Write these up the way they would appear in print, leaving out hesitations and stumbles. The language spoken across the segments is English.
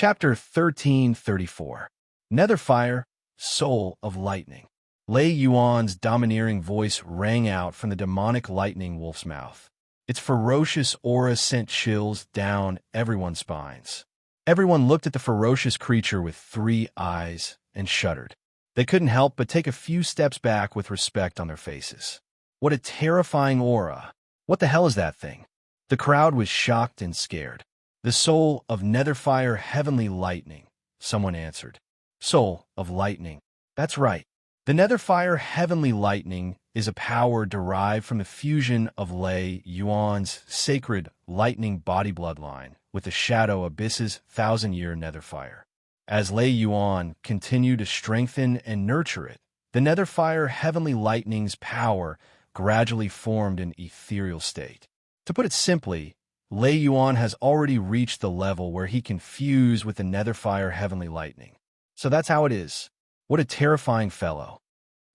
Chapter 1334 Netherfire, Soul of Lightning. Lei Yuan's domineering voice rang out from the demonic lightning wolf's mouth. Its ferocious aura sent chills down everyone's spines. Everyone looked at the ferocious creature with 3 eyes and shuddered. They couldn't help but take a few steps back with respect on their faces. What a terrifying aura! What the hell is that thing? The crowd was shocked and scared. The soul of Netherfire Heavenly Lightning, someone answered. Soul of Lightning. That's right. The Netherfire Heavenly Lightning is a power derived from the fusion of Lei Yuan's sacred lightning body bloodline with the Shadow Abyss's 1,000-year Netherfire. As Lei Yuan continued to strengthen and nurture it, the Netherfire Heavenly Lightning's power gradually formed an ethereal state. To put it simply, Lei Yuan has already reached the level where he can fuse with the Netherfire Heavenly Lightning. So that's how it is. What a terrifying fellow.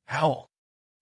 Howl!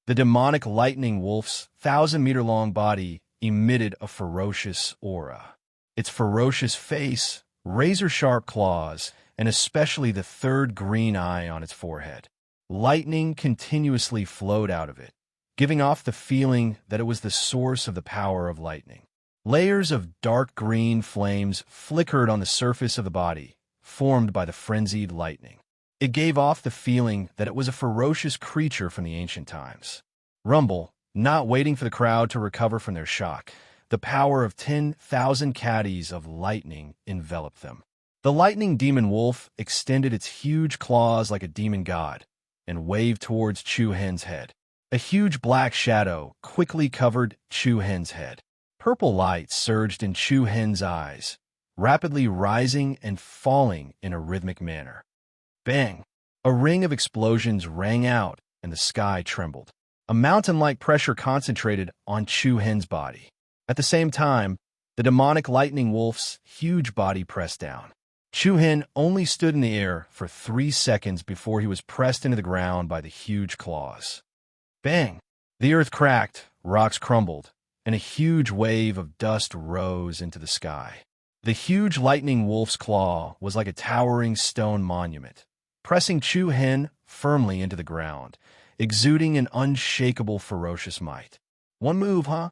The demonic lightning wolf's 1,000-meter-long body emitted a ferocious aura. Its ferocious face, razor-sharp claws, and especially the 3rd green eye on its forehead. Lightning continuously flowed out of it, giving off the feeling that it was the source of the power of lightning. Layers of dark green flames flickered on the surface of the body, formed by the frenzied lightning. It gave off the feeling that it was a ferocious creature from the ancient times. Rumble, not waiting for the crowd to recover from their shock, the power of 10,000 caddies of lightning enveloped them. The lightning demon wolf extended its huge claws like a demon god and waved towards Chu Hen's head. A huge black shadow quickly covered Chu Hen's head. Purple light surged in Chu Hen's eyes, rapidly rising and falling in a rhythmic manner. Bang! A ring of explosions rang out, and the sky trembled. A mountain-like pressure concentrated on Chu Hen's body. At the same time, the demonic lightning wolf's huge body pressed down. Chu Hen only stood in the air for 3 seconds before he was pressed into the ground by the huge claws. Bang! The earth cracked, rocks crumbled, and a huge wave of dust rose into the sky. The huge lightning wolf's claw was like a towering stone monument, pressing Chu Hen firmly into the ground, exuding an unshakable ferocious might. One move, huh?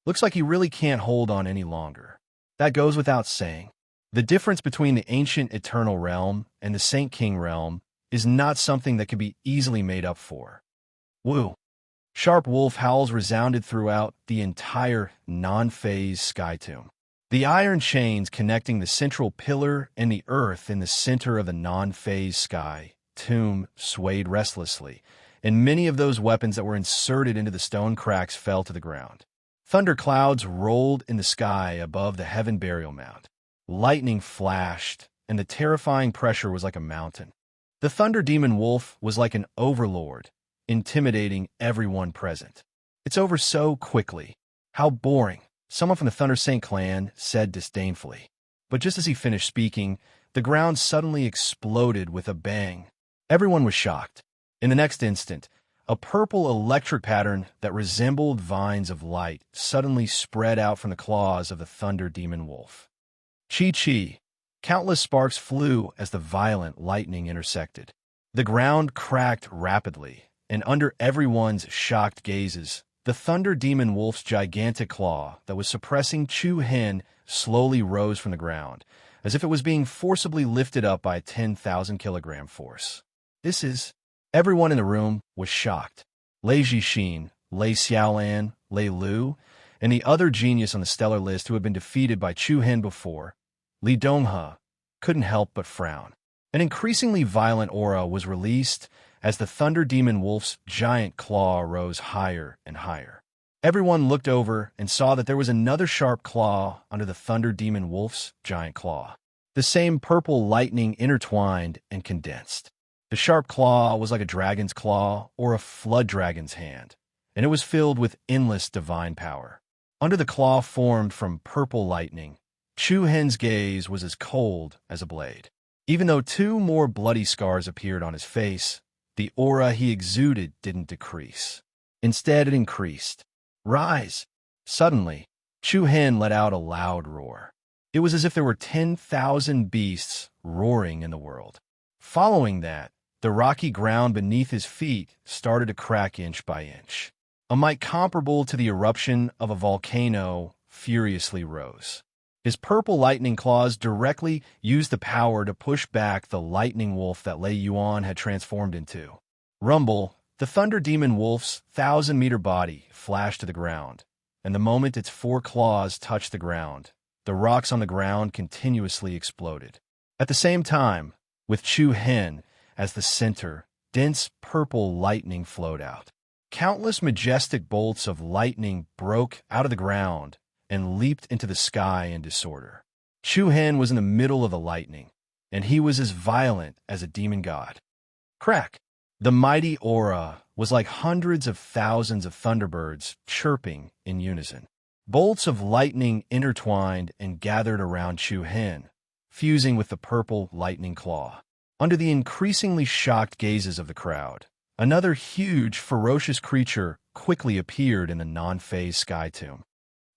Looks like he really can't hold on any longer. That goes without saying. The difference between the ancient eternal realm and the Saint King realm is not something that can be easily made up for. Woo! Sharp wolf howls resounded throughout the entire non-phase sky tomb. The iron chains connecting the central pillar and the earth in the center of the non-phase sky tomb swayed restlessly, and many of those weapons that were inserted into the stone cracks fell to the ground. Thunder clouds rolled in the sky above the heaven burial mound. Lightning flashed, and the terrifying pressure was like a mountain. The thunder demon wolf was like an overlord, intimidating everyone present. It's over so quickly. How boring, someone from the Thunder Saint clan said disdainfully. But just as he finished speaking, the ground suddenly exploded with a bang. Everyone was shocked. In the next instant, a purple electric pattern that resembled vines of light suddenly spread out from the claws of the thunder demon wolf. Chi-chi! Countless sparks flew as the violent lightning intersected. The ground cracked rapidly, and under everyone's shocked gazes, the thunder demon wolf's gigantic claw that was suppressing Chu Hen slowly rose from the ground, as if it was being forcibly lifted up by a 10,000-kilogram force. Everyone in the room was shocked. Lei Jixin, Lei Xiaolan, Lei Lu, and the other genius on the stellar list who had been defeated by Chu Hen before, Li Donghe, couldn't help but frown. An increasingly violent aura was released as the thunder demon wolf's giant claw rose higher and higher. Everyone looked over and saw that there was another sharp claw under the thunder demon wolf's giant claw. The same purple lightning intertwined and condensed. The sharp claw was like a dragon's claw or a flood dragon's hand, and it was filled with endless divine power. Under the claw formed from purple lightning, Chu Hen's gaze was as cold as a blade. Even though 2 more bloody scars appeared on his face, the aura he exuded didn't decrease. Instead, it increased. Rise! Suddenly, Chu Hen let out a loud roar. It was as if there were 10,000 beasts roaring in the world. Following that, the rocky ground beneath his feet started to crack inch by inch. A might comparable to the eruption of a volcano furiously rose. His purple lightning claws directly used the power to push back the lightning wolf that Lei Yuan had transformed into. Rumble, the thunder demon wolf's 1,000-meter body flashed to the ground, and the moment its 4 claws touched the ground, the rocks on the ground continuously exploded. At the same time, with Chu Hen as the center, dense purple lightning flowed out. Countless majestic bolts of lightning broke out of the ground and leaped into the sky in disorder. Chu Hen was in the middle of the lightning, and he was as violent as a demon god. Crack! The mighty aura was like hundreds of thousands of thunderbirds chirping in unison. Bolts of lightning intertwined and gathered around Chu Hen, fusing with the purple lightning claw. Under the increasingly shocked gazes of the crowd, another huge, ferocious creature quickly appeared in the non-phase sky tomb.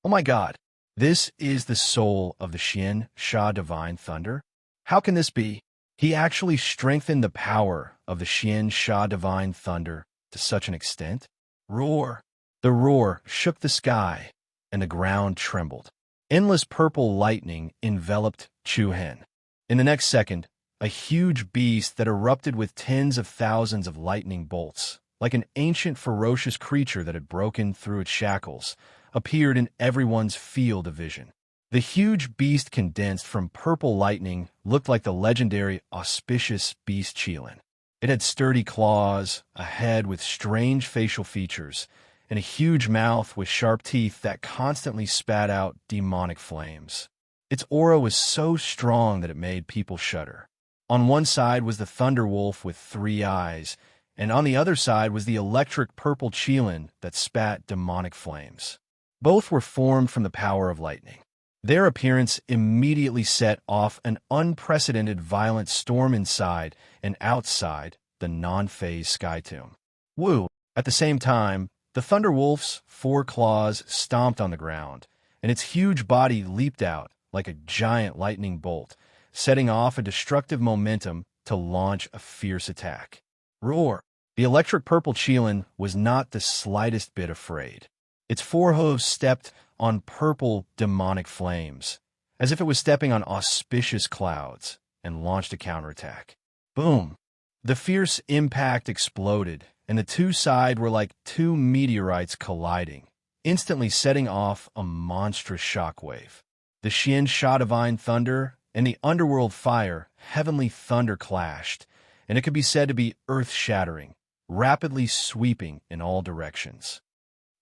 Oh my god, this is the soul of the Xian Sha Divine Thunder? How can this be? He actually strengthened the power of the Xian Sha Divine Thunder to such an extent? Roar! The roar shook the sky, and the ground trembled. Endless purple lightning enveloped Chu Hen. In the next second, a huge beast that erupted with tens of thousands of lightning bolts, like an ancient ferocious creature that had broken through its shackles, appeared in everyone's field of vision. The huge beast condensed from purple lightning looked like the legendary auspicious beast Qilin. It had sturdy claws, a head with strange facial features, and a huge mouth with sharp teeth that constantly spat out demonic flames. Its aura was so strong that it made people shudder. On one side was the Thunder Wolf with 3 eyes, and on the other side was the electric purple Qilin that spat demonic flames. Both were formed from the power of lightning. Their appearance immediately set off an unprecedented violent storm inside and outside the non-phase sky tomb. Woo! At the same time, the Thunder Wolf's 4 claws stomped on the ground, and its huge body leaped out like a giant lightning bolt, setting off a destructive momentum to launch a fierce attack. Roar! The electric purple Qilin was not the slightest bit afraid. Its 4 hooves stepped on purple demonic flames, as if it was stepping on auspicious clouds, and launched a counterattack. Boom! The fierce impact exploded, and the two sides were like 2 meteorites colliding, instantly setting off a monstrous shockwave. The Xian Sha Divine Thunder and the underworld fire, heavenly thunder clashed, and it could be said to be earth-shattering, rapidly sweeping in all directions.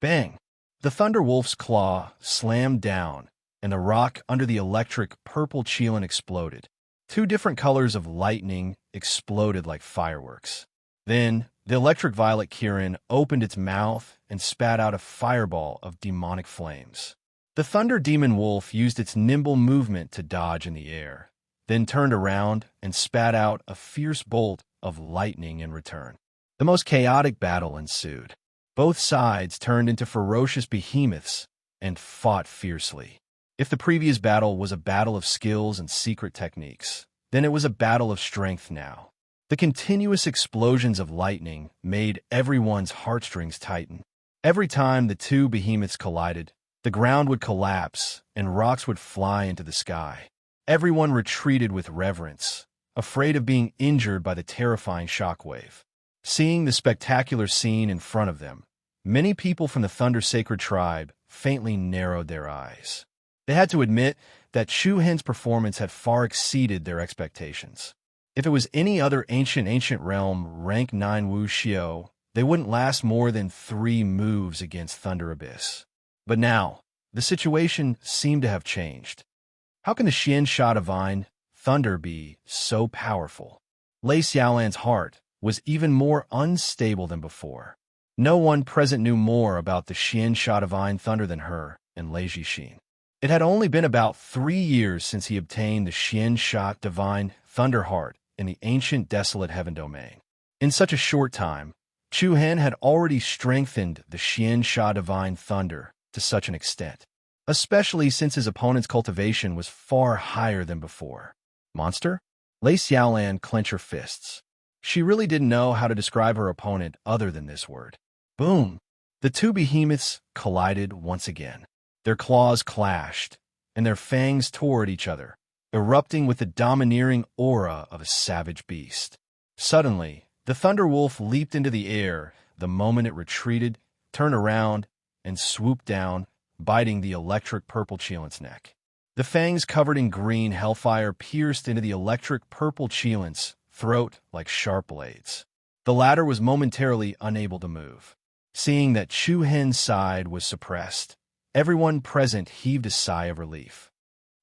Bang! The Thunder Wolf's claw slammed down, and the rock under the electric purple Qilin exploded. 2 different colors of lightning exploded like fireworks. Then, the electric violet Kirin opened its mouth and spat out a fireball of demonic flames. The Thunder Demon Wolf used its nimble movement to dodge in the air, then turned around and spat out a fierce bolt of lightning in return. The most chaotic battle ensued. Both sides turned into ferocious behemoths and fought fiercely. If the previous battle was a battle of skills and secret techniques, then it was a battle of strength now. The continuous explosions of lightning made everyone's heartstrings tighten. Every time the 2 behemoths collided, the ground would collapse and rocks would fly into the sky. Everyone retreated with reverence, afraid of being injured by the terrifying shockwave. Seeing the spectacular scene in front of them, many people from the Thunder Sacred Tribe faintly narrowed their eyes. They had to admit that Chu Hen's performance had far exceeded their expectations. If it was any other ancient realm rank 9 Wu Xiao, they wouldn't last more than 3 moves against Thunder Abyss. But now, the situation seemed to have changed. How can the Xian Sha Divine Thunder be so powerful? Lei Xiaolan's heart was even more unstable than before. No one present knew more about the Xian Sha Divine Thunder than her and Lei Jixin. It had only been about 3 years since he obtained the Xian Sha Divine Thunder Heart in the ancient desolate heaven domain. In such a short time, Chu Hen had already strengthened the Xian Sha Divine Thunder to such an extent. especially since his opponent's cultivation was far higher than before. Monster? Lei Xiaolan clenched her fists. She really didn't know how to describe her opponent other than this word. Boom! The two behemoths collided once again. Their claws clashed, and their fangs tore at each other, erupting with the domineering aura of a savage beast. Suddenly, the Thunder Wolf leaped into the air the moment it retreated, turned around, and swooped down, biting the electric purple cheelant's neck. The fangs covered in green hellfire pierced into the electric purple cheelant's throat like sharp blades. The latter was momentarily unable to move. Seeing that Chu Hen's side was suppressed, everyone present heaved a sigh of relief.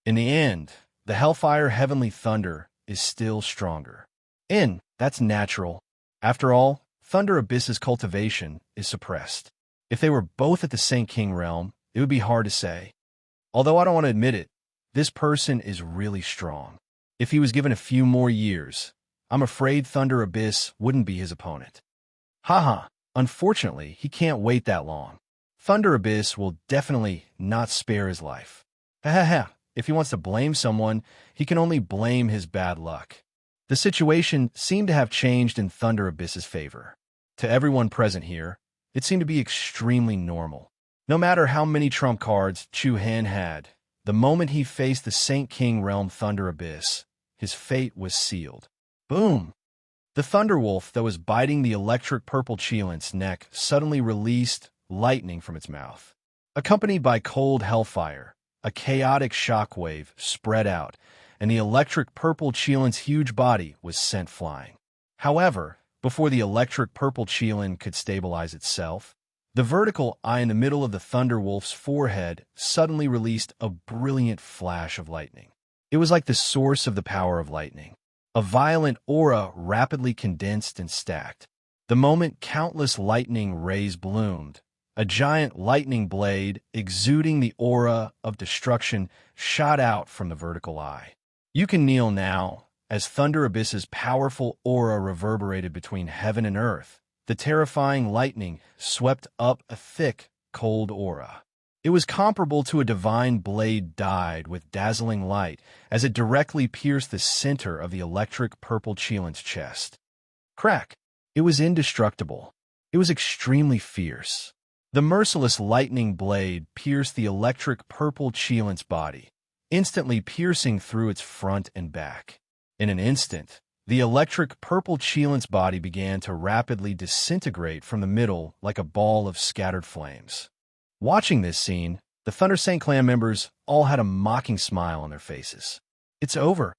In the end, the Hellfire Heavenly Thunder is still stronger. And that's natural. After all, Thunder Abyss's cultivation is suppressed. If they were both at the Saint King realm, it would be hard to say. Although I don't want to admit it, this person is really strong. If he was given a few more years, I'm afraid Thunder Abyss wouldn't be his opponent. Haha, unfortunately, he can't wait that long. Thunder Abyss will definitely not spare his life. Ha ha ha. If he wants to blame someone, he can only blame his bad luck. The situation seemed to have changed in Thunder Abyss's favor. To everyone present here, it seemed to be extremely normal. No matter how many trump cards Chu Han had, the moment he faced the Saint King Realm Thunder Abyss, his fate was sealed. Boom! The Thunder Wolf that was biting the electric purple cheelant's neck suddenly released lightning from its mouth. Accompanied by cold hellfire, a chaotic shockwave spread out, and the electric purple cheelant's huge body was sent flying. However, before the electric purple cheelant could stabilize itself, the vertical eye in the middle of the Thunder Wolf's forehead suddenly released a brilliant flash of lightning. It was like the source of the power of lightning. A violent aura rapidly condensed and stacked. The moment countless lightning rays bloomed, a giant lightning blade, exuding the aura of destruction, shot out from the vertical eye. You can kneel now, as Thunder Abyss's powerful aura reverberated between heaven and earth. The terrifying lightning swept up a thick, cold aura. It was comparable to a divine blade dyed with dazzling light as it directly pierced the center of the electric purple cheelant's chest. Crack! It was indestructible. It was extremely fierce. The merciless lightning blade pierced the electric purple cheelant's body, instantly piercing through its front and back. In an instant, the electric purple cheelant's body began to rapidly disintegrate from the middle like a ball of scattered flames. Watching this scene, the Thunder Saint clan members all had a mocking smile on their faces. It's over.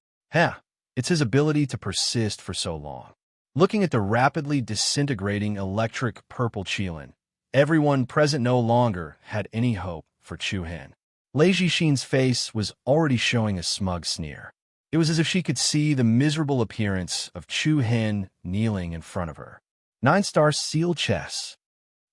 It's his ability to persist for so long. Looking at the rapidly disintegrating electric purple cheelant, everyone present no longer had any hope for Chu Han. Lei Jixin's face was already showing a smug sneer. It was as if she could see the miserable appearance of Chu Han kneeling in front of her. 9-star seal chess.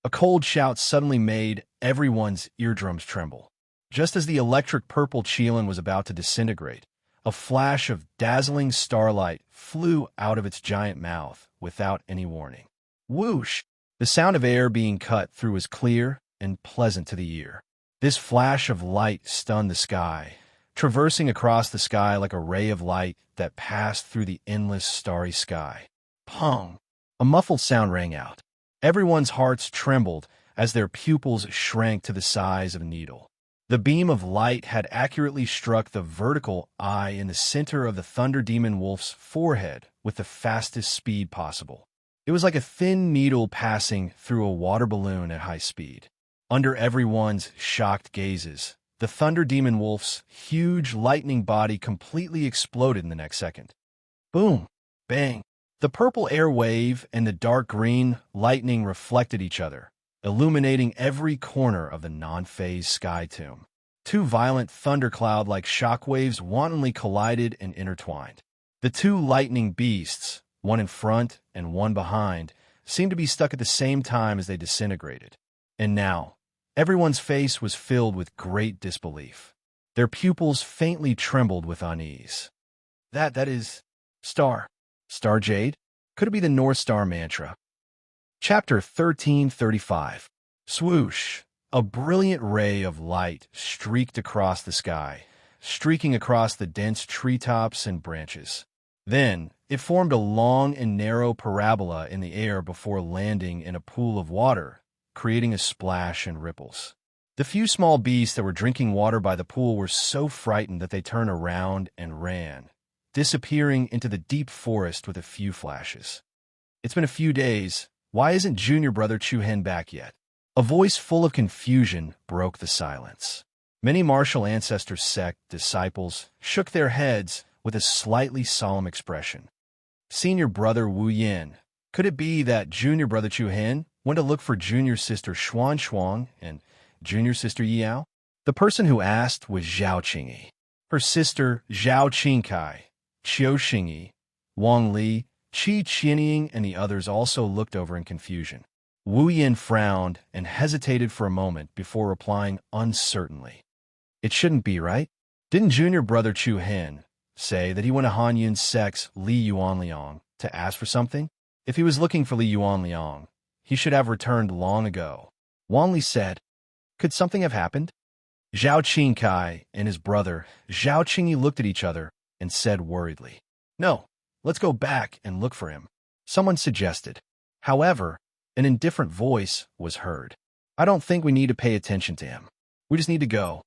A cold shout suddenly made everyone's eardrums tremble. Just as the electric purple cheelant was about to disintegrate, a flash of dazzling starlight flew out of its giant mouth without any warning. Whoosh! The sound of air being cut through was clear and pleasant to the ear. This flash of light stunned the sky, traversing across the sky like a ray of light that passed through the endless starry sky. Pong! A muffled sound rang out. Everyone's hearts trembled as their pupils shrank to the size of a needle. The beam of light had accurately struck the vertical eye in the center of the Thunder Demon Wolf's forehead with the fastest speed possible. It was like a thin needle passing through a water balloon at high speed. Under everyone's shocked gazes, the Thunder Demon Wolf's huge lightning body completely exploded in the next second. Boom! Bang! The purple air wave and the dark green lightning reflected each other, illuminating every corner of the non-phase sky tomb. Two violent thundercloud-like shockwaves wantonly collided and intertwined. The two lightning beasts, one in front and one behind, seemed to be stuck at the same time as they disintegrated. And now, everyone's face was filled with great disbelief. Their pupils faintly trembled with unease. That is... Star. Star Jade? Could it be the North Star mantra? Chapter 1335. Swoosh! A brilliant ray of light streaked across the sky, streaking across the dense treetops and branches. Then, it formed a long and narrow parabola in the air before landing in a pool of water, creating a splash and ripples. The few small beasts that were drinking water by the pool were so frightened that they turned around and ran, disappearing into the deep forest with a few flashes. It's been a few days. Why isn't Junior Brother Chu Hen back yet? A voice full of confusion broke the silence. Many martial ancestor sect disciples shook their heads with a slightly solemn expression. Senior Brother Wu Yin, could it be that Junior Brother Chu Hen went to look for Junior Sister Xuan Xuang and Junior Sister Yao? The person who asked was Zhao Qingyi. Her sister Zhao Qingkai, Qiu Xingyi, Wang Li, Qi Qianying, and the others also looked over in confusion. Wu Yin frowned and hesitated for a moment before replying uncertainly. It shouldn't be, right? Didn't Junior Brother Chu Hen say that he went to Han Yun's sect's Li Yuanliang to ask for something? If he was looking for Li Yuanliang, he should have returned long ago. Wang Li said, "Could something have happened?" Zhao Qingkai and his brother Zhao Qingyi looked at each other and said worriedly, "No, let's go back and look for him," someone suggested. However, an indifferent voice was heard. "I don't think we need to pay attention to him. We just need to go."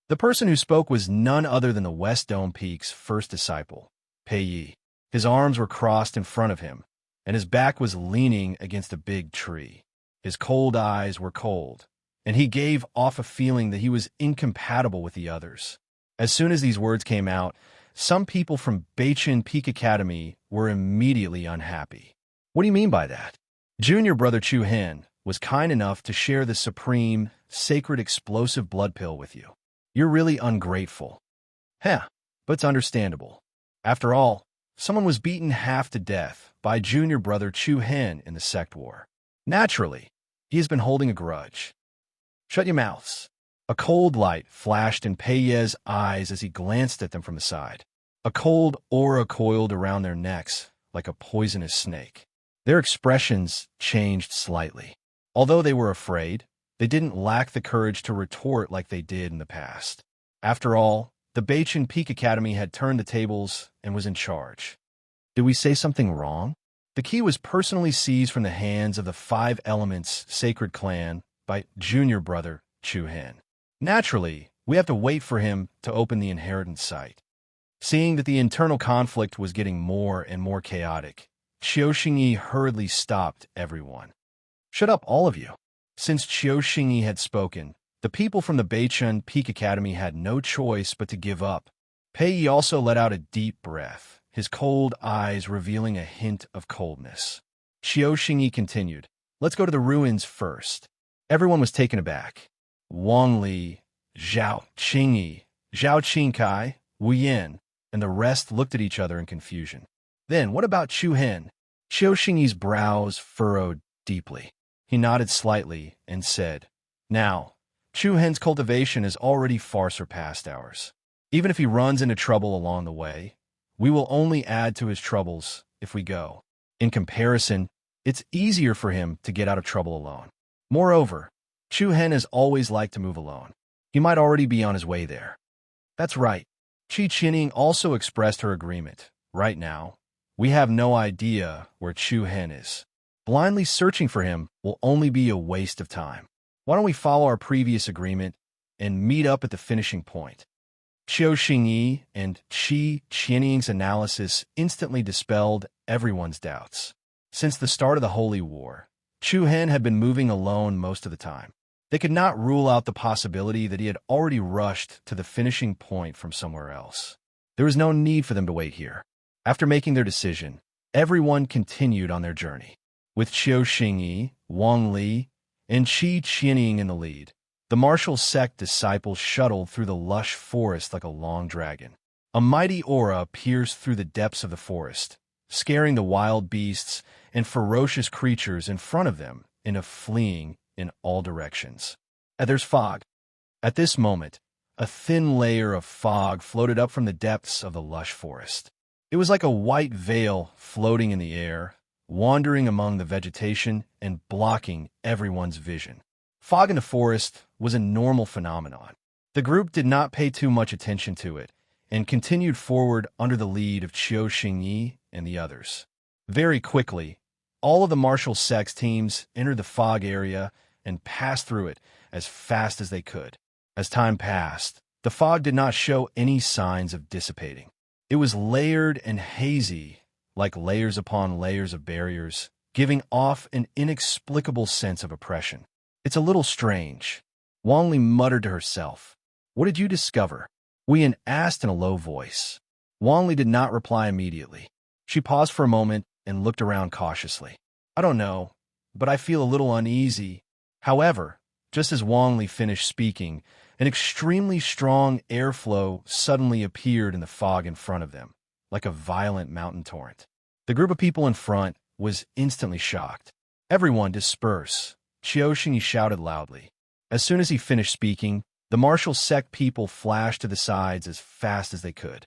The person who spoke was none other than the West Dome Peak's first disciple, Pei Yi. His arms were crossed in front of him, and his back was leaning against a big tree. His cold eyes were cold, and he gave off a feeling that he was incompatible with the others. As soon as these words came out, some people from Beichin Peak Academy were immediately unhappy. What do you mean by that? Junior Brother Chu Hen was kind enough to share the supreme, sacred explosive blood pill with you. You're really ungrateful. Heh, but it's understandable. After all, someone was beaten half to death by Junior Brother Chu Hen in the sect war. Naturally, he has been holding a grudge. Shut your mouths. A cold light flashed in Pei Ye's eyes as he glanced at them from the side. A cold aura coiled around their necks like a poisonous snake. Their expressions changed slightly. Although they were afraid, they didn't lack the courage to retort like they did in the past. After all, the Beichin Peak Academy had turned the tables and was in charge. Did we say something wrong? The key was personally seized from the hands of the Five Elements Sacred Clan by Junior Brother Chu Hen. Naturally, we have to wait for him to open the inheritance site. Seeing that the internal conflict was getting more and more chaotic, Qiu Xingyi hurriedly stopped everyone. "Shut up, all of you." Since Qiu Xingyi had spoken, the people from the Beichin Peak Academy had no choice but to give up. Pei Yi also let out a deep breath, his cold eyes revealing a hint of coldness. Qiu Xingyi continued, "Let's go to the ruins first." Everyone was taken aback. Wang Li, Zhao Qingyi, Zhao Qingkai, Wu Yin, and the rest looked at each other in confusion. "Then what about Chu Hen?" Qiu Xingyi's brows furrowed deeply. He nodded slightly and said, "Now, Chu Hen's cultivation has already far surpassed ours. Even if he runs into trouble along the way, we will only add to his troubles if we go. In comparison, it's easier for him to get out of trouble alone. Moreover, Chu Hen has always liked to move alone. He might already be on his way there." "That's right." Qi Qianying also expressed her agreement. "Right now, we have no idea where Chu Hen is. Blindly searching for him will only be a waste of time. Why don't we follow our previous agreement and meet up at the finishing point?" Qiu Xingyi and Qi Qianying's analysis instantly dispelled everyone's doubts. Since the start of the Holy War, Chu Hen had been moving alone most of the time. They could not rule out the possibility that he had already rushed to the finishing point from somewhere else. There was no need for them to wait here. After making their decision, everyone continued on their journey. With Qiu Xingyi, Wang Li, and Qi Qianying in the lead, the martial sect disciples shuttled through the lush forest like a long dragon. A mighty aura pierced through the depths of the forest, scaring the wild beasts and ferocious creatures in front of them into fleeing in all directions. And there's fog. At this moment, a thin layer of fog floated up from the depths of the lush forest. It was like a white veil floating in the air, wandering among the vegetation and blocking everyone's vision. Fog in the forest was a normal phenomenon. The group did not pay too much attention to it and continued forward under the lead of Qiu Xingyi and the others. Very quickly, all of the martial sects teams entered the fog area and passed through it as fast as they could. As time passed, the fog did not show any signs of dissipating. It was layered and hazy, like layers upon layers of barriers, giving off an inexplicable sense of oppression. "It's a little strange," Wang Li muttered to herself. "What did you discover?" Wu Yin asked in a low voice. Wang Li did not reply immediately. She paused for a moment and looked around cautiously. "I don't know, but I feel a little uneasy." However, just as Wang Li finished speaking, an extremely strong airflow suddenly appeared in the fog in front of them, like a violent mountain torrent. The group of people in front was instantly shocked. "Everyone disperse," Qiu Xingyi shouted loudly. As soon as he finished speaking, the martial sect people flashed to the sides as fast as they could.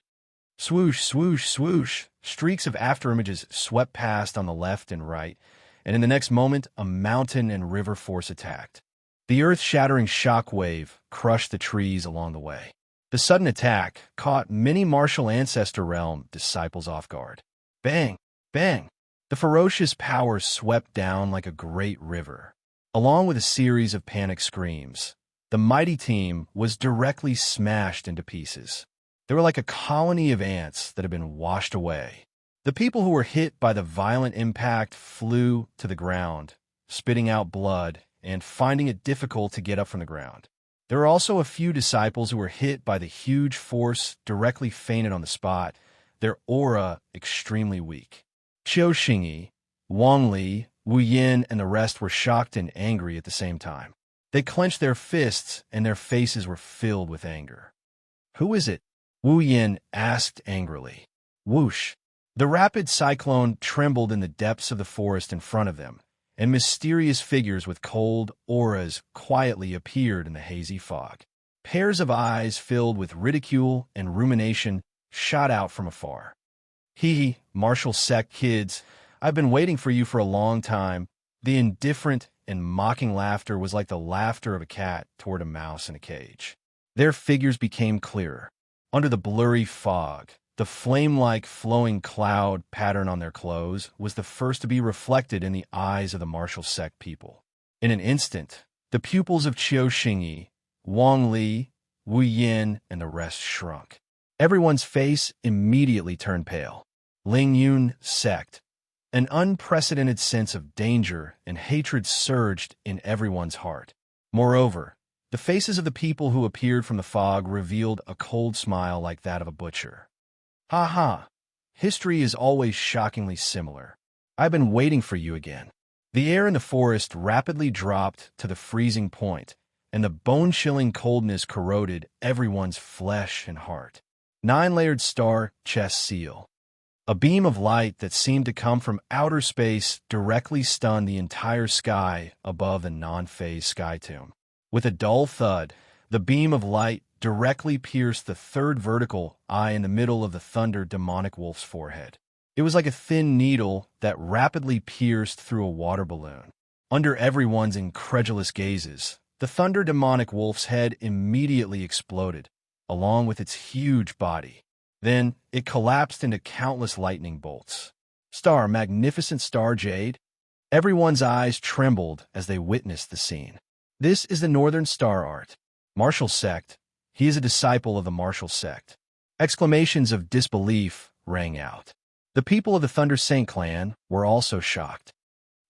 Swoosh, swoosh, swoosh, streaks of afterimages swept past on the left and right, and in the next moment, a mountain and river force attacked. The earth-shattering shockwave crushed the trees along the way. The sudden attack caught many martial ancestor realm disciples off guard. Bang! Bang! The ferocious power swept down like a great river. Along with a series of panic screams, the mighty team was directly smashed into pieces. They were like a colony of ants that had been washed away. The people who were hit by the violent impact flew to the ground, spitting out blood and finding it difficult to get up from the ground. There were also a few disciples who were hit by the huge force directly fainted on the spot, their aura extremely weak. Qiu Xingyi, Wang Li, Wu Yin, and the rest were shocked and angry at the same time. They clenched their fists and their faces were filled with anger. "Who is it?" Wu Yin asked angrily. Whoosh! The rapid cyclone trembled in the depths of the forest in front of them, and mysterious figures with cold auras quietly appeared in the hazy fog. Pairs of eyes filled with ridicule and rumination shot out from afar. "Hee, martial sect kids, I've been waiting for you for a long time." The indifferent and mocking laughter was like the laughter of a cat toward a mouse in a cage. Their figures became clearer. Under the blurry fog, the flame-like flowing cloud pattern on their clothes was the first to be reflected in the eyes of the martial sect people. In an instant, the pupils of Qiu Xingyi, Wang Li, Wu Yin, and the rest shrunk. Everyone's face immediately turned pale. Ling Yun sect. An unprecedented sense of danger and hatred surged in everyone's heart. Moreover, the faces of the people who appeared from the fog revealed a cold smile like that of a butcher. "Ha ha! History is always shockingly similar. I've been waiting for you again." The air in the forest rapidly dropped to the freezing point, and the bone-chilling coldness corroded everyone's flesh and heart. 9-layered star chest seal. A beam of light that seemed to come from outer space directly stunned the entire sky above the non-phase sky tomb. With a dull thud, the beam of light directly pierced the third vertical eye in the middle of the thunder demonic wolf's forehead. It was like a thin needle that rapidly pierced through a water balloon. Under everyone's incredulous gazes, the thunder demonic wolf's head immediately exploded, along with its huge body. Then it collapsed into countless lightning bolts. "Star, magnificent star jade." Everyone's eyes trembled as they witnessed the scene. This is the Northern Star Art. Martial sect. He is a disciple of the martial sect. Exclamations of disbelief rang out. The people of the Thunder Saint clan were also shocked.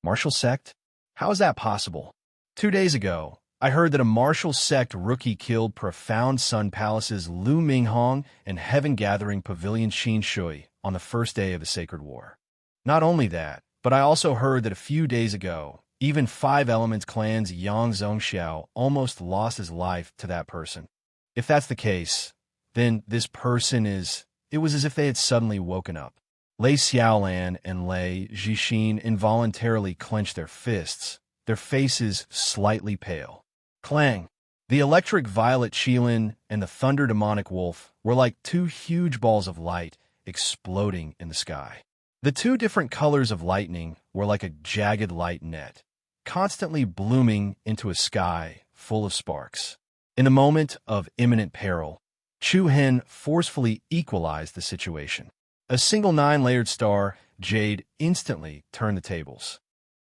Martial sect? How is that possible? 2 days ago, I heard that a martial sect rookie killed Profound Sun Palace's Lu Minghong and Heaven-Gathering Pavilion Xin Shui on the first day of the Sacred War. Not only that, but I also heard that a few days ago, even Five Elements clan's Yang Zhongxiao almost lost his life to that person. If that's the case, then this person is... It was as if they had suddenly woken up. Lei Xiaolan and Lei Zhixin involuntarily clenched their fists, their faces slightly pale. Clang! The electric violet Qilin and the thunder demonic wolf were like two huge balls of light exploding in the sky. The two different colors of lightning were like a jagged light net, constantly blooming into a sky full of sparks. In the moment of imminent peril, Chu Hen forcefully equalized the situation. A single 9-layered star, Jade, instantly turned the tables.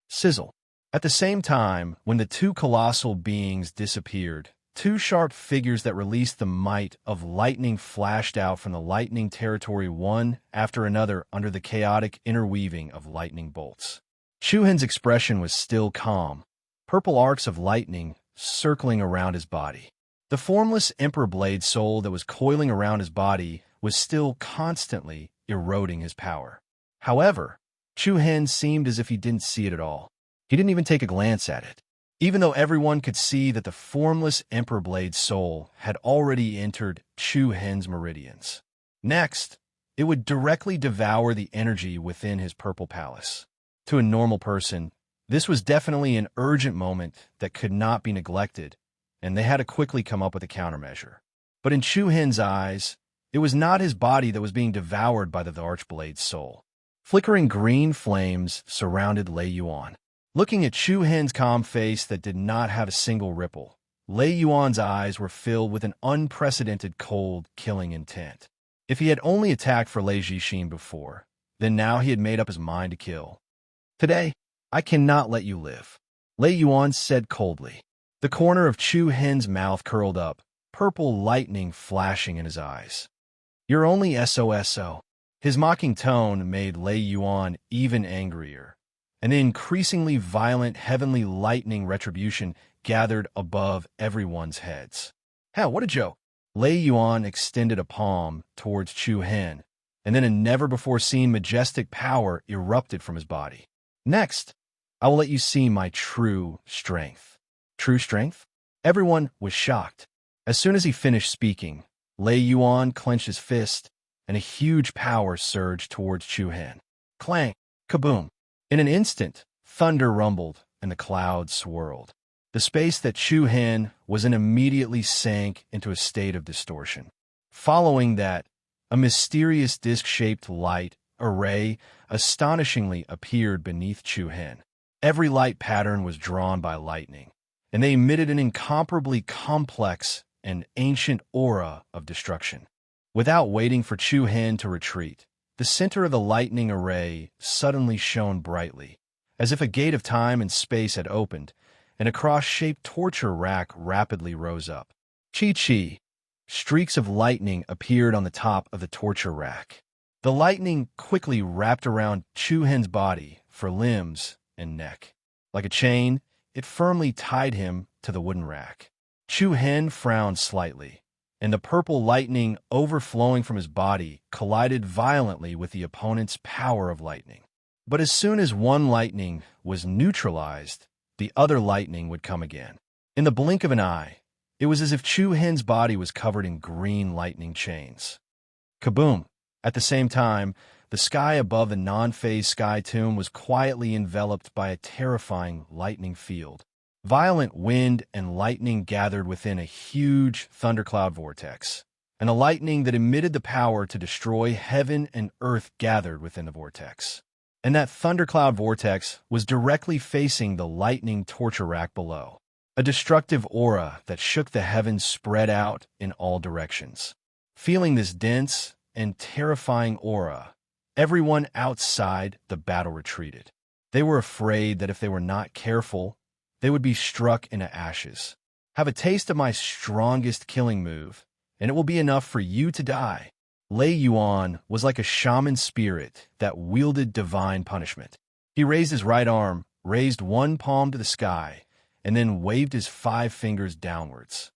Sizzle. At the same time, when the two colossal beings disappeared, two sharp figures that released the might of lightning flashed out from the lightning territory one after another under the chaotic interweaving of lightning bolts. Chu Hen's expression was still calm, purple arcs of lightning circling around his body. The formless Emperor Blade soul that was coiling around his body was still constantly eroding his power. However, Chu Hen seemed as if he didn't see it at all. He didn't even take a glance at it, even though everyone could see that the formless Emperor Blade soul had already entered Chu Hen's meridians. Next, it would directly devour the energy within his purple palace. To a normal person, this was definitely an urgent moment that could not be neglected, and they had to quickly come up with a countermeasure. But in Chu Hen's eyes, it was not his body that was being devoured by the Archblade's soul. Flickering green flames surrounded Lei Yuan. Looking at Chu Hen's calm face that did not have a single ripple, Lei Yuan's eyes were filled with an unprecedented cold, killing intent. If he had only attacked for Lei Jixin before, then now he had made up his mind to kill. Today, I cannot let you live, Lei Yuan said coldly. The corner of Chu Hen's mouth curled up, purple lightning flashing in his eyes. You're only SOSO. His mocking tone made Lei Yuan even angrier. An increasingly violent heavenly lightning retribution gathered above everyone's heads. Hell, what a joke! Lei Yuan extended a palm towards Chu Hen, and then a never-before-seen majestic power erupted from his body. Next, I will let you see my true strength. True strength? Everyone was shocked. As soon as he finished speaking, Lei Yuan clenched his fist, and a huge power surged towards Chu Hen. Clang! Kaboom! In an instant, thunder rumbled, and the clouds swirled. The space that Chu Hen was in immediately sank into a state of distortion. Following that, a mysterious disc-shaped light array astonishingly appeared beneath Chu Hen. Every light pattern was drawn by lightning, and they emitted an incomparably complex and ancient aura of destruction. Without waiting for Chu Hen to retreat, the center of the lightning array suddenly shone brightly, as if a gate of time and space had opened, and a cross-shaped torture rack rapidly rose up. Chi-chi! Streaks of lightning appeared on the top of the torture rack. The lightning quickly wrapped around Chu Hen's body for limbs and neck. Like a chain, it firmly tied him to the wooden rack. Chu Hen frowned slightly, and the purple lightning overflowing from his body collided violently with the opponent's power of lightning. But as soon as one lightning was neutralized, the other lightning would come again. In the blink of an eye, it was as if Chu Hen's body was covered in green lightning chains. Kaboom! At the same time, the sky above the non-phase sky tomb was quietly enveloped by a terrifying lightning field. Violent wind and lightning gathered within a huge thundercloud vortex, and the lightning that emitted the power to destroy heaven and earth gathered within the vortex. And that thundercloud vortex was directly facing the lightning torture rack below. A destructive aura that shook the heavens spread out in all directions. Feeling this dense and terrifying aura, everyone outside the battle retreated. They were afraid that if they were not careful, they would be struck into ashes. Have a taste of my strongest killing move, and it will be enough for you to die. Lei Yuan was like a shaman spirit that wielded divine punishment. He raised his right arm, raised one palm to the sky, and then waved his 5 fingers downwards.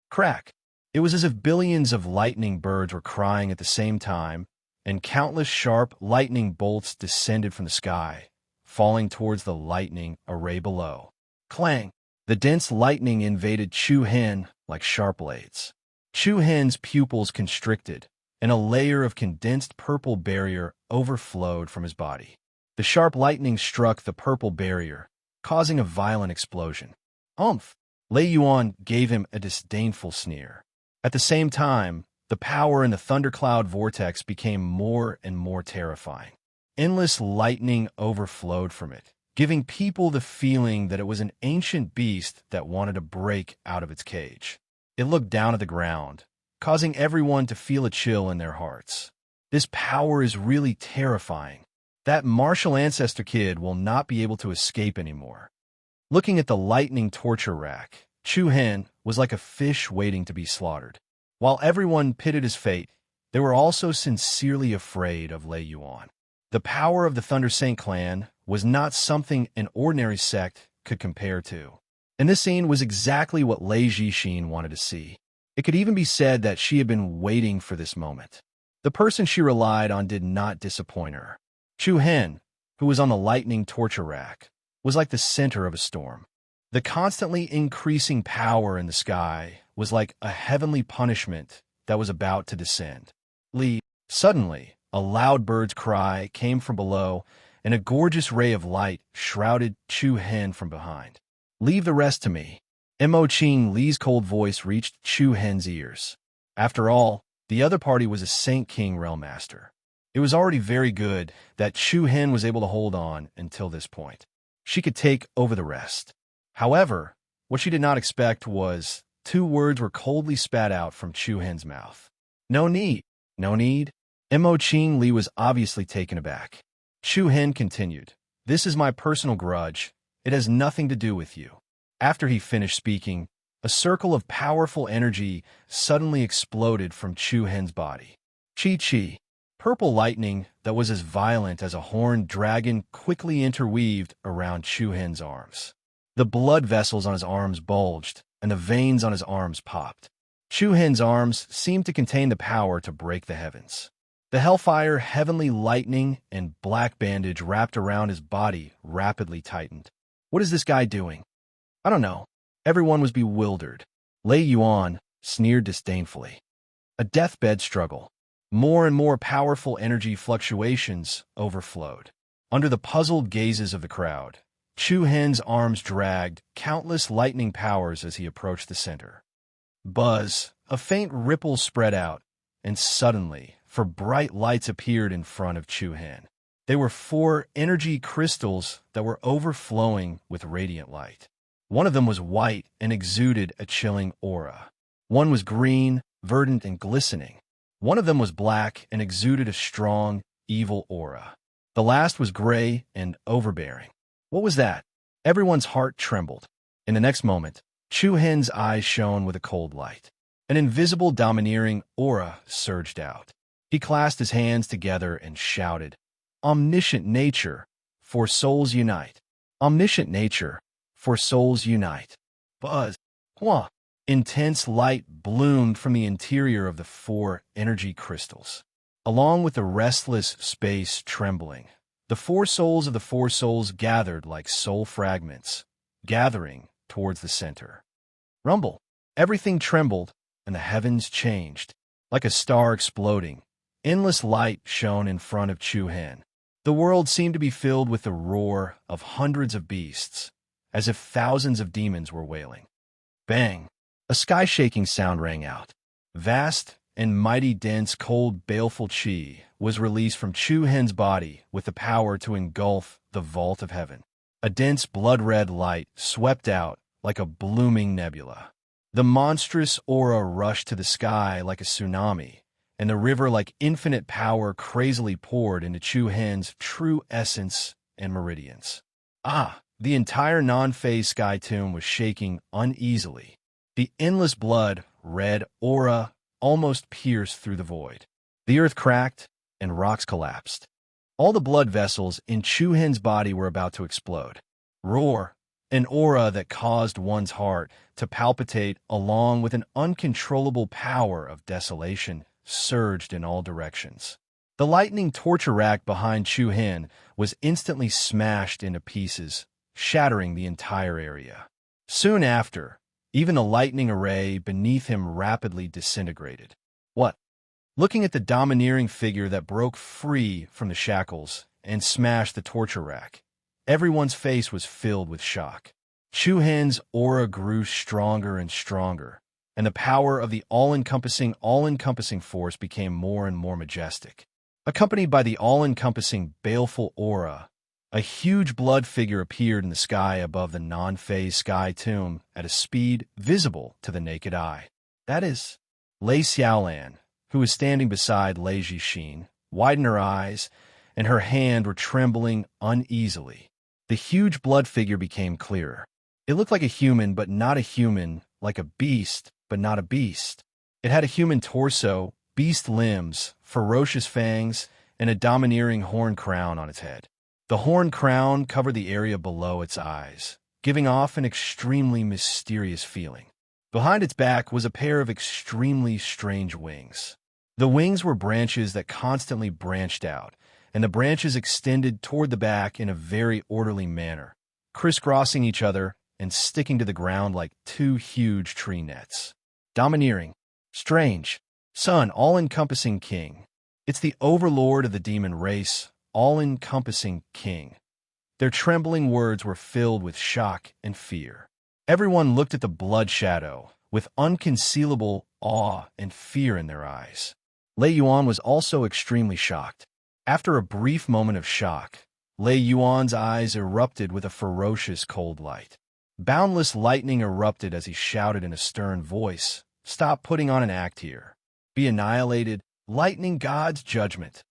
Crack! It was as if billions of lightning birds were crying at the same time, and countless sharp lightning bolts descended from the sky, falling towards the lightning array below. Clang! The dense lightning invaded Chu Hen like sharp blades. Chu Hen's pupils constricted, and a layer of condensed purple barrier overflowed from his body. The sharp lightning struck the purple barrier, causing a violent explosion. Umph! Lei Yuan gave him a disdainful sneer. At the same time, the power in the thundercloud vortex became more and more terrifying. Endless lightning overflowed from it, giving people the feeling that it was an ancient beast that wanted to break out of its cage. It looked down at the ground, causing everyone to feel a chill in their hearts. This power is really terrifying. That martial ancestor kid will not be able to escape anymore. Looking at the lightning torture rack, Chu Hen was like a fish waiting to be slaughtered. While everyone pitied his fate, they were also sincerely afraid of Lei Yuan. The power of the Thunder Saint clan was not something an ordinary sect could compare to. And this scene was exactly what Lei Jixin wanted to see. It could even be said that she had been waiting for this moment. The person she relied on did not disappoint her. Chu Hen, who was on the lightning torture rack, was like the center of a storm. The constantly increasing power in the sky was like a heavenly punishment that was about to descend. Suddenly, a loud bird's cry came from below, and a gorgeous ray of light shrouded Chu Hen from behind. "Leave the rest to me." Mo Qing Li's cold voice reached Chu Hen's ears. After all, the other party was a Saint King Realmmaster. It was already very good that Chu Hen was able to hold on until this point. She could take over the rest. However, what she did not expect was 2 words were coldly spat out from Chu Hen's mouth. "No need. No need." Mo Qing Li was obviously taken aback. Chu Hen continued, "This is my personal grudge. It has nothing to do with you." After he finished speaking, a circle of powerful energy suddenly exploded from Chu Hen's body. Chi-chi. Purple lightning that was as violent as a horned dragon quickly interweaved around Chu Hen's arms. The blood vessels on his arms bulged, and the veins on his arms popped. Chu Hen's arms seemed to contain the power to break the heavens. The hellfire, heavenly lightning, and black bandage wrapped around his body rapidly tightened. "What is this guy doing?" "I don't know." Everyone was bewildered. Lei Yuan sneered disdainfully. A deathbed struggle. More and more powerful energy fluctuations overflowed. Under the puzzled gazes of the crowd, Chu Hen's arms dragged countless lightning powers as he approached the center. Buzz, a faint ripple spread out, and suddenly, 4 bright lights appeared in front of Chu Hen. They were 4 energy crystals that were overflowing with radiant light. One of them was white and exuded a chilling aura. One was green, verdant, and glistening. One of them was black and exuded a strong, evil aura. The last was gray and overbearing. What was that? Everyone's heart trembled. In the next moment, Chu Hen's eyes shone with a cold light. An invisible, domineering aura surged out. He clasped his hands together and shouted, "Omniscient nature, for souls unite. Omniscient nature, for souls unite." Buzz. Hua. Intense light bloomed from the interior of the 4 energy crystals. Along with the restless space trembling, the 4 souls of the 4 souls gathered like soul fragments, gathering towards the center. Rumble. Everything trembled, and the heavens changed. Like a star exploding, endless light shone in front of Chu Hen. The world seemed to be filled with the roar of hundreds of beasts, as if thousands of demons were wailing. Bang! A sky-shaking sound rang out. Vast and mighty dense, cold, baleful chi was released from Chu Hen's body with the power to engulf the vault of heaven. A dense blood-red light swept out like a blooming nebula. The monstrous aura rushed to the sky like a tsunami, and the river like infinite power crazily poured into Chu Hen's true essence and meridians. The entire non-phase sky tomb was shaking uneasily. The endless blood-red aura almost pierced through the void. The earth cracked, and rocks collapsed. All the blood vessels in Chu Hen's body were about to explode. Roar! An aura that caused one's heart to palpitate along with an uncontrollable power of desolation surged in all directions. The lightning torture rack behind Chu Hen was instantly smashed into pieces, shattering the entire area. Soon after, even the lightning array beneath him rapidly disintegrated. What? Looking at the domineering figure that broke free from the shackles and smashed the torture rack, everyone's face was filled with shock. Chu Hen's aura grew stronger and stronger, and the power of the all-encompassing force became more and more majestic. Accompanied by the all-encompassing baleful aura, A huge blood figure appeared in the sky above the non-phase sky tomb at a speed visible to the naked eye. That is, Lei Xiaolan, who was standing beside Lei Jixin, widened her eyes, and her hand were trembling uneasily. The huge blood figure became clearer. It looked like a human, but not a human, like a beast, but not a beast. It had a human torso, beast limbs, ferocious fangs, and a domineering horn crown on its head. The horn crown covered the area below its eyes, giving off an extremely mysterious feeling. Behind its back was a pair of extremely strange wings. The wings were branches that constantly branched out, and the branches extended toward the back in a very orderly manner, crisscrossing each other and sticking to the ground like two huge tree nets. Domineering, strange, sun, all-encompassing king. It's the overlord of the demon race, all-encompassing king. Their trembling words were filled with shock and fear. Everyone looked at the blood shadow with unconcealable awe and fear in their eyes. Lei Yuan was also extremely shocked. After a brief moment of shock, Lei Yuan's eyes erupted with a ferocious cold light. Boundless lightning erupted as he shouted in a stern voice, "Stop putting on an act here. Be annihilated, lightning god's judgment."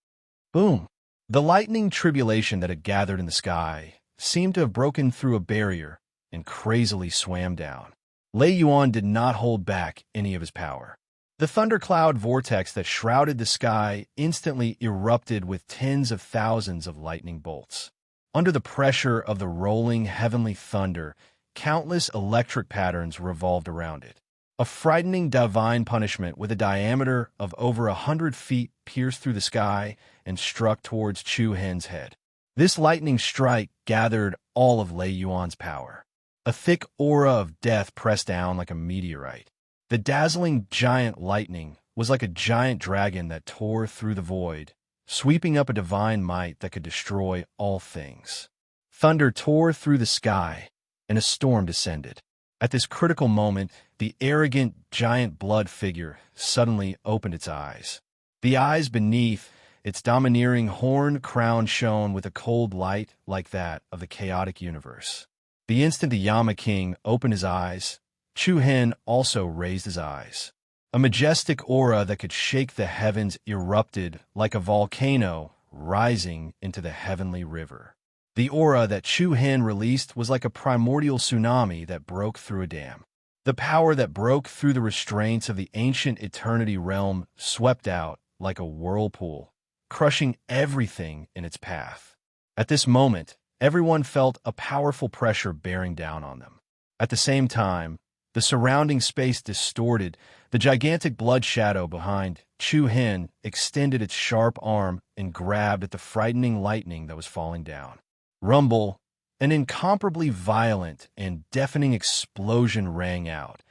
Boom! The lightning tribulation that had gathered in the sky seemed to have broken through a barrier and crazily swam down. Lei Yuan did not hold back any of his power. The thundercloud vortex that shrouded the sky instantly erupted with tens of thousands of lightning bolts. Under the pressure of the rolling heavenly thunder, countless electric patterns revolved around it. A frightening divine punishment with a diameter of over 100 feet pierced through the sky and struck towards Chu Hen's head. This lightning strike gathered all of Lei Yuan's power. A thick aura of death pressed down like a meteorite. The dazzling giant lightning was like a giant dragon that tore through the void, sweeping up a divine might that could destroy all things. Thunder tore through the sky, and a storm descended. At this critical moment, the arrogant giant blood figure suddenly opened its eyes. The eyes beneath its domineering horn crown shone with a cold light like that of the chaotic universe. The instant the Yama King opened his eyes, Chu Hen also raised his eyes. A majestic aura that could shake the heavens erupted like a volcano rising into the heavenly river. The aura that Chu Hen released was like a primordial tsunami that broke through a dam. The power that broke through the restraints of the ancient eternity realm swept out like a whirlpool, crushing everything in its path. At this moment, everyone felt a powerful pressure bearing down on them. At the same time, the surrounding space distorted. The gigantic blood shadow behind Chu Hen extended its sharp arm and grabbed at the frightening lightning that was falling down. Rumble, an incomparably violent and deafening explosion rang out,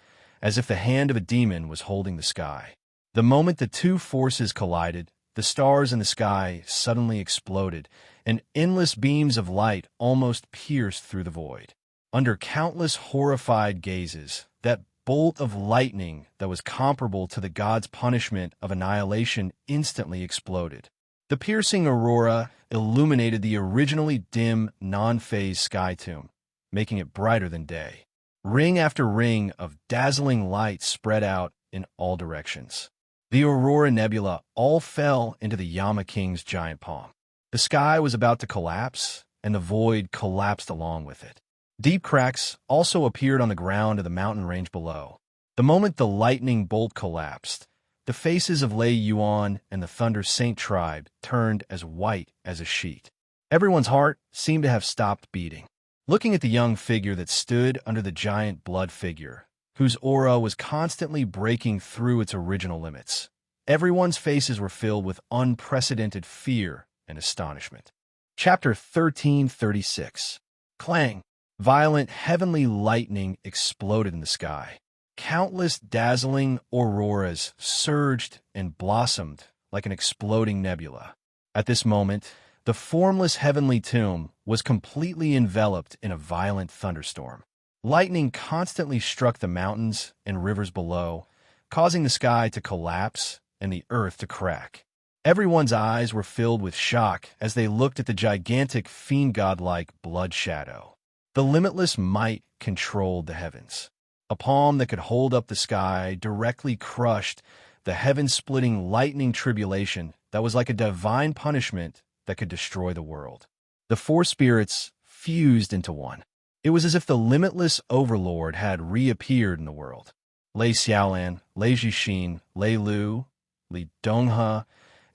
as if the hand of a demon was holding the sky. The moment the two forces collided, the stars in the sky suddenly exploded, and endless beams of light almost pierced through the void. Under countless horrified gazes, that bolt of lightning that was comparable to the god's punishment of annihilation instantly exploded. The piercing aurora illuminated the originally dim, non-phase sky tomb, making it brighter than day. Ring after ring of dazzling light spread out in all directions. The Aurora Nebula all fell into the Yama King's giant palm. The sky was about to collapse, and the void collapsed along with it. Deep cracks also appeared on the ground of the mountain range below. The moment the lightning bolt collapsed, the faces of Lei Yuan and the Thunder Saint tribe turned as white as a sheet. Everyone's heart seemed to have stopped beating. Looking at the young figure that stood under the giant blood figure, whose aura was constantly breaking through its original limits, everyone's faces were filled with unprecedented fear and astonishment. Chapter 1336. Clang! Violent heavenly lightning exploded in the sky. Countless dazzling auroras surged and blossomed like an exploding nebula. At this moment, the formless heavenly tomb was completely enveloped in a violent thunderstorm. Lightning constantly struck the mountains and rivers below, causing the sky to collapse and the earth to crack. Everyone's eyes were filled with shock as they looked at the gigantic fiend-god-like blood shadow. The limitless might controlled the heavens. A palm that could hold up the sky directly crushed the heaven-splitting lightning tribulation that was like a divine punishment that could destroy the world. The four spirits fused into one. It was as if the limitless overlord had reappeared in the world. Lei Xiaolan, Lei Jixin, Lei Lu, Li Donghe,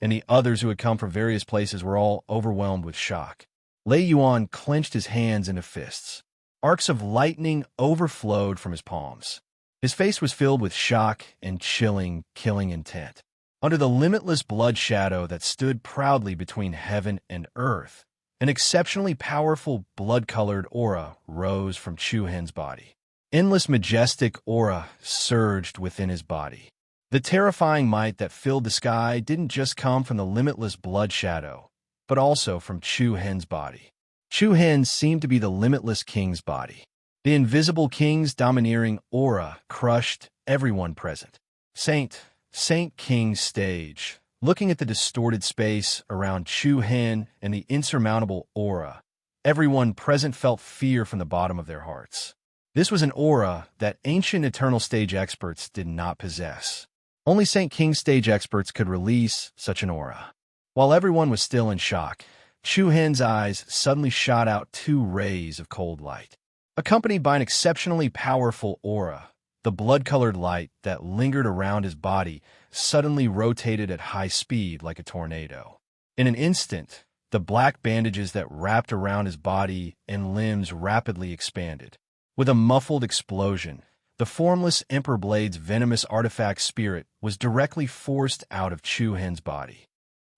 and the others who had come from various places were all overwhelmed with shock. Lei Yuan clenched his hands into fists. Arcs of lightning overflowed from his palms. His face was filled with shock and chilling, killing intent. Under the limitless blood shadow that stood proudly between heaven and earth, an exceptionally powerful blood-colored aura rose from Chu Hen's body. Endless majestic aura surged within his body. The terrifying might that filled the sky didn't just come from the limitless blood shadow, but also from Chu Hen's body. Chu Hen seemed to be the limitless king's body. The invisible king's domineering aura crushed everyone present. Saint King's stage, looking at the distorted space around Chu Hen and the insurmountable aura, everyone present felt fear from the bottom of their hearts. This was an aura that ancient eternal stage experts did not possess. Only Saint King's stage experts could release such an aura. While everyone was still in shock, Chu Hen's eyes suddenly shot out two rays of cold light. Accompanied by an exceptionally powerful aura, the blood-colored light that lingered around his body suddenly rotated at high speed like a tornado. In an instant, the black bandages that wrapped around his body and limbs rapidly expanded. With a muffled explosion, the formless Emperor Blade's venomous artifact spirit was directly forced out of Chu Hen's body.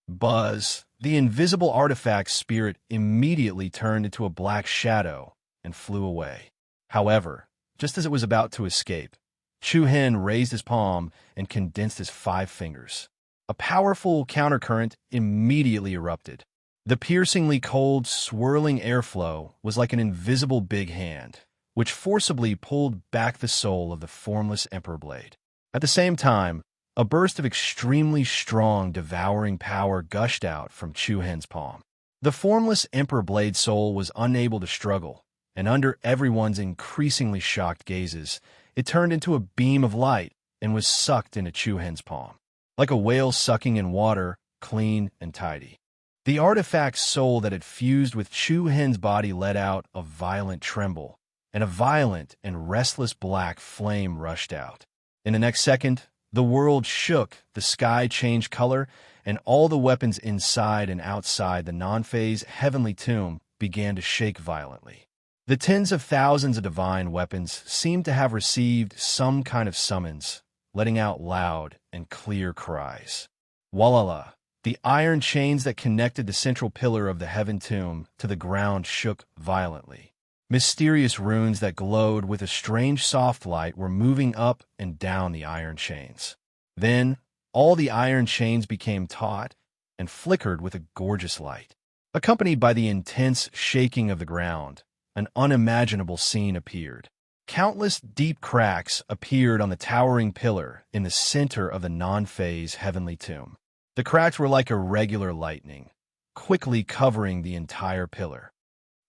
Buzz, the invisible artifact spirit, immediately turned into a black shadow and flew away. However, just as it was about to escape, Chu Hen raised his palm and condensed his 5 fingers. A powerful countercurrent immediately erupted. The piercingly cold, swirling airflow was like an invisible big hand, which forcibly pulled back the soul of the formless Emperor Blade. At the same time, a burst of extremely strong, devouring power gushed out from Chu Hen's palm. The formless Emperor Blade's soul was unable to struggle, and under everyone's increasingly shocked gazes, it turned into a beam of light and was sucked into Chu Hen's palm. Like a whale sucking in water, clean and tidy. The artifact's soul that had fused with Chu Hen's body let out a violent tremble, and a violent and restless black flame rushed out. In the next second, the world shook, the sky changed color, and all the weapons inside and outside the non-phase heavenly tomb began to shake violently. The tens of thousands of divine weapons seemed to have received some kind of summons, letting out loud and clear cries. Walala! The iron chains that connected the central pillar of the heaven tomb to the ground shook violently. Mysterious runes that glowed with a strange soft light were moving up and down the iron chains. Then, all the iron chains became taut and flickered with a gorgeous light. Accompanied by the intense shaking of the ground, an unimaginable scene appeared. Countless deep cracks appeared on the towering pillar in the center of the non-phase heavenly tomb. The cracks were like irregular lightning, quickly covering the entire pillar.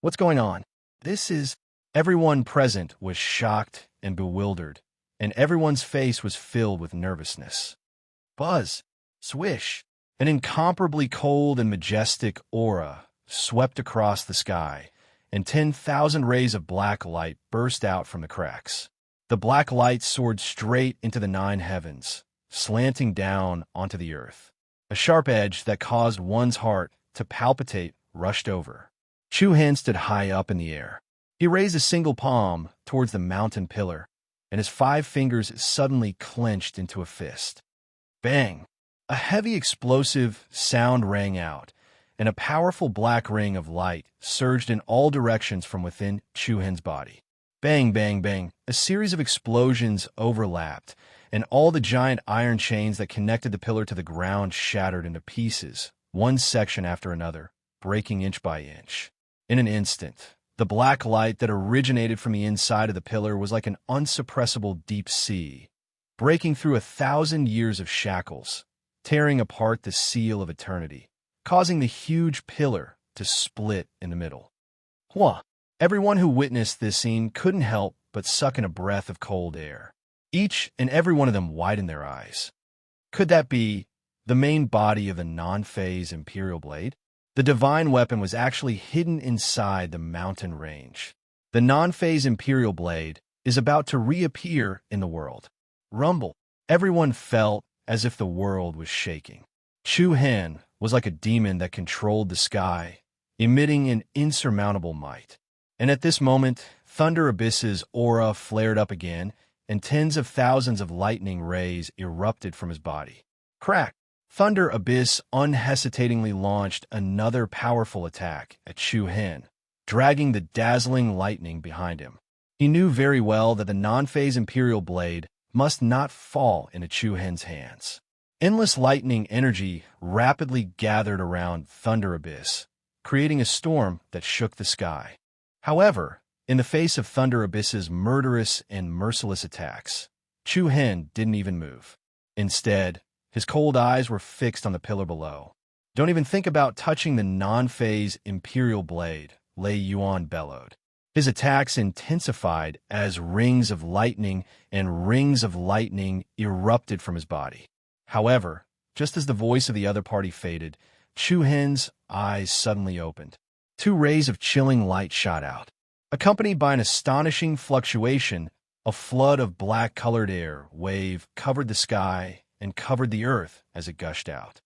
What's going on? Everyone present was shocked and bewildered, and everyone's face was filled with nervousness. Buzz, swish, an incomparably cold and majestic aura swept across the sky, and 10,000 rays of black light burst out from the cracks. The black light soared straight into the 9 heavens, slanting down onto the earth. A sharp edge that caused one's heart to palpitate rushed over. Chu Hen stood high up in the air. He raised a single palm towards the mountain pillar, and his 5 fingers suddenly clenched into a fist. Bang! A heavy explosive sound rang out, and a powerful black ring of light surged in all directions from within Chu Hen's body. Bang, bang, bang! A series of explosions overlapped, and all the giant iron chains that connected the pillar to the ground shattered into pieces, one section after another, breaking inch by inch. In an instant, the black light that originated from the inside of the pillar was like an unsuppressible deep sea, breaking through 1,000 years of shackles, tearing apart the seal of eternity, causing the huge pillar to split in the middle. Whoa! Everyone who witnessed this scene couldn't help but suck in a breath of cold air. Each and every one of them widened their eyes. Could that be the main body of the non-phase Imperial Blade? The divine weapon was actually hidden inside the mountain range. The non-phase Imperial Blade is about to reappear in the world. Rumble. Everyone felt as if the world was shaking. Chu Hen was like a demon that controlled the sky, emitting an insurmountable might. And at this moment, Thunder Abyss's aura flared up again, and tens of thousands of lightning rays erupted from his body. Crack! Thunder Abyss unhesitatingly launched another powerful attack at Chu Hen, dragging the dazzling lightning behind him. He knew very well that the non-phase Imperial Blade must not fall into Chu Hen's hands. Endless lightning energy rapidly gathered around Thunder Abyss, creating a storm that shook the sky. However, in the face of Thunder Abyss's murderous and merciless attacks, Chu Hen didn't even move. Instead, his cold eyes were fixed on the pillar below. "Don't even think about touching the non-phase Imperial Blade," Lei Yuan bellowed. His attacks intensified as rings of lightning and rings of lightning erupted from his body. However, just as the voice of the other party faded, Chu Hen's eyes suddenly opened. Two rays of chilling light shot out. Accompanied by an astonishing fluctuation, a flood of black-colored air wave covered the sky and covered the earth as it gushed out.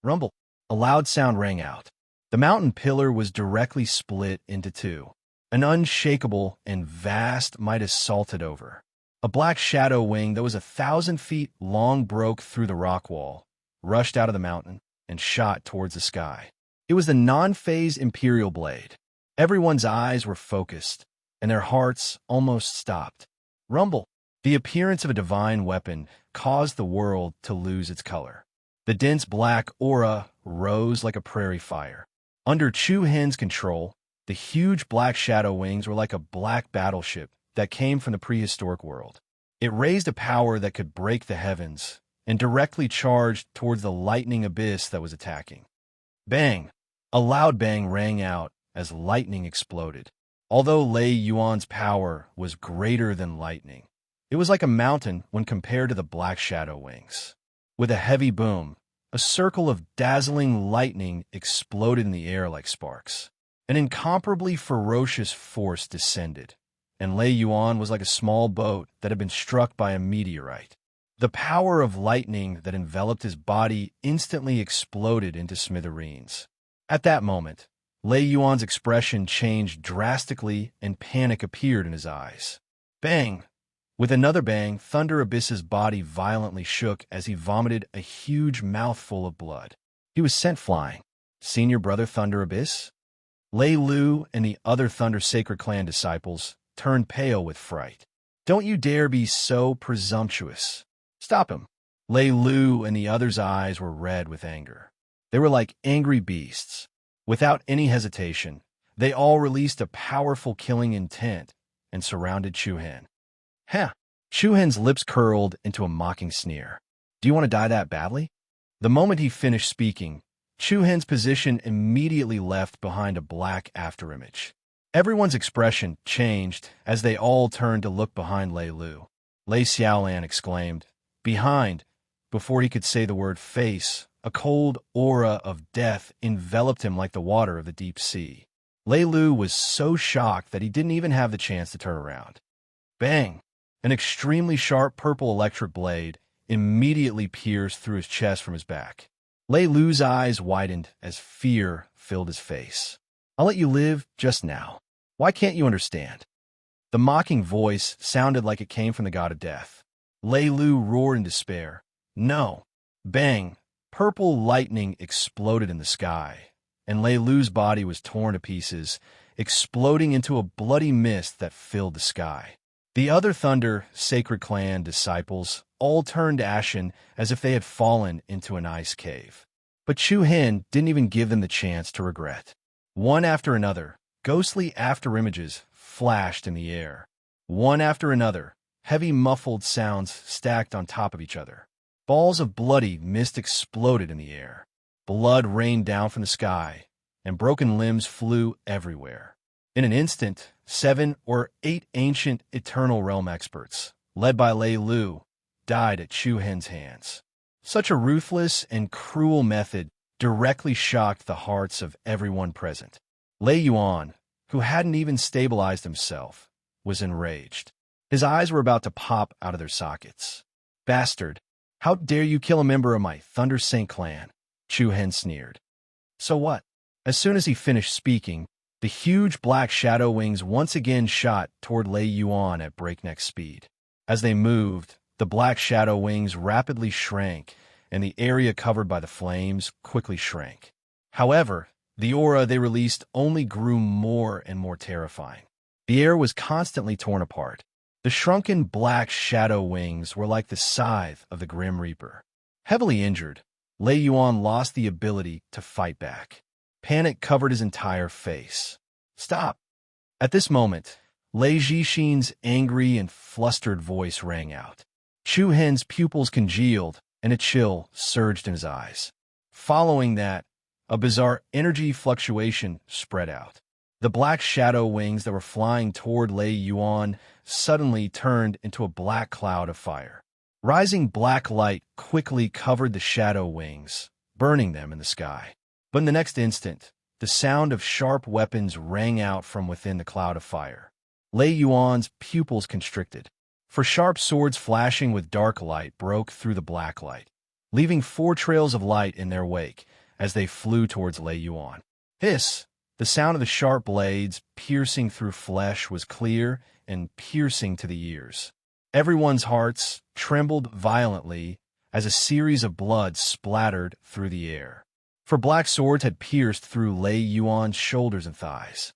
Rumble. A loud sound rang out. The mountain pillar was directly split into two. An unshakable and vast might assaulted over. A black shadow wing that was 1,000 feet long broke through the rock wall, rushed out of the mountain, and shot towards the sky. It was the non-phase Imperial Blade. Everyone's eyes were focused, and their hearts almost stopped. Rumble. The appearance of a divine weapon caused the world to lose its color. The dense black aura rose like a prairie fire. Under Chu Hen's control, the huge black shadow wings were like a black battleship that came from the prehistoric world. It raised a power that could break the heavens and directly charged towards the lightning abyss that was attacking. Bang! A loud bang rang out as lightning exploded. Although Lei Yuan's power was greater than lightning, it was like a mountain when compared to the black shadow wings. With a heavy boom, a circle of dazzling lightning exploded in the air like sparks. An incomparably ferocious force descended, and Lei Yuan was like a small boat that had been struck by a meteorite. The power of lightning that enveloped his body instantly exploded into smithereens. At that moment, Lei Yuan's expression changed drastically and panic appeared in his eyes. Bang! With another bang, Thunder Abyss's body violently shook as he vomited a huge mouthful of blood. He was sent flying. "Seen your brother Thunder Abyss?" Lei Lu and the other Thunder Sacred Clan disciples turned pale with fright. "Don't you dare be so presumptuous. Stop him." Lei Lu and the others' eyes were red with anger. They were like angry beasts. Without any hesitation, they all released a powerful killing intent and surrounded Chu Hen. "Huh!" Chu Hen's lips curled into a mocking sneer. "Do you want to die that badly?" The moment he finished speaking, Chu Hen's position immediately left behind a black afterimage. Everyone's expression changed as they all turned to look behind Lei Lu. Lei Xiaolan exclaimed, "Behind!" Before he could say the word face, a cold aura of death enveloped him like the water of the deep sea. Lei Lu was so shocked that he didn't even have the chance to turn around. Bang! An extremely sharp purple electric blade immediately pierced through his chest from his back. Lei Lu's eyes widened as fear filled his face. "I'll let you live just now. Why can't you understand?" The mocking voice sounded like it came from the god of death. Lei Lu roared in despair. "No!" Bang! Purple lightning exploded in the sky, and Lei Lu's body was torn to pieces, exploding into a bloody mist that filled the sky. The other Thunder Sacred Clan disciples all turned ashen as if they had fallen into an ice cave. But Chu Hen didn't even give them the chance to regret. One after another, ghostly afterimages flashed in the air. One after another, heavy muffled sounds stacked on top of each other. Balls of bloody mist exploded in the air. Blood rained down from the sky, and broken limbs flew everywhere. In an instant, 7 or 8 ancient Eternal Realm experts, led by Lei Lu, died at Chu Hen's hands. Such a ruthless and cruel method directly shocked the hearts of everyone present. Lei Yuan, who hadn't even stabilized himself, was enraged. His eyes were about to pop out of their sockets. "Bastard! How dare you kill a member of my Thunder Saint clan?" Chu Hen sneered. "So what?" As soon as he finished speaking, the huge black shadow wings once again shot toward Lei Yuan at breakneck speed. As they moved, the black shadow wings rapidly shrank, and the area covered by the flames quickly shrank. However, the aura they released only grew more and more terrifying. The air was constantly torn apart. The shrunken black shadow wings were like the scythe of the Grim Reaper. Heavily injured, Lei Yuan lost the ability to fight back. Panic covered his entire face. "Stop!" At this moment, Lei Jixin's angry and flustered voice rang out. Chu Hen's pupils congealed, and a chill surged in his eyes. Following that, a bizarre energy fluctuation spread out. The black shadow wings that were flying toward Lei Yuan suddenly turned into a black cloud of fire. Rising black light quickly covered the shadow wings, burning them in the sky. But in the next instant, the sound of sharp weapons rang out from within the cloud of fire. Lei Yuan's pupils constricted, for sharp swords flashing with dark light broke through the black light, leaving 4 trails of light in their wake as they flew towards Lei Yuan. Hiss! The sound of the sharp blades piercing through flesh was clear and piercing to the ears. Everyone's hearts trembled violently as a series of blood splattered through the air. For black swords had pierced through Lei Yuan's shoulders and thighs.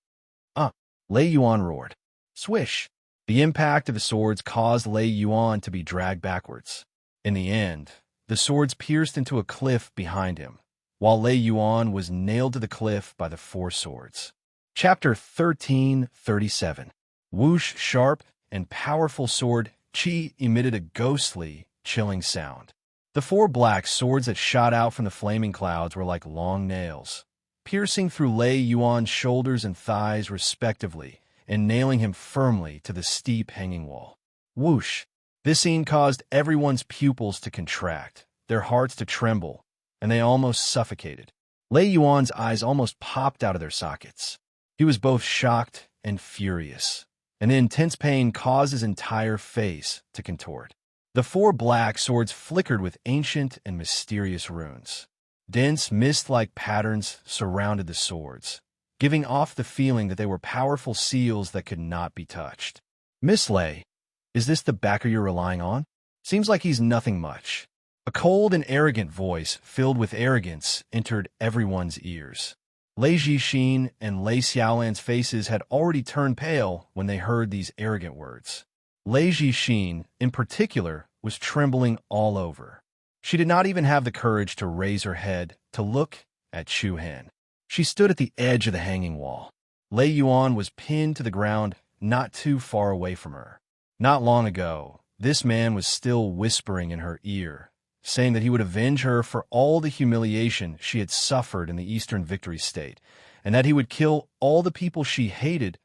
Lei Yuan roared. Swish! The impact of the swords caused Lei Yuan to be dragged backwards. In the end, the swords pierced into a cliff behind him, while Lei Yuan was nailed to the cliff by the 4 swords. Chapter 1337. Whoosh, sharp and powerful sword Qi emitted a ghostly, chilling sound. The 4 black swords that shot out from the flaming clouds were like long nails, piercing through Lei Yuan's shoulders and thighs respectively, and nailing him firmly to the steep hanging wall. Whoosh! This scene caused everyone's pupils to contract, their hearts to tremble, and they almost suffocated. Lei Yuan's eyes almost popped out of their sockets. He was both shocked and furious, and the intense pain caused his entire face to contort. The 4 black swords flickered with ancient and mysterious runes. Dense mist-like patterns surrounded the swords, giving off the feeling that they were powerful seals that could not be touched. "Miss Lei, is this the backer you're relying on? Seems like he's nothing much." A cold and arrogant voice filled with arrogance entered everyone's ears. Lei Jixin and Lei Xiaolan's faces had already turned pale when they heard these arrogant words. Lei Jixin, in particular, was trembling all over. She did not even have the courage to raise her head to look at Chu Hen. She stood at the edge of the hanging wall. Lei Yuan was pinned to the ground not too far away from her. Not long ago, this man was still whispering in her ear, saying that he would avenge her for all the humiliation she had suffered in the Eastern Victory State, and that he would kill all the people she hated.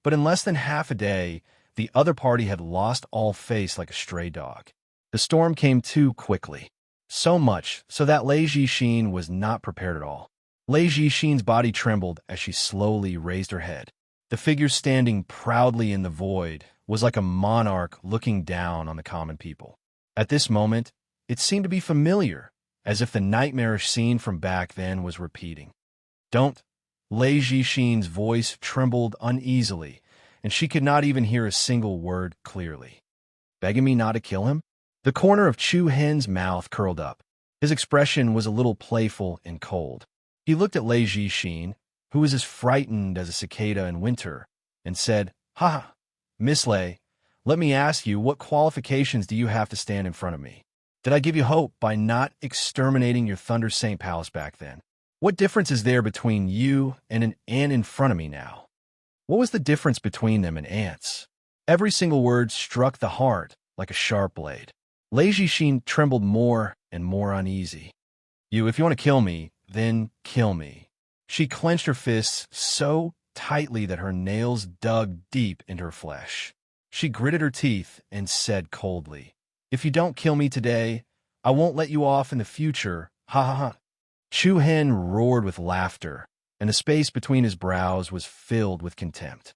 But in less than half a day, the other party had lost all face like a stray dog. The storm came too quickly. So much so that Lei Jixin was not prepared at all. Lei Jixin's body trembled as she slowly raised her head. The figure standing proudly in the void was like a monarch looking down on the common people. At this moment, it seemed to be familiar, as if the nightmarish scene from back then was repeating. "Don't." Lei Jixin's voice trembled uneasily, and she could not even hear a single word clearly. "Begging me not to kill him?" The corner of Chu Hen's mouth curled up. His expression was a little playful and cold. He looked at Lei Jixin, who was as frightened as a cicada in winter, and said, "Ha! Miss Lei, let me ask you, what qualifications do you have to stand in front of me? Did I give you hope by not exterminating your Thunder Saint Palace back then? What difference is there between you and an ant in front of me now? What was the difference between them and ants?" Every single word struck the heart like a sharp blade. Lei Jixin trembled more and more uneasy. If you want to kill me, then kill me. She clenched her fists so tightly that her nails dug deep into her flesh. She gritted her teeth and said coldly, "If you don't kill me today, I won't let you off in the future. Ha ha ha." Chu Hen roared with laughter, and the space between his brows was filled with contempt.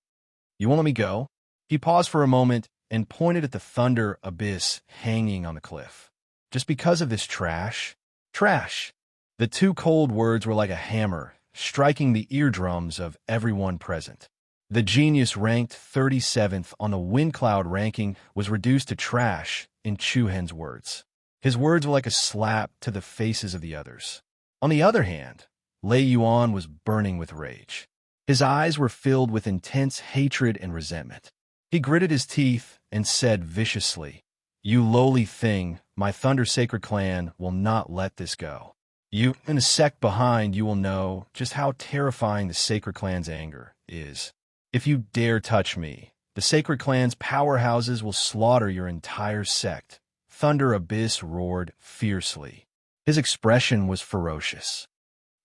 "You won't let me go?" He paused for a moment and pointed at the thunder abyss hanging on the cliff. "Just because of this trash?" Trash! The two cold words were like a hammer, striking the eardrums of everyone present. The genius ranked 37th on the wind cloud ranking was reduced to trash in Chu Hen's words. His words were like a slap to the faces of the others. On the other hand, Lei Yuan was burning with rage. His eyes were filled with intense hatred and resentment. He gritted his teeth and said viciously, "You lowly thing, my Thunder Sacred Clan will not let this go. You, and a sect behind you will know just how terrifying the Sacred Clan's anger is. If you dare touch me, the Sacred Clan's powerhouses will slaughter your entire sect." Thunder Abyss roared fiercely. His expression was ferocious.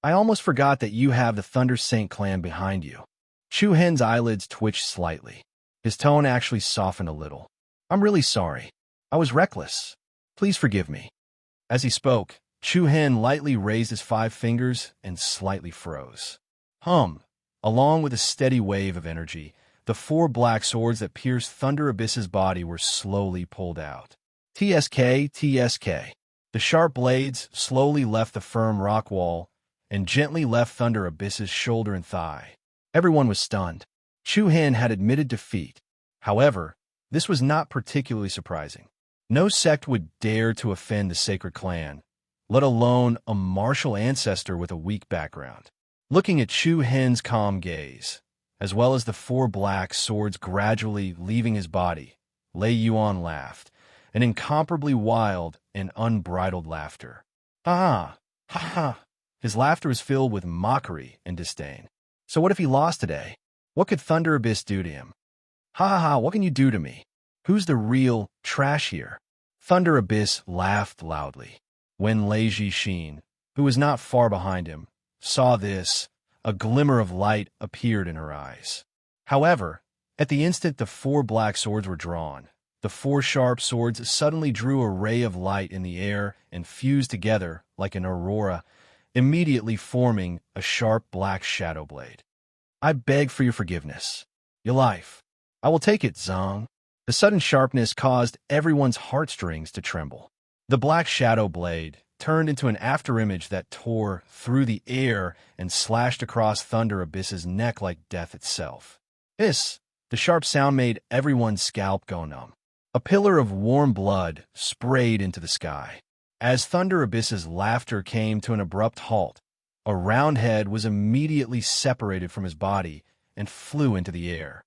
"I almost forgot that you have the Thunder Saint Clan behind you." Chu Hen's eyelids twitched slightly. His tone actually softened a little. "I'm really sorry. I was reckless. Please forgive me." As he spoke, Chu Hen lightly raised his 5 fingers and slightly froze. Along with a steady wave of energy, the 4 black swords that pierced Thunder Abyss's body were slowly pulled out. TSK, TSK. The sharp blades slowly left the firm rock wall and gently left Thunder Abyss's shoulder and thigh. Everyone was stunned. Chu Hen had admitted defeat. However, this was not particularly surprising. No sect would dare to offend the Sacred Clan, let alone a martial ancestor with a weak background. Looking at Chu Hen's calm gaze, as well as the 4 black swords gradually leaving his body, Lei Yuan laughed, an incomparably wild and unbridled laughter. Ha ha, ha ha. His laughter was filled with mockery and disdain. So what if he lost today? What could Thunder Abyss do to him? Ha ha ha, what can you do to me? Who's the real trash here? Thunder Abyss laughed loudly. When Lei Jixin, who was not far behind him, saw this, a glimmer of light appeared in her eyes. However, at the instant the 4 black swords were drawn, the 4 sharp swords suddenly drew a ray of light in the air and fused together like an aurora, immediately forming a sharp black shadow blade. "I beg for your forgiveness. Your life. I will take it, Zhang." The sudden sharpness caused everyone's heartstrings to tremble. The black shadow blade turned into an afterimage that tore through the air and slashed across Thunder Abyss's neck like death itself. The sharp sound made everyone's scalp go numb. A pillar of warm blood sprayed into the sky. As Thunder Abyss's laughter came to an abrupt halt, a round head was immediately separated from his body and flew into the air.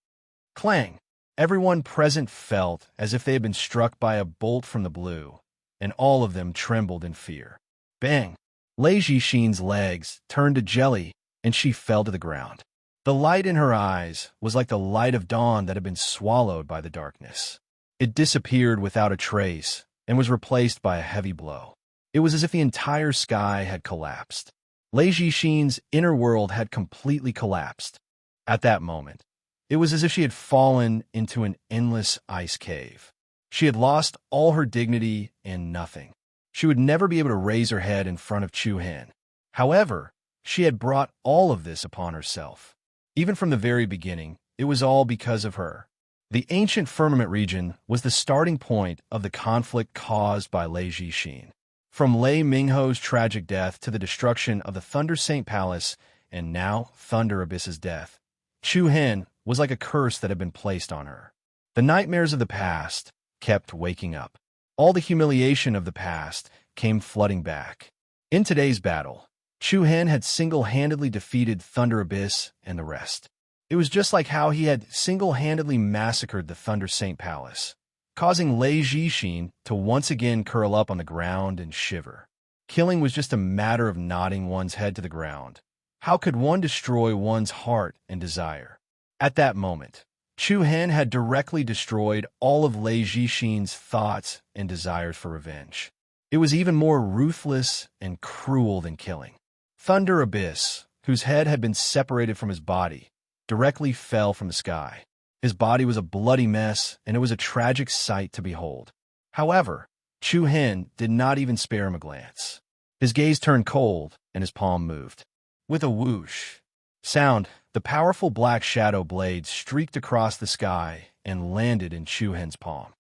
Clang! Everyone present felt as if they had been struck by a bolt from the blue, and all of them trembled in fear. Bang! Lei Jixin's legs turned to jelly, and she fell to the ground. The light in her eyes was like the light of dawn that had been swallowed by the darkness. It disappeared without a trace and was replaced by a heavy blow. It was as if the entire sky had collapsed. Lei Jixin's inner world had completely collapsed. At that moment, it was as if she had fallen into an endless ice cave. She had lost all her dignity and nothing. She would never be able to raise her head in front of Chu Hen. However, she had brought all of this upon herself. Even from the very beginning, it was all because of her. The ancient firmament region was the starting point of the conflict caused by Lei Jixin. From Lei Mingho's tragic death to the destruction of the Thunder Saint Palace and now Thunder Abyss's death, Chu Hen was like a curse that had been placed on her. The nightmares of the past kept waking up. All the humiliation of the past came flooding back. In today's battle, Chu Hen had single-handedly defeated Thunder Abyss and the rest. It was just like how he had single-handedly massacred the Thunder Saint Palace, causing Lei Jixin to once again curl up on the ground and shiver. Killing was just a matter of nodding one's head to the ground. How could one destroy one's heart and desire? At that moment, Chu Hen had directly destroyed all of Lei Jixin's thoughts and desires for revenge. It was even more ruthless and cruel than killing. Thunder Abyss, whose head had been separated from his body, directly fell from the sky. His body was a bloody mess, and it was a tragic sight to behold. However, Chu Hen did not even spare him a glance. His gaze turned cold, and his palm moved. With a whoosh sound, the powerful black shadow blade streaked across the sky and landed in Chu Hen's palm.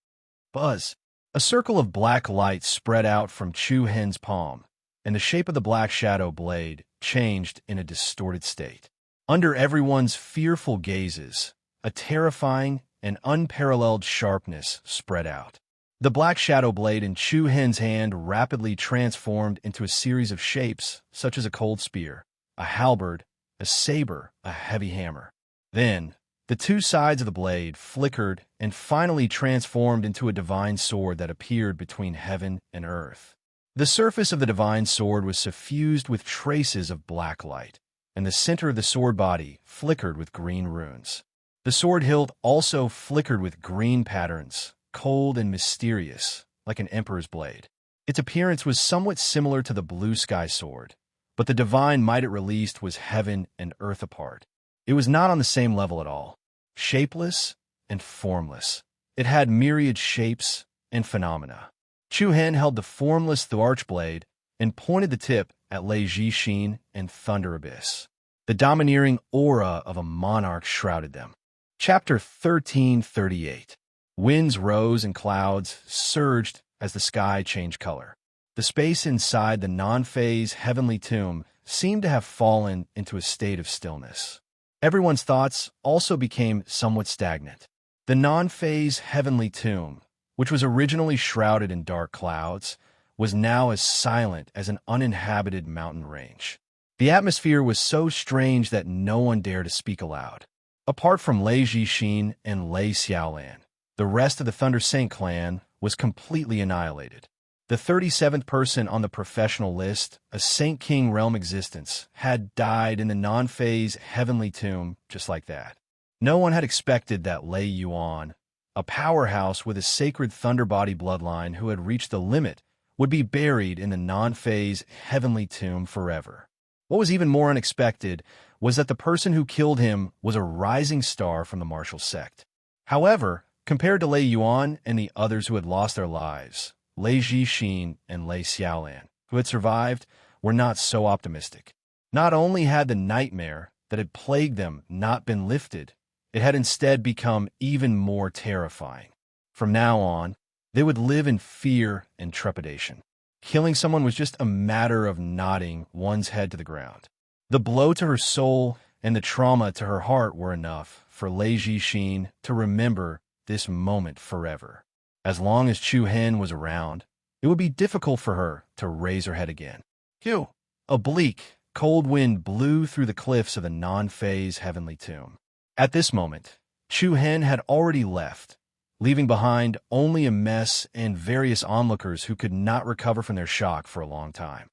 Buzz! A circle of black light spread out from Chu Hen's palm, and the shape of the black shadow blade changed in a distorted state. Under everyone's fearful gazes, a terrifying and unparalleled sharpness spread out. The black shadow blade in Chu Hen's hand rapidly transformed into a series of shapes, such as a cold spear, a halberd, a saber, a heavy hammer. Then, the two sides of the blade flickered and finally transformed into a divine sword that appeared between heaven and earth. The surface of the divine sword was suffused with traces of black light, and the center of the sword body flickered with green runes. The sword hilt also flickered with green patterns, cold and mysterious, like an emperor's blade. Its appearance was somewhat similar to the blue sky sword, but the divine might it released was heaven and earth apart. It was not on the same level at all. Shapeless and formless, it had myriad shapes and phenomena. Chu Hen held the formless Thuarch blade and pointed the tip at Lei Jixin and Thunder Abyss. The domineering aura of a monarch shrouded them. Chapter 1338. Winds rose and clouds surged as the sky changed color. The space inside the non-phase heavenly tomb seemed to have fallen into a state of stillness. Everyone's thoughts also became somewhat stagnant. The non-phase heavenly tomb, which was originally shrouded in dark clouds, was now as silent as an uninhabited mountain range. The atmosphere was so strange that no one dared to speak aloud. Apart from Lei Jixin and Lei Xiaolan, the rest of the Thunder Saint clan was completely annihilated. The 37th person on the professional list, a Saint King realm existence, had died in the non-phase heavenly tomb just like that. No one had expected that Lei Yuan, a powerhouse with a sacred thunder body bloodline who had reached the limit, would be buried in the non-phase heavenly tomb forever. What was even more unexpected was that the person who killed him was a rising star from the martial sect. However, compared to Lei Yuan and the others who had lost their lives, Lei Jixin and Lei Xiaolan, who had survived, were not so optimistic. Not only had the nightmare that had plagued them not been lifted, it had instead become even more terrifying. From now on, they would live in fear and trepidation. Killing someone was just a matter of nodding one's head to the ground. The blow to her soul and the trauma to her heart were enough for Lei Jixin to remember this moment forever. As long as Chu Hen was around, it would be difficult for her to raise her head again. Phew! A bleak, cold wind blew through the cliffs of the non-phase heavenly tomb. At this moment, Chu Hen had already left, leaving behind only a mess and various onlookers who could not recover from their shock for a long time.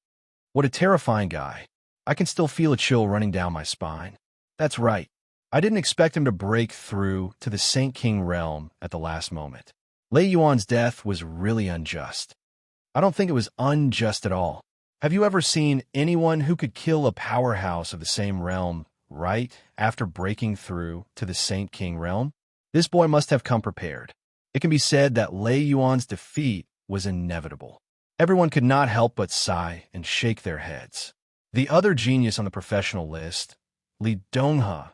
What a terrifying guy. I can still feel a chill running down my spine. That's right. I didn't expect him to break through to the Saint King realm at the last moment. Lei Yuan's death was really unjust. I don't think it was unjust at all. Have you ever seen anyone who could kill a powerhouse of the same realm right after breaking through to the Saint King realm? This boy must have come prepared. It can be said that Lei Yuan's defeat was inevitable. Everyone could not help but sigh and shake their heads. The other genius on the professional list, Li Donghe,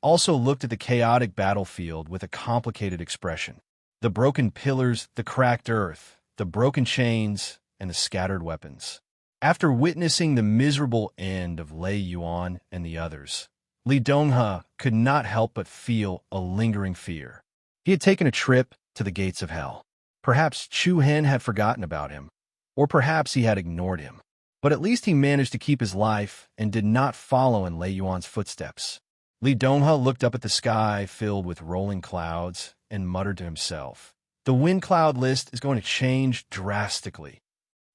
also looked at the chaotic battlefield with a complicated expression. The broken pillars, the cracked earth, the broken chains, and the scattered weapons. After witnessing the miserable end of Lei Yuan and the others, Li Donghe could not help but feel a lingering fear. He had taken a trip to the gates of hell. Perhaps Chu Hen had forgotten about him, or perhaps he had ignored him. But at least he managed to keep his life and did not follow in Lei Yuan's footsteps. Li Donghe looked up at the sky filled with rolling clouds and muttered to himself, "The wind cloud list is going to change drastically."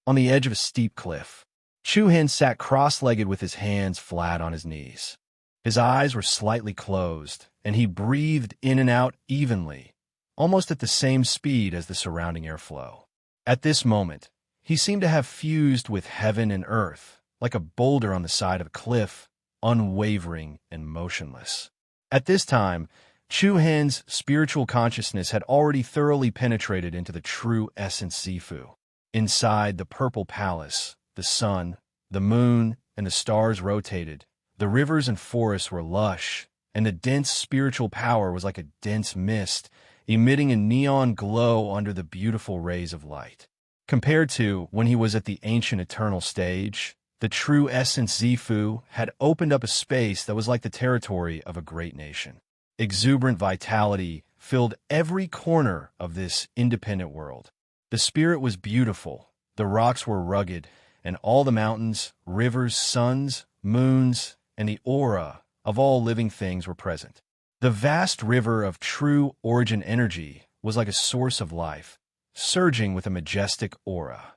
On the edge of a steep cliff, Chu Hen sat cross-legged with his hands flat on his knees. His eyes were slightly closed, and he breathed in and out evenly, almost at the same speed as the surrounding airflow. At this moment, he seemed to have fused with heaven and earth, like a boulder on the side of a cliff, unwavering and motionless. At this time, Chu Hen's spiritual consciousness had already thoroughly penetrated into the true essence Zifu. Inside the purple palace, the sun, the moon, and the stars rotated. The rivers and forests were lush, and the dense spiritual power was like a dense mist, emitting a neon glow under the beautiful rays of light. Compared to when he was at the ancient eternal stage, the true essence Zifu had opened up a space that was like the territory of a great nation. Exuberant vitality filled every corner of this independent world. The spirit was beautiful, the rocks were rugged, and all the mountains, rivers, suns, moons, and the aura of all living things were present. The vast river of true origin energy was like a source of life, surging with a majestic aura.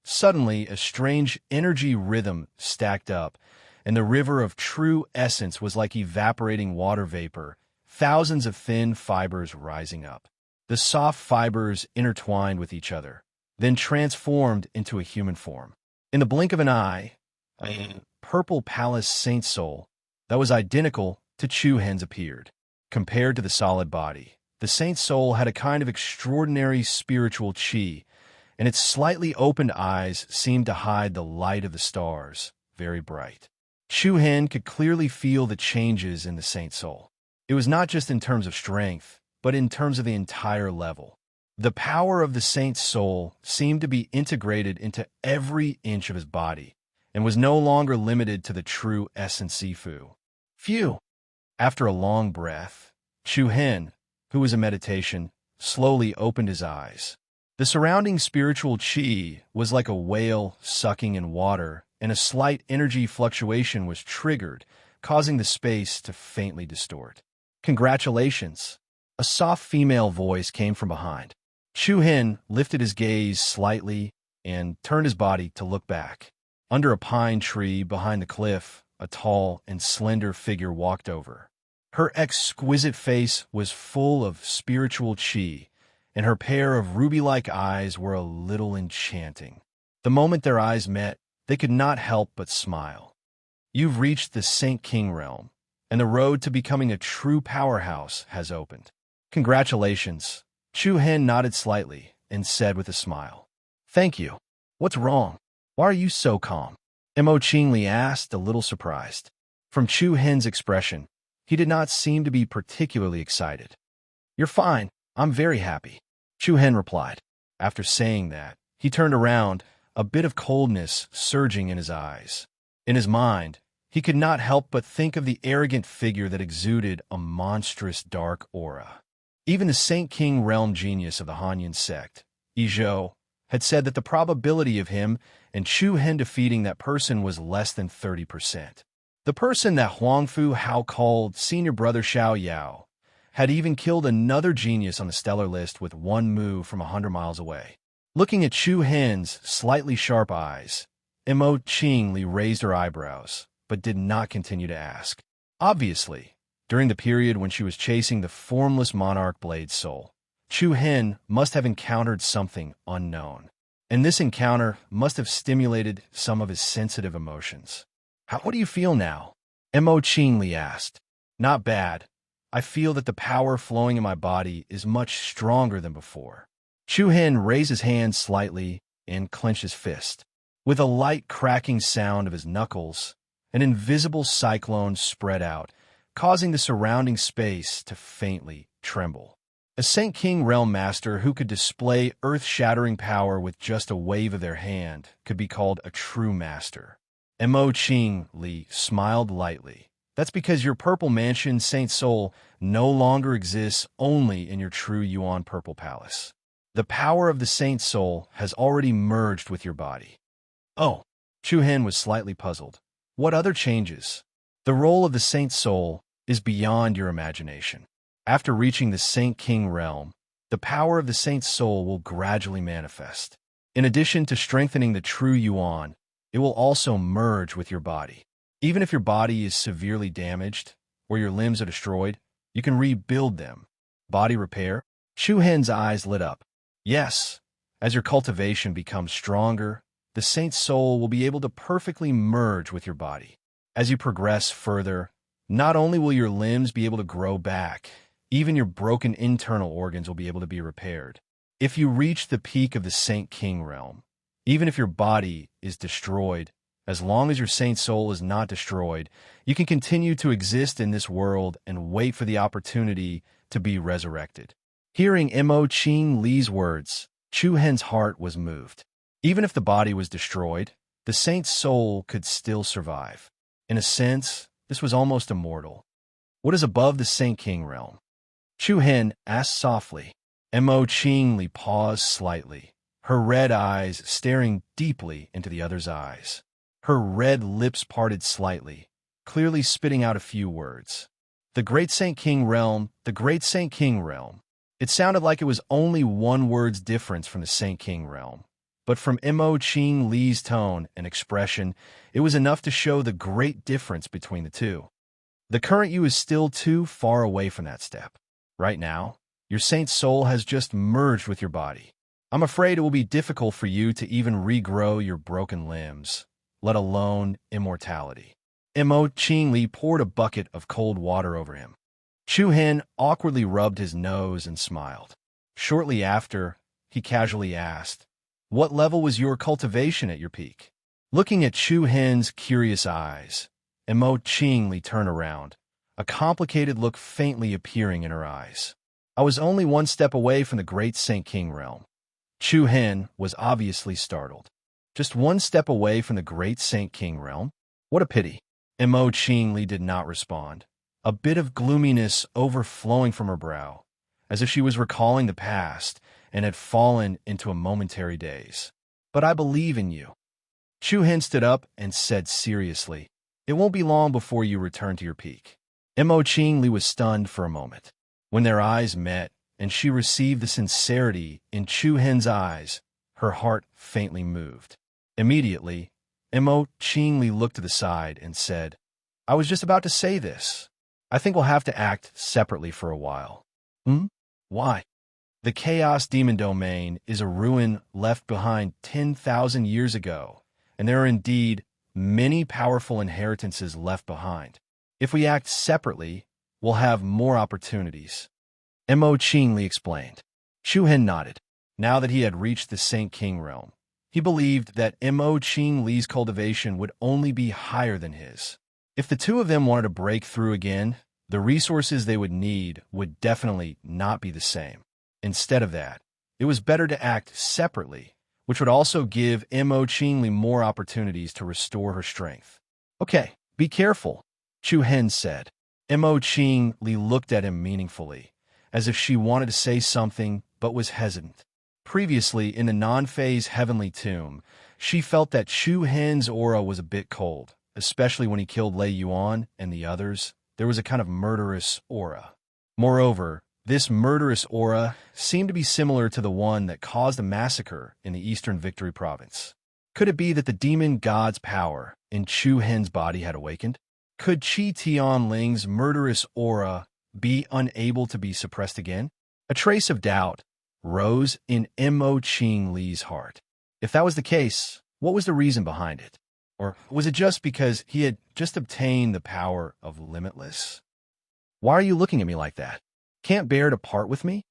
Suddenly, a strange energy rhythm stacked up, and the river of true essence was like evaporating water vapor, thousands of thin fibers rising up. The soft fibers intertwined with each other, then transformed into a human form. In the blink of an eye, a purple palace saint soul that was identical to Chu Hen's appeared. Compared to the solid body, the saint soul had a kind of extraordinary spiritual chi, and its slightly opened eyes seemed to hide the light of the stars, very bright. Chu Hen could clearly feel the changes in the saint soul. It was not just in terms of strength, but in terms of the entire level. The power of the saint's soul seemed to be integrated into every inch of his body, and was no longer limited to the true essence Zifu. Phew! After a long breath, Chu Hen, who was in meditation, slowly opened his eyes. The surrounding spiritual chi was like a whale sucking in water, and a slight energy fluctuation was triggered, causing the space to faintly distort. "Congratulations!" A soft female voice came from behind. Chu Hen lifted his gaze slightly and turned his body to look back. Under a pine tree behind the cliff, a tall and slender figure walked over. Her exquisite face was full of spiritual chi, and her pair of ruby-like eyes were a little enchanting. The moment their eyes met, they could not help but smile. "You've reached the Saint King realm, and the road to becoming a true powerhouse has opened. Congratulations." Chu Hen nodded slightly and said with a smile, "Thank you. What's wrong? Why are you so calm?" Mo Qingli asked, a little surprised. From Chu Hen's expression, he did not seem to be particularly excited. "You're fine. I'm very happy," Chu Hen replied. After saying that, he turned around, a bit of coldness surging in his eyes. In his mind, he could not help but think of the arrogant figure that exuded a monstrous dark aura. Even the Saint King realm genius of the Hanyan sect, Izhou, had said that the probability of him and Chu Hen defeating that person was less than 30%. The person that Huangfu Hao called Senior Brother Xiao Yao had even killed another genius on the stellar list with one move from 100 miles away. Looking at Chu Hen's slightly sharp eyes, Mo Qingli raised her eyebrows, but did not continue to ask. Obviously, during the period when she was chasing the formless monarch blade soul, Chu Hen must have encountered something unknown, and this encounter must have stimulated some of his sensitive emotions. What do you feel now?" Mo Qingli asked. "Not bad. I feel that the power flowing in my body is much stronger than before." Chu Hen raised his hand slightly and clenched his fist. With a light cracking sound of his knuckles, an invisible cyclone spread out, causing the surrounding space to faintly tremble. A Saint King realm master who could display earth-shattering power with just a wave of their hand could be called a true master. Mo Qingli smiled lightly. "That's because your purple mansion, Saint Soul, no longer exists only in your true Yuan Purple Palace. The power of the Saint Soul has already merged with your body." "Oh," Chu Hen was slightly puzzled. "What other changes?" "The role of the Saint Soul is beyond your imagination. After reaching the Saint King realm, the power of the Saint Soul will gradually manifest. In addition to strengthening the true Yuan, it will also merge with your body. Even if your body is severely damaged or your limbs are destroyed, you can rebuild them. Body repair? Chu Hen's eyes lit up. Yes, as your cultivation becomes stronger, the saint's soul will be able to perfectly merge with your body. As you progress further, not only will your limbs be able to grow back, even your broken internal organs will be able to be repaired. If you reach the peak of the Saint King realm, even if your body is destroyed, as long as your saint soul is not destroyed, you can continue to exist in this world and wait for the opportunity to be resurrected. Hearing Mo Ching Li's words, Chu Hen's heart was moved. Even if the body was destroyed, the saint's soul could still survive. In a sense, this was almost immortal. What is above the Saint King realm? Chu Hen asked softly. Mo Ching Li paused slightly, her red eyes staring deeply into the other's eyes. Her red lips parted slightly, clearly spitting out a few words. The Great Saint King realm, the Great Saint King realm. It sounded like it was only one word's difference from the Saint King realm. But from Mo Ching Li's tone and expression, it was enough to show the great difference between the two. The current you is still too far away from that step. Right now, your saint's soul has just merged with your body. I'm afraid it will be difficult for you to even regrow your broken limbs, let alone immortality. Mo Ching Li poured a bucket of cold water over him. Chu Hen awkwardly rubbed his nose and smiled. Shortly after, he casually asked, "What level was your cultivation at your peak?" Looking at Chu Hen's curious eyes, Mo Ching Li turned around, a complicated look faintly appearing in her eyes. "I was only one step away from the Great Saint King realm." Chu Hen was obviously startled. Just one step away from the Great Saint King realm? What a pity. Mo Ching Li did not respond, a bit of gloominess overflowing from her brow, as if she was recalling the past and had fallen into a momentary daze. "But I believe in you." Chu Hen stood up and said seriously, "It won't be long before you return to your peak." Mo Ching Li was stunned for a moment. When their eyes met and she received the sincerity in Chu Hen's eyes, her heart faintly moved. Immediately, Mo Ching Li looked to the side and said, "I was just about to say this. I think we'll have to act separately for a while." Why? The Chaos Demon Domain is a ruin left behind 10,000 years ago, and there are indeed many powerful inheritances left behind. If we act separately, we'll have more opportunities. Mo Ching Li explained. Chu Hen nodded. Now that he had reached the Saint King realm, he believed that Mo Ching Li's cultivation would only be higher than his. If the two of them wanted to break through again, the resources they would need would definitely not be the same. Instead of that, it was better to act separately, which would also give Mo Ching Li more opportunities to restore her strength. "Okay, be careful," Chu Hen said. Mo Ching Li looked at him meaningfully, as if she wanted to say something but was hesitant. Previously, in the non-phase heavenly tomb, she felt that Chu Hen's aura was a bit cold, especially when he killed Lei Yuan and the others. There was a kind of murderous aura. Moreover, this murderous aura seemed to be similar to the one that caused a massacre in the Eastern Victory Province. Could it be that the demon god's power in Chu Hen's body had awakened? Could Qi Tianling's murderous aura be unable to be suppressed again? A trace of doubt rose in Mo Ching Li's heart. If that was the case, what was the reason behind it? Or was it just because he had just obtained the power of limitless? "Why are you looking at me like that? Can't bear to part with me?"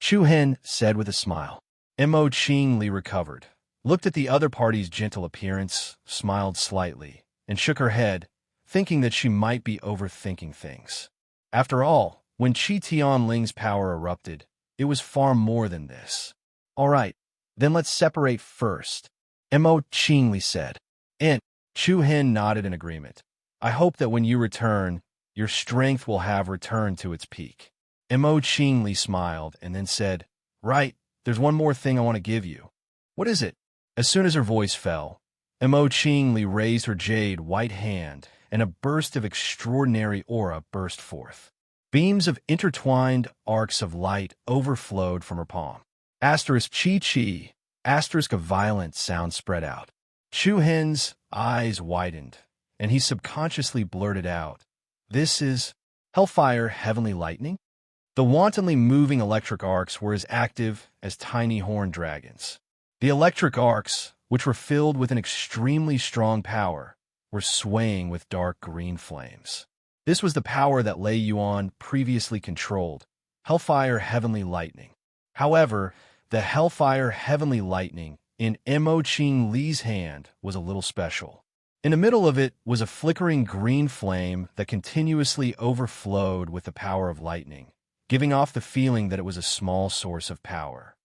Chu Hen said with a smile. Mo Ching Li recovered, looked at the other party's gentle appearance, smiled slightly, and shook her head, thinking that she might be overthinking things. After all, when Qi Tianling's power erupted, it was far more than this. "All right, then let's separate first," Mo Ching Li said. And Chu Hen nodded in agreement. "I hope that when you return, your strength will have returned to its peak." Mo Ching Li smiled and then said, "Right, there's one more thing I want to give you." "What is it?" As soon as her voice fell, Mo Ching Li raised her jade white hand, and a burst of extraordinary aura burst forth. Beams of intertwined arcs of light overflowed from her palm. Asterisk chi chi, asterisk a violent sound spread out. Chu Hen's eyes widened, and he subconsciously blurted out, "This is Hellfire Heavenly Lightning?" The wantonly moving electric arcs were as active as tiny horned dragons. The electric arcs, which were filled with an extremely strong power, were swaying with dark green flames. This was the power that Lei Yuan previously controlled, Hellfire Heavenly Lightning. However, the Hellfire Heavenly Lightning in Mo Qing Li's hand was a little special. In the middle of it was a flickering green flame that continuously overflowed with the power of lightning, giving off the feeling that it was a small source of power.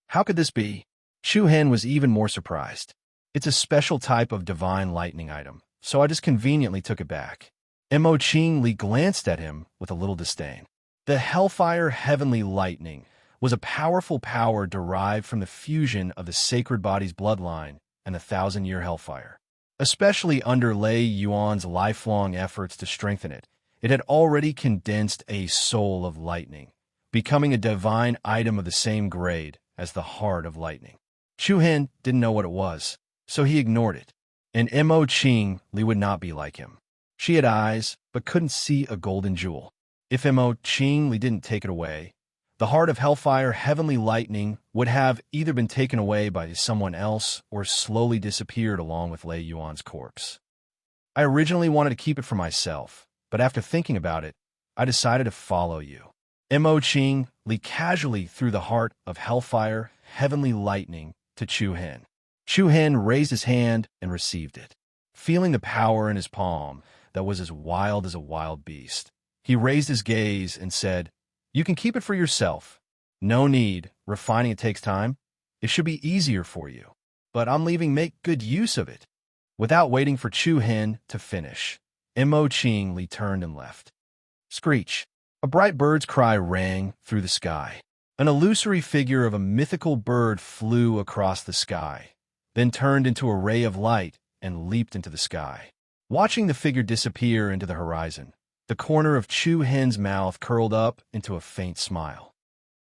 How could this be? Chu Hen was even more surprised. It's a special type of divine lightning item, so I just conveniently took it back. Mo Qing Li glanced at him with a little disdain. The Hellfire Heavenly Lightning was a powerful power derived from the fusion of the sacred body's bloodline and the thousand-year hellfire. Especially under Lei Yuan's lifelong efforts to strengthen it, it had already condensed a soul of lightning, becoming a divine item of the same grade as the heart of lightning. Chu Hen didn't know what it was, so he ignored it. And Mo Qing Li would not be like him. She had eyes, but couldn't see a golden jewel. If Mo Qing Li didn't take it away, the heart of Hellfire Heavenly Lightning would have either been taken away by someone else or slowly disappeared along with Lei Yuan's corpse. I originally wanted to keep it for myself, but after thinking about it, I decided to follow you. Mo Qing Li casually threw the heart of Hellfire Heavenly Lightning to Chu Hen. Chu Hen raised his hand and received it. Feeling the power in his palm that was as wild as a wild beast, he raised his gaze and said, "You can keep it for yourself. No need. Refining it takes time. It should be easier for you. But I'm leaving make good use of it." Without waiting for Chu Hen to finish, Mo Qing Li turned and left. Screech. A bright bird's cry rang through the sky. An illusory figure of a mythical bird flew across the sky, then turned into a ray of light and leaped into the sky. Watching the figure disappear into the horizon, the corner of Chu Hen's mouth curled up into a faint smile.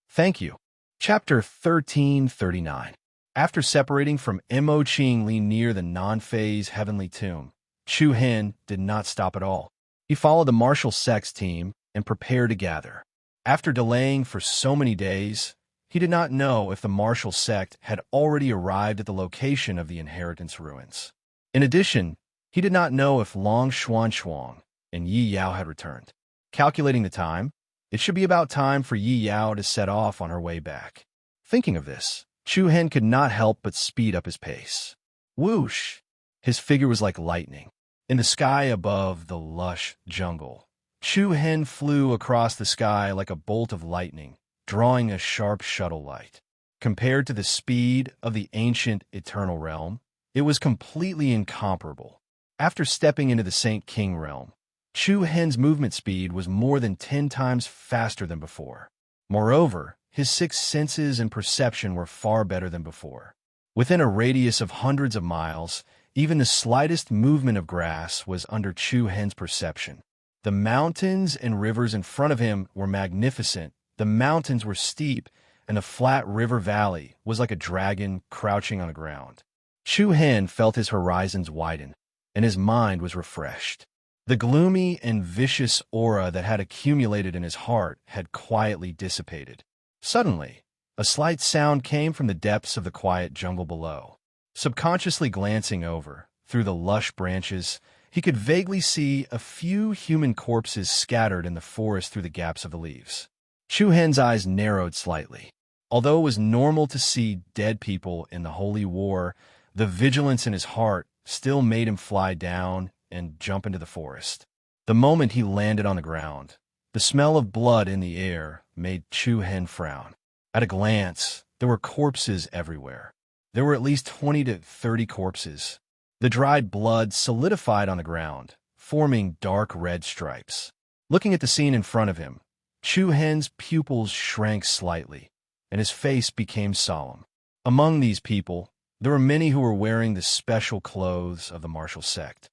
Thank you. Chapter 1339. After separating from Mo Qing Li near the non-phase heavenly tomb, Chu Hen did not stop at all. He followed the martial sect's team and prepared to gather. After delaying for so many days, he did not know if the martial sect had already arrived at the location of the inheritance ruins. In addition, he did not know if Long Xuan and Yi Yao had returned. Calculating the time, it should be about time for Yi Yao to set off on her way back. Thinking of this, Chu Hen could not help but speed up his pace. Whoosh! His figure was like lightning. In the sky above the lush jungle, Chu Hen flew across the sky like a bolt of lightning, drawing a sharp shuttle light. Compared to the speed of the ancient eternal realm, it was completely incomparable. After stepping into the Saint King realm, Chu Hen's movement speed was more than 10 times faster than before. Moreover, his sixth senses and perception were far better than before. Within a radius of hundreds of miles, even the slightest movement of grass was under Chu Hen's perception. The mountains and rivers in front of him were magnificent. The mountains were steep, and the flat river valley was like a dragon crouching on the ground. Chu Hen felt his horizons widen, and his mind was refreshed. The gloomy and vicious aura that had accumulated in his heart had quietly dissipated. Suddenly, a slight sound came from the depths of the quiet jungle below. Subconsciously glancing over, through the lush branches, he could vaguely see a few human corpses scattered in the forest through the gaps of the leaves. Chu Hen's eyes narrowed slightly. Although it was normal to see dead people in the holy war, the vigilance in his heart still made him fly down and jump into the forest. The moment he landed on the ground, the smell of blood in the air made Chu Hen frown. At a glance, there were corpses everywhere. There were at least 20 to 30 corpses. The dried blood solidified on the ground, forming dark red stripes. Looking at the scene in front of him, Chu Hen's pupils shrank slightly, and his face became solemn. Among these people, there were many who were wearing the special clothes of the martial sect.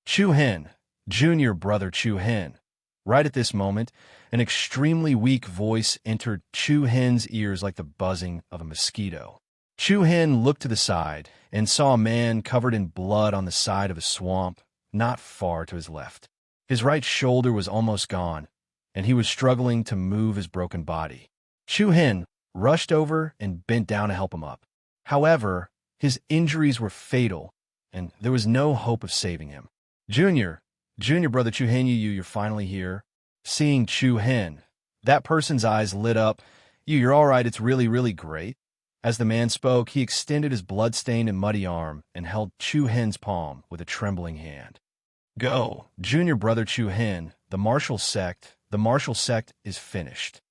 Chu Hen, junior brother Chu Hen. Right at this moment, an extremely weak voice entered Chu Hen's ears like the buzzing of a mosquito. Chu Hen looked to the side and saw a man covered in blood on the side of a swamp not far to his left. His right shoulder was almost gone, and he was struggling to move his broken body. Chu Hen rushed over and bent down to help him up. However, his injuries were fatal, and there was no hope of saving him. Junior brother Chu Hen, you're finally here. Seeing Chu Hen, that person's eyes lit up. You're all right, it's really, really great. As the man spoke, he extended his blood-stained and muddy arm and held Chu Hen's palm with a trembling hand. Go, junior brother Chu Hen, the martial sect is finished.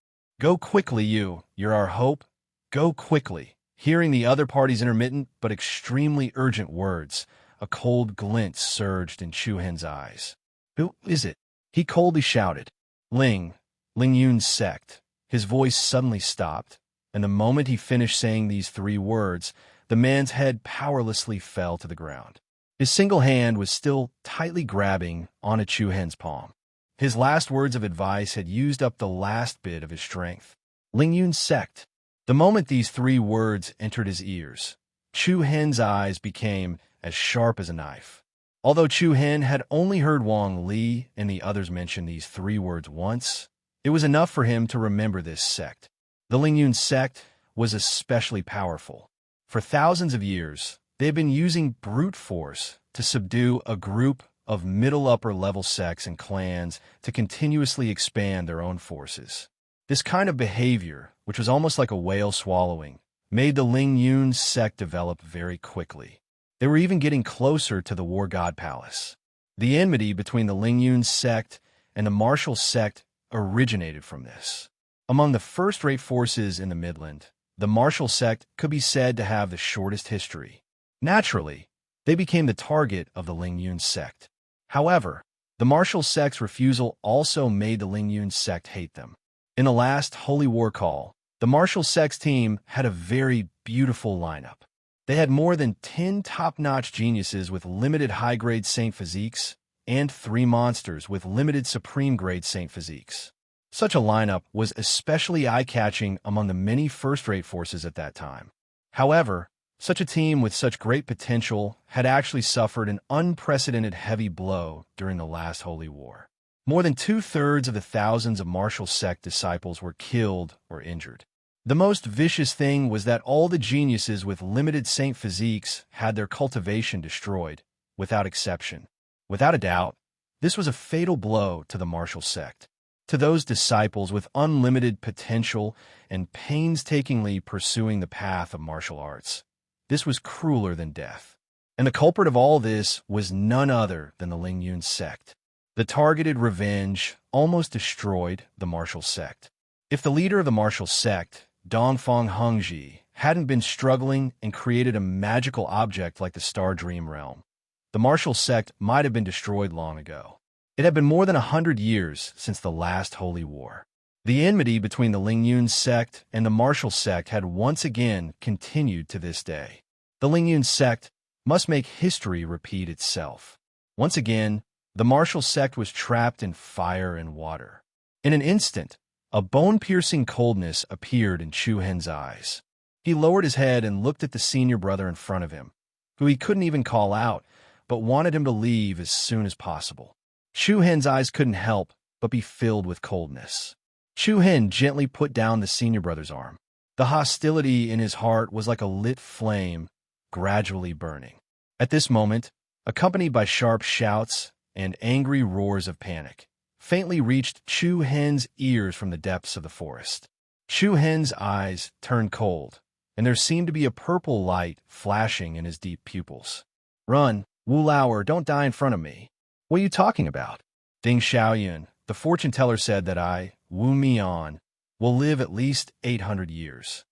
Go quickly, you're our hope. Go quickly. Hearing the other party's intermittent but extremely urgent words, a cold glint surged in Chu Hen's eyes. Who is it? He coldly shouted. Ling Yun's sect. His voice suddenly stopped, and the moment he finished saying these 3 words, the man's head powerlessly fell to the ground. His single hand was still tightly grabbing onto Chu Hen's palm. His last words of advice had used up the last bit of his strength. Ling Yun's sect. The moment these 3 words entered his ears, Chu Hen's eyes became as sharp as a knife. Although Chu Hen had only heard Wang Li and the others mention these 3 words once, it was enough for him to remember this sect. The Ling Yun sect was especially powerful. For thousands of years, they had been using brute force to subdue a group of middle-upper level sects and clans to continuously expand their own forces. This kind of behavior, which was almost like a whale swallowing, made the Ling Yun sect develop very quickly. They were even getting closer to the War God Palace. The enmity between the Ling Yun sect and the martial sect originated from this. Among the first-rate forces in the Midland, the martial sect could be said to have the shortest history. Naturally, they became the target of the Ling Yun sect. However, the martial sect's refusal also made the Ling Yun sect hate them. In the last Holy War call, the martial sect's team had a very beautiful lineup. They had more than 10 top-notch geniuses with limited high-grade Saint Physiques and 3 monsters with limited supreme-grade Saint Physiques. Such a lineup was especially eye-catching among the many first-rate forces at that time. However, such a team with such great potential had actually suffered an unprecedented heavy blow during the last Holy War. More than 2/3 of the thousands of martial sect disciples were killed or injured. The most vicious thing was that all the geniuses with limited Saint Physiques had their cultivation destroyed, without exception. Without a doubt, this was a fatal blow to the martial sect. To those disciples with unlimited potential and painstakingly pursuing the path of martial arts, this was crueler than death. And the culprit of all this was none other than the Ling Yun sect. The targeted revenge almost destroyed the martial sect. If the leader of the martial sect, Dongfang Hengji, hadn't been struggling and created a magical object like the Star Dream Realm, the martial sect might have been destroyed long ago. It had been more than 100 years since the last Holy War. The enmity between the Ling Yun sect and the martial sect had once again continued to this day. The Ling Yun sect must make history repeat itself. Once again, the martial sect was trapped in fire and water. In an instant, a bone-piercing coldness appeared in Chu Hen's eyes. He lowered his head and looked at the senior brother in front of him, who he couldn't even call out, but wanted him to leave as soon as possible. Chu Hen's eyes couldn't help but be filled with coldness. Chu Hen gently put down the senior brother's arm. The hostility in his heart was like a lit flame, gradually burning. At this moment, accompanied by sharp shouts and angry roars of panic, faintly reached Chu Hen's ears from the depths of the forest. Chu Hen's eyes turned cold, and there seemed to be a purple light flashing in his deep pupils. Run, Wu Lauer, don't die in front of me. What are you talking about? Ding Xiaoyun, the fortune teller, said that I, Wu Mian, will live at least 800 years.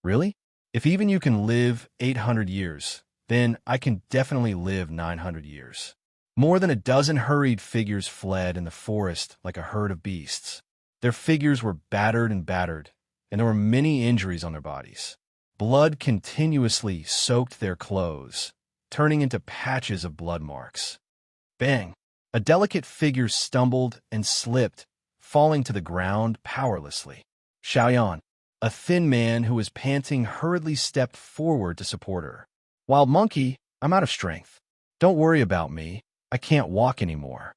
Really? If even you can live 800 years, then I can definitely live 900 years. More than a dozen hurried figures fled in the forest like a herd of beasts. Their figures were battered, and there were many injuries on their bodies. Blood continuously soaked their clothes, turning into patches of blood marks. Bang! A delicate figure stumbled and slipped, falling to the ground powerlessly. Xiaoyan, a thin man who was panting, hurriedly stepped forward to support her. Wild monkey, I'm out of strength. Don't worry about me. I can't walk anymore."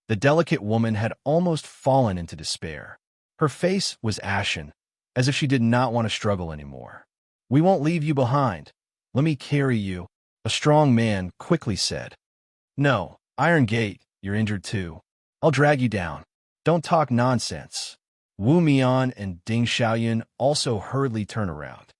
The delicate woman had almost fallen into despair. Her face was ashen, as if she did not want to struggle anymore. "We won't leave you behind. Let me carry you," a strong man quickly said. "No, Iron Gate, you're injured too. I'll drag you down." "Don't talk nonsense." Wu Mian and Ding Xiaoyun also hurriedly turned around.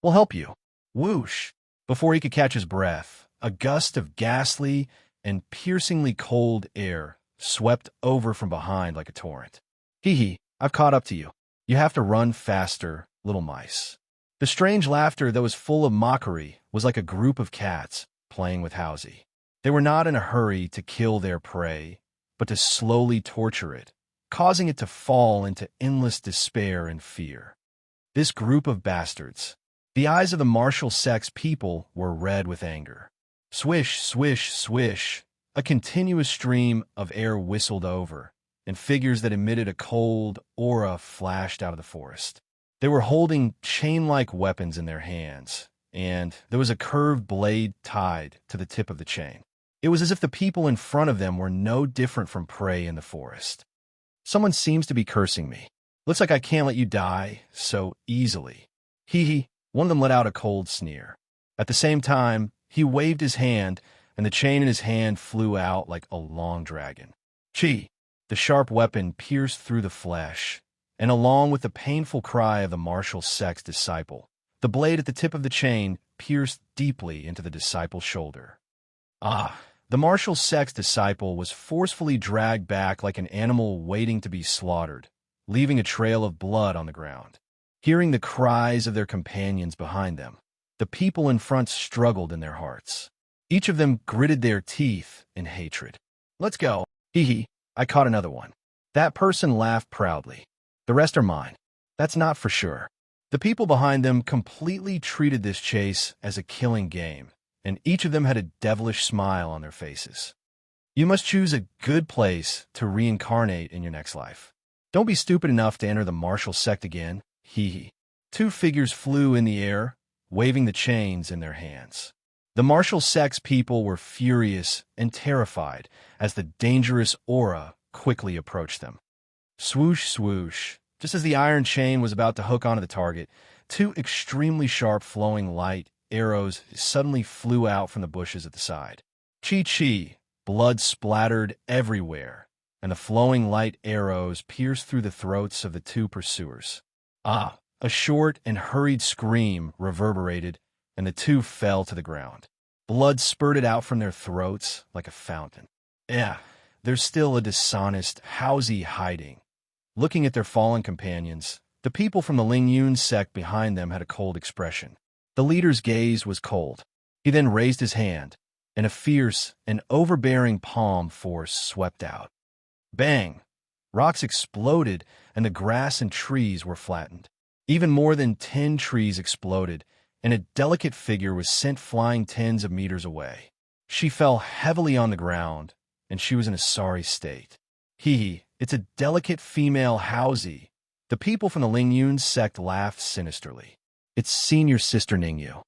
"We'll help you." Whoosh! Before he could catch his breath, a gust of ghastly and piercingly cold air swept over from behind like a torrent. "Hee hee, I've caught up to you. You have to run faster, little mice." The strange laughter that was full of mockery was like a group of cats playing with Housie. They were not in a hurry to kill their prey, but to slowly torture it, causing it to fall into endless despair and fear. This group of bastards. The eyes of the martial sex people were red with anger. Swish, swish, swish. A continuous stream of air whistled over, and figures that emitted a cold aura flashed out of the forest. They were holding chain-like weapons in their hands, and there was a curved blade tied to the tip of the chain. It was as if the people in front of them were no different from prey in the forest. "Someone seems to be cursing me. Looks like I can't let you die so easily." Hee hee. One of them let out a cold sneer. At the same time, he waved his hand, and the chain in his hand flew out like a long dragon. Chi! The sharp weapon pierced through the flesh, and along with the painful cry of the martial sex disciple, the blade at the tip of the chain pierced deeply into the disciple's shoulder. Ah! The martial sex disciple was forcefully dragged back like an animal waiting to be slaughtered, leaving a trail of blood on the ground. Hearing the cries of their companions behind them, the people in front struggled in their hearts. Each of them gritted their teeth in hatred. "Let's go." "Hee hee, I caught another one." That person laughed proudly. "The rest are mine." "That's not for sure." The people behind them completely treated this chase as a killing game, and each of them had a devilish smile on their faces. You must choose a good place to reincarnate in your next life. Don't be stupid enough to enter the martial sect again. Hee hee. Two figures flew in the air, waving the chains in their hands. The martial sex people were furious and terrified as the dangerous aura quickly approached them. Swoosh, swoosh. Just as the iron chain was about to hook onto the target, two extremely sharp flowing light arrows suddenly flew out from the bushes at the side. Chi-chi, blood splattered everywhere, and the flowing light arrows pierced through the throats of the two pursuers. Ah! A short and hurried scream reverberated, and the two fell to the ground. Blood spurted out from their throats like a fountain. There's still a dishonest Housie hiding. Looking at their fallen companions, the people from the Lingyun sect behind them had a cold expression. The leader's gaze was cold. He then raised his hand, and a fierce and overbearing palm force swept out. Bang! Rocks exploded, and the grass and trees were flattened. Even more than 10 trees exploded, and a delicate figure was sent flying tens of meters away. She fell heavily on the ground, and she was in a sorry state. Hee, it's a delicate female Housie. The people from the Lingyun sect laughed sinisterly. It's senior sister Ningyu.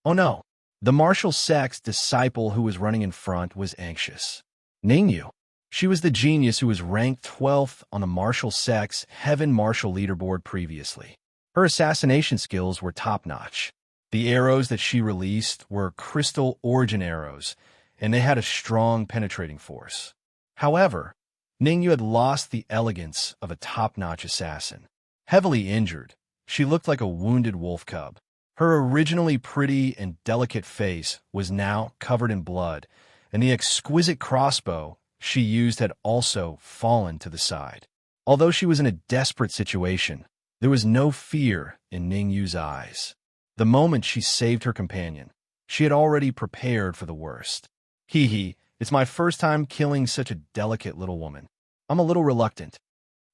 Oh no! The martial sex disciple who was running in front was anxious. Ningyu. She was the genius who was ranked 12th on the martial sex Heaven Martial Leaderboard previously. Her assassination skills were top-notch. The arrows that she released were crystal origin arrows, and they had a strong penetrating force. However, Ningyu had lost the elegance of a top-notch assassin. Heavily injured, she looked like a wounded wolf cub. Her originally pretty and delicate face was now covered in blood, and the exquisite crossbow she used had also fallen to the side. Although she was in a desperate situation, there was no fear in Ningyu's eyes. The moment she saved her companion, she had already prepared for the worst. Hee, it's my first time killing such a delicate little woman. I'm a little reluctant.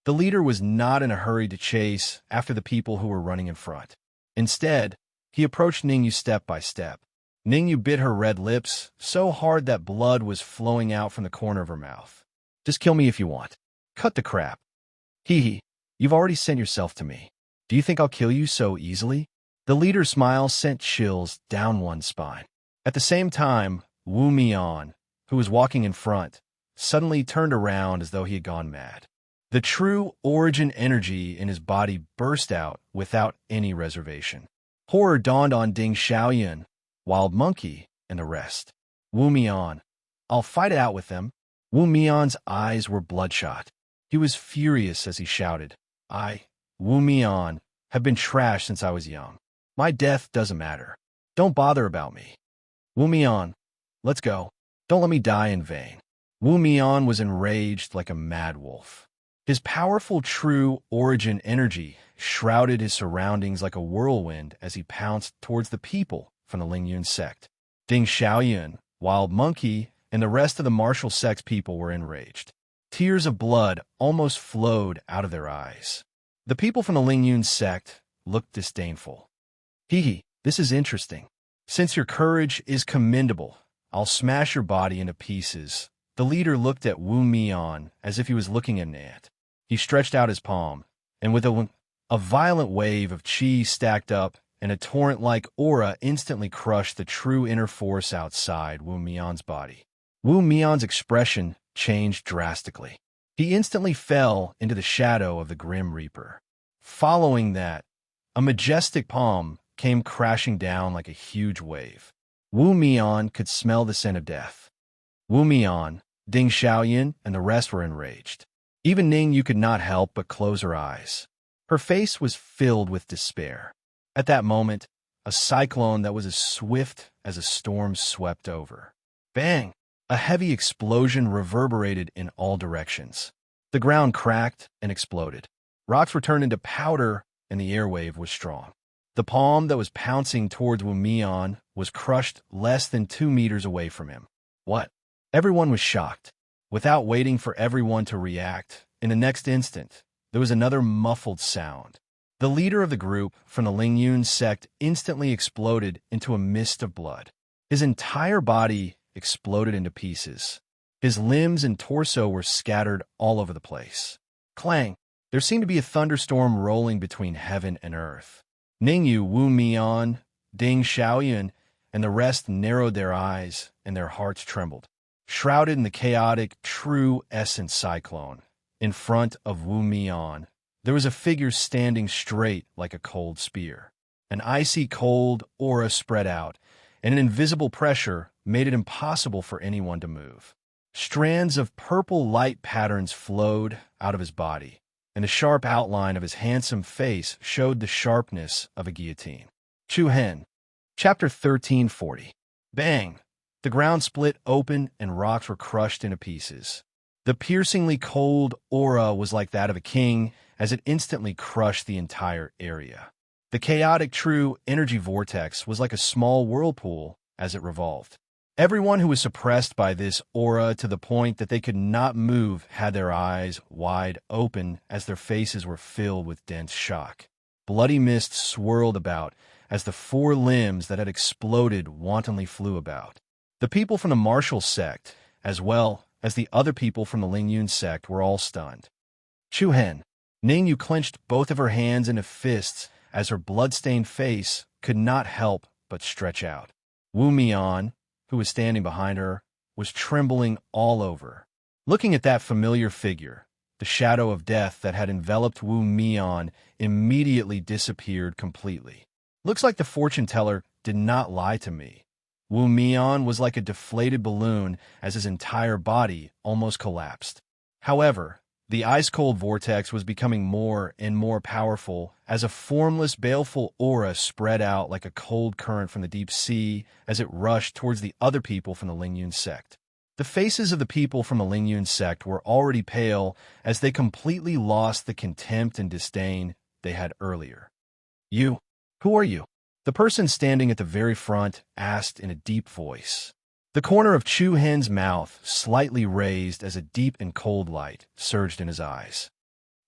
The leader was not in a hurry to chase after the people who were running in front. Instead, he approached Ningyu step by step. Ningyu bit her red lips so hard that blood was flowing out from the corner of her mouth. Just kill me if you want. Cut the crap. Hee, you've already sent yourself to me. Do you think I'll kill you so easily? The leader's smile sent chills down one's spine. At the same time, Wu Mian, who was walking in front, suddenly turned around as though he had gone mad. The true origin energy in his body burst out without any reservation. Horror dawned on Ding Xiaoyan, Wild Monkey, and the rest. Wu Mian. I'll fight it out with them. Wu Mian's eyes were bloodshot. He was furious as he shouted, Wu Mian, have been trashed since I was young. My death doesn't matter. Don't bother about me. Wu Mian, let's go. Don't let me die in vain. Wu Mian was enraged like a mad wolf. His powerful true origin energy shrouded his surroundings like a whirlwind as he pounced towards the people from the Lingyun sect. Ding Xiaoyan, Wild Monkey, and the rest of the martial sect's people were enraged. Tears of blood almost flowed out of their eyes. The people from the Lingyun sect looked disdainful. Hee, this is interesting. Since your courage is commendable, I'll smash your body into pieces. The leader looked at Wu Mian as if he was looking at an ant. He stretched out his palm, and with a violent wave of chi stacked up, and a torrent-like aura instantly crushed the true inner force outside Wu Mian's body. Wu Mian's expression changed drastically. He instantly fell into the shadow of the Grim Reaper. Following that, a majestic palm came crashing down like a huge wave. Wu Mian could smell the scent of death. Wu Mian, Ding Xiaoyan, and the rest were enraged. Even Ning Yu could not help but close her eyes. Her face was filled with despair. At that moment, a cyclone that was as swift as a storm swept over. Bang! A heavy explosion reverberated in all directions. The ground cracked and exploded. Rocks were turned into powder, and the airwave was strong. The palm that was pouncing towards Wu Mian was crushed less than 2 meters away from him. What? Everyone was shocked. Without waiting for everyone to react, in the next instant, there was another muffled sound. The leader of the group from the Lingyun sect instantly exploded into a mist of blood. His entire body exploded into pieces. His limbs and torso were scattered all over the place. Clang! There seemed to be a thunderstorm rolling between heaven and earth. Ningyu, Wu Mian, Ding Xiaoyan, and the rest narrowed their eyes, and their hearts trembled. Shrouded in the chaotic, true essence cyclone, in front of Wu Mian, there was a figure standing straight like a cold spear. An icy cold aura spread out, and an invisible pressure made it impossible for anyone to move. Strands of purple light patterns flowed out of his body, and the sharp outline of his handsome face showed the sharpness of a guillotine. Chu Hen, Chapter 1340. Bang! The ground split open and rocks were crushed into pieces. The piercingly cold aura was like that of a king as it instantly crushed the entire area. The chaotic true energy vortex was like a small whirlpool as it revolved. Everyone who was suppressed by this aura to the point that they could not move had their eyes wide open as their faces were filled with dense shock. Bloody mist swirled about as the 4 limbs that had exploded wantonly flew about. The people from the martial sect, as well as the other people from the Lingyun sect, were all stunned. Chu Hen, Ningyu clenched both of her hands into fists as her blood-stained face could not help but stretch out. Wu Mian, who was standing behind her, was trembling all over. Looking at that familiar figure, the shadow of death that had enveloped Wu Mian immediately disappeared completely. Looks like the fortune teller did not lie to me. Wu Mian was like a deflated balloon as his entire body almost collapsed. However, the ice-cold vortex was becoming more and more powerful as a formless, baleful aura spread out like a cold current from the deep sea as it rushed towards the other people from the Lingyun sect. The faces of the people from the Lingyun sect were already pale as they completely lost the contempt and disdain they had earlier. You, who are you? The person standing at the very front asked in a deep voice. The corner of Chu Hen's mouth slightly raised as a deep and cold light surged in his eyes.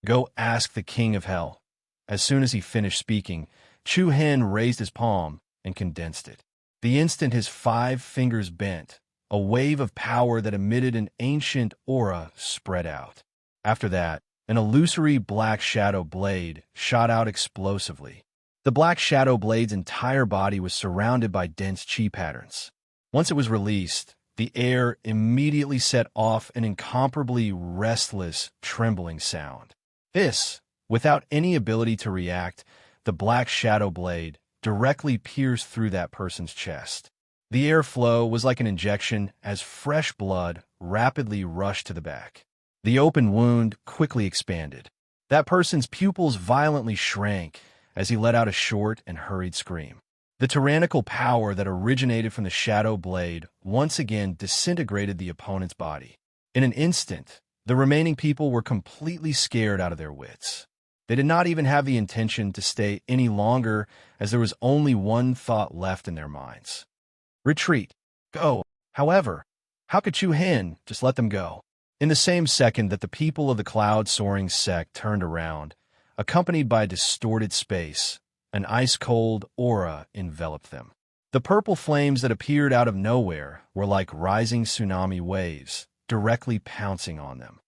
Go ask the king of hell. As soon as he finished speaking, Chu Hen raised his palm and condensed it. The instant his 5 fingers bent, a wave of power that emitted an ancient aura spread out. After that, an illusory black shadow blade shot out explosively. The black shadow blade's entire body was surrounded by dense chi patterns. Once it was released, the air immediately set off an incomparably restless, trembling sound. This, without any ability to react, the black shadow blade directly pierced through that person's chest. The airflow was like an injection as fresh blood rapidly rushed to the back. The open wound quickly expanded. That person's pupils violently shrank as he let out a short and hurried scream. The tyrannical power that originated from the shadow blade once again disintegrated the opponent's body. In an instant, the remaining people were completely scared out of their wits. They did not even have the intention to stay any longer, as there was only one thought left in their minds. Retreat. Go. However, how could Chu Hen just let them go? In the same second that the people of the cloud-soaring sect turned around, accompanied by distorted space, an ice-cold aura enveloped them. The purple flames that appeared out of nowhere were like rising tsunami waves, directly pouncing on them.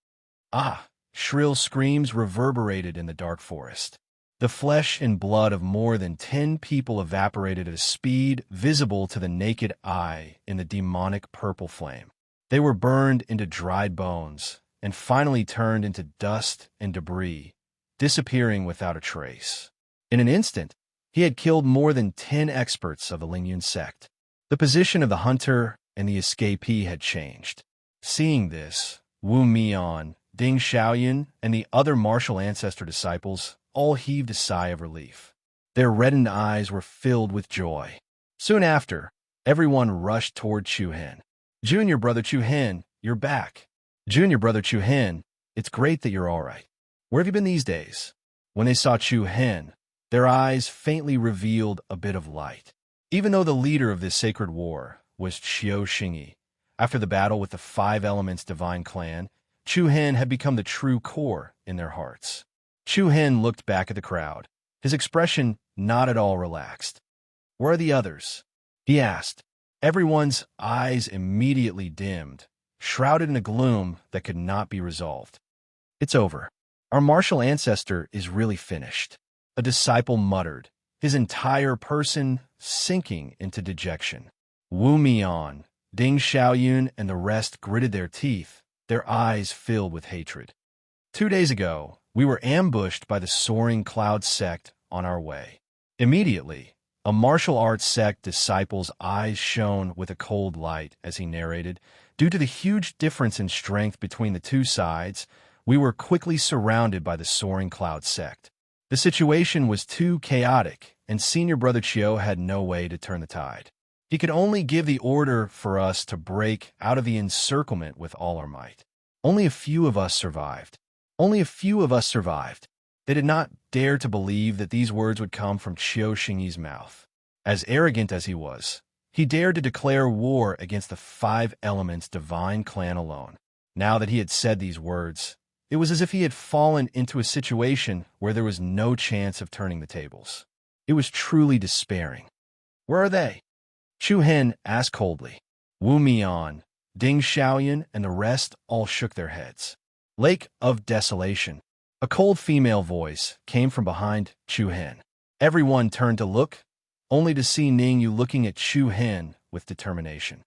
Ah! Shrill screams reverberated in the dark forest. The flesh and blood of more than 10 people evaporated at a speed visible to the naked eye in the demonic purple flame. They were burned into dried bones and finally turned into dust and debris, disappearing without a trace. In an instant, he had killed more than 10 experts of the Lingyun sect. The position of the hunter and the escapee had changed. Seeing this, Wu Mian, Ding Xiaoyun, and the other martial ancestor disciples all heaved a sigh of relief. Their reddened eyes were filled with joy. Soon after, everyone rushed toward Chu Hen. Junior brother Chu Hen, you're back. Junior brother Chu Hen, it's great that you're all right. Where have you been these days? When they saw Chu Hen, their eyes faintly revealed a bit of light. Even though the leader of this sacred war was Qiu Xingyi, after the battle with the Five Elements Divine Clan, Chu Hen had become the true core in their hearts. Chu Hen looked back at the crowd, his expression not at all relaxed. Where are the others? He asked. Everyone's eyes immediately dimmed, shrouded in a gloom that could not be resolved. It's over. Our martial ancestor is really finished. A disciple muttered, his entire person sinking into dejection. Wu Mian, Ding Xiaoyun, and the rest gritted their teeth, their eyes filled with hatred. 2 days ago, we were ambushed by the soaring cloud sect on our way. Immediately, a martial arts sect disciple's eyes shone with a cold light as he narrated. Due to the huge difference in strength between the two sides, we were quickly surrounded by the soaring cloud sect. The situation was too chaotic, and Senior Brother Chio had no way to turn the tide. He could only give the order for us to break out of the encirclement with all our might. Only a few of us survived. Only a few of us survived. They did not dare to believe that these words would come from Qiu Xingyi's mouth. As arrogant as he was, he dared to declare war against the Five Elements Divine Clan alone. Now that he had said these words, it was as if he had fallen into a situation where there was no chance of turning the tables. It was truly despairing. Where are they? Chu Hen asked coldly. Wu Mian, Ding Xiaoyun, and the rest all shook their heads. Lake of Desolation. A cold female voice came from behind Chu Hen. Everyone turned to look, only to see Ning Yu looking at Chu Hen with determination.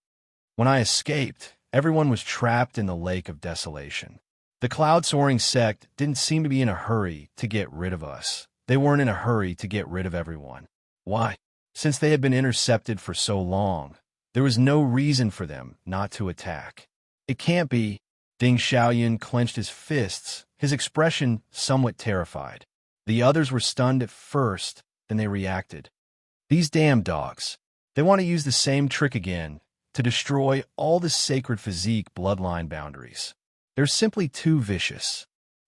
When I escaped, everyone was trapped in the Lake of Desolation. The cloud-soaring sect didn't seem to be in a hurry to get rid of us. They weren't in a hurry to get rid of everyone. Why? Since they had been intercepted for so long, there was no reason for them not to attack. It can't be. Ding Xiaoyun clenched his fists, his expression somewhat terrified. The others were stunned at first, then they reacted. These damn dogs. They want to use the same trick again, to destroy all the sacred physique bloodline boundaries. They're simply too vicious.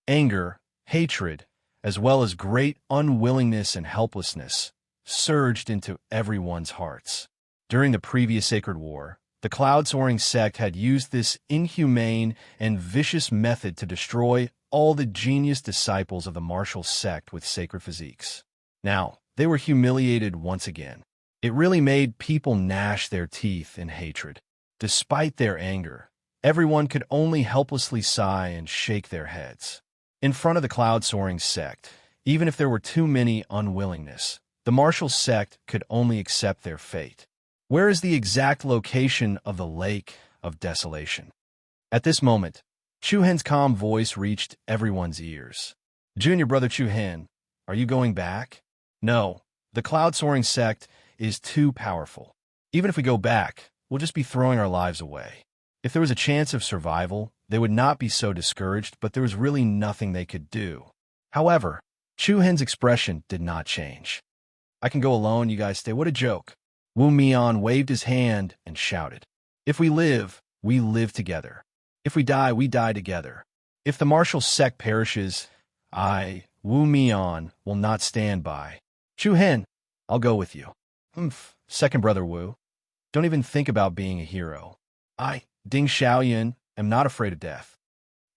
Anger, hatred, as well as great unwillingness and helplessness, surged into everyone's hearts. During the previous sacred war, the cloud-soaring sect had used this inhumane and vicious method to destroy all the genius disciples of the martial sect with sacred physiques. Now, they were humiliated once again. It really made people gnash their teeth in hatred. Despite their anger, everyone could only helplessly sigh and shake their heads. In front of the cloud-soaring sect, even if there were too many unwillingness, the martial sect could only accept their fate. Where is the exact location of the Lake of desolation. At this moment, Chu Hen's calm voice reached everyone's ears. Junior brother Chu Hen, are you going back? No, the cloud-soaring sect is too powerful. Even if we go back, we'll just be throwing our lives away. If there was a chance of survival, they would not be so discouraged, but there was really nothing they could do. However, Chu Hen's expression did not change. I can go alone, you guys stay. What a joke. Wu Mian waved his hand and shouted. If we live together. If we die together. If the martial sect perishes, I, Wu Mian, will not stand by. Chu Hen, I'll go with you. Second brother Wu. Don't even think about being a hero. I, Ding Xiaoyan, am not afraid of death.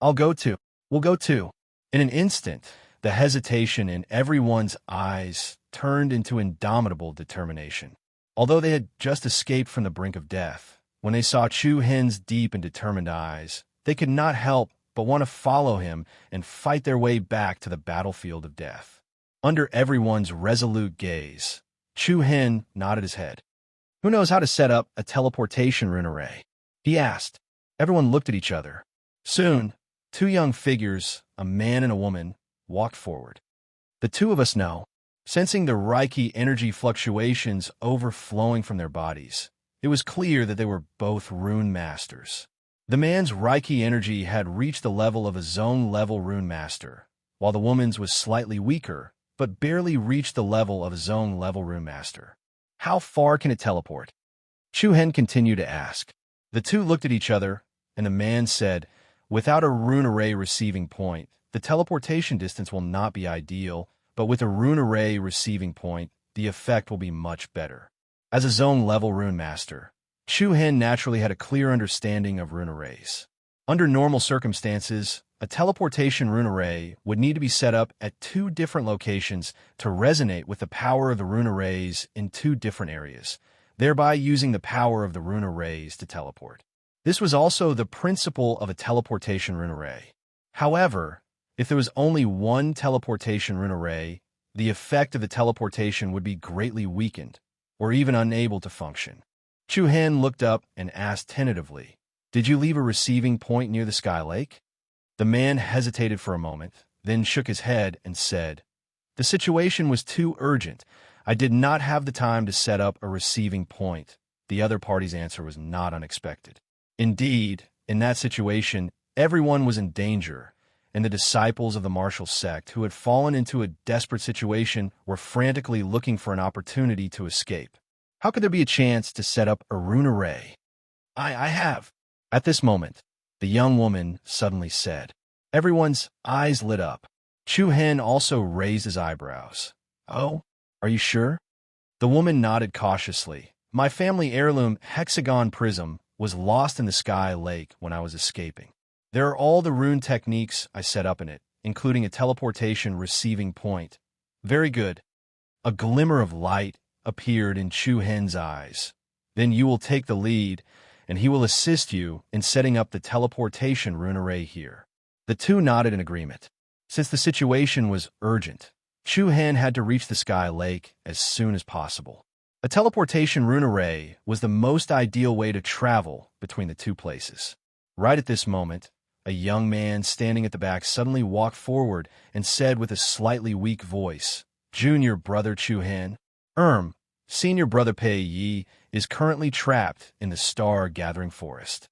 We'll go too. In an instant, the hesitation in everyone's eyes turned into indomitable determination. Although they had just escaped from the brink of death, when they saw Chu Hen's deep and determined eyes, they could not help but want to follow him and fight their way back to the battlefield of death. Under everyone's resolute gaze, Chu Hen nodded his head. Who knows how to set up a teleportation rune array? He asked. Everyone looked at each other. Soon, two young figures, a man and a woman, walked forward. The two of us know. Sensing the Reiki energy fluctuations overflowing from their bodies, it was clear that they were both rune masters. The man's Reiki energy had reached the level of a zone-level rune master, while the woman's was slightly weaker, but barely reached the level of a zone-level rune master. How far can it teleport? Chu Hen continued to ask. The two looked at each other, and the man said, without a rune array receiving point, the teleportation distance will not be ideal, but with a rune array receiving point, the effect will be much better. As a zone-level rune master, Chu Hen naturally had a clear understanding of rune arrays. Under normal circumstances, a teleportation rune array would need to be set up at two different locations to resonate with the power of the rune arrays in two different areas, thereby using the power of the rune arrays to teleport. This was also the principle of a teleportation rune array. However, if there was only one teleportation rune array, the effect of the teleportation would be greatly weakened, or even unable to function. Chu Hen looked up and asked tentatively, Did you leave a receiving point near the Sky Lake? The man hesitated for a moment, then shook his head and said, The situation was too urgent. I did not have the time to set up a receiving point. The other party's answer was not unexpected. Indeed, in that situation, everyone was in danger, and the disciples of the martial sect who had fallen into a desperate situation were frantically looking for an opportunity to escape. How could there be a chance to set up a rune array? I have. At this moment, the young woman suddenly said. Everyone's eyes lit up. Chu Hen also raised his eyebrows. Oh, are you sure? The woman nodded cautiously. My family heirloom hexagon prism was lost in the Sky Lake when I was escaping. There are all the rune techniques I set up in it, including a teleportation receiving point. Very good. A glimmer of light appeared in Chu Hen's eyes. Then you will take the lead, and he will assist you in setting up the teleportation rune array here. The two nodded in agreement. Since the situation was urgent, Chu Hen had to reach the Sky Lake as soon as possible. A teleportation rune array was the most ideal way to travel between the two places. Right at this moment, a young man standing at the back suddenly walked forward and said with a slightly weak voice, Junior brother Chu Hen, senior brother Pei Yi is currently trapped in the star-gathering forest.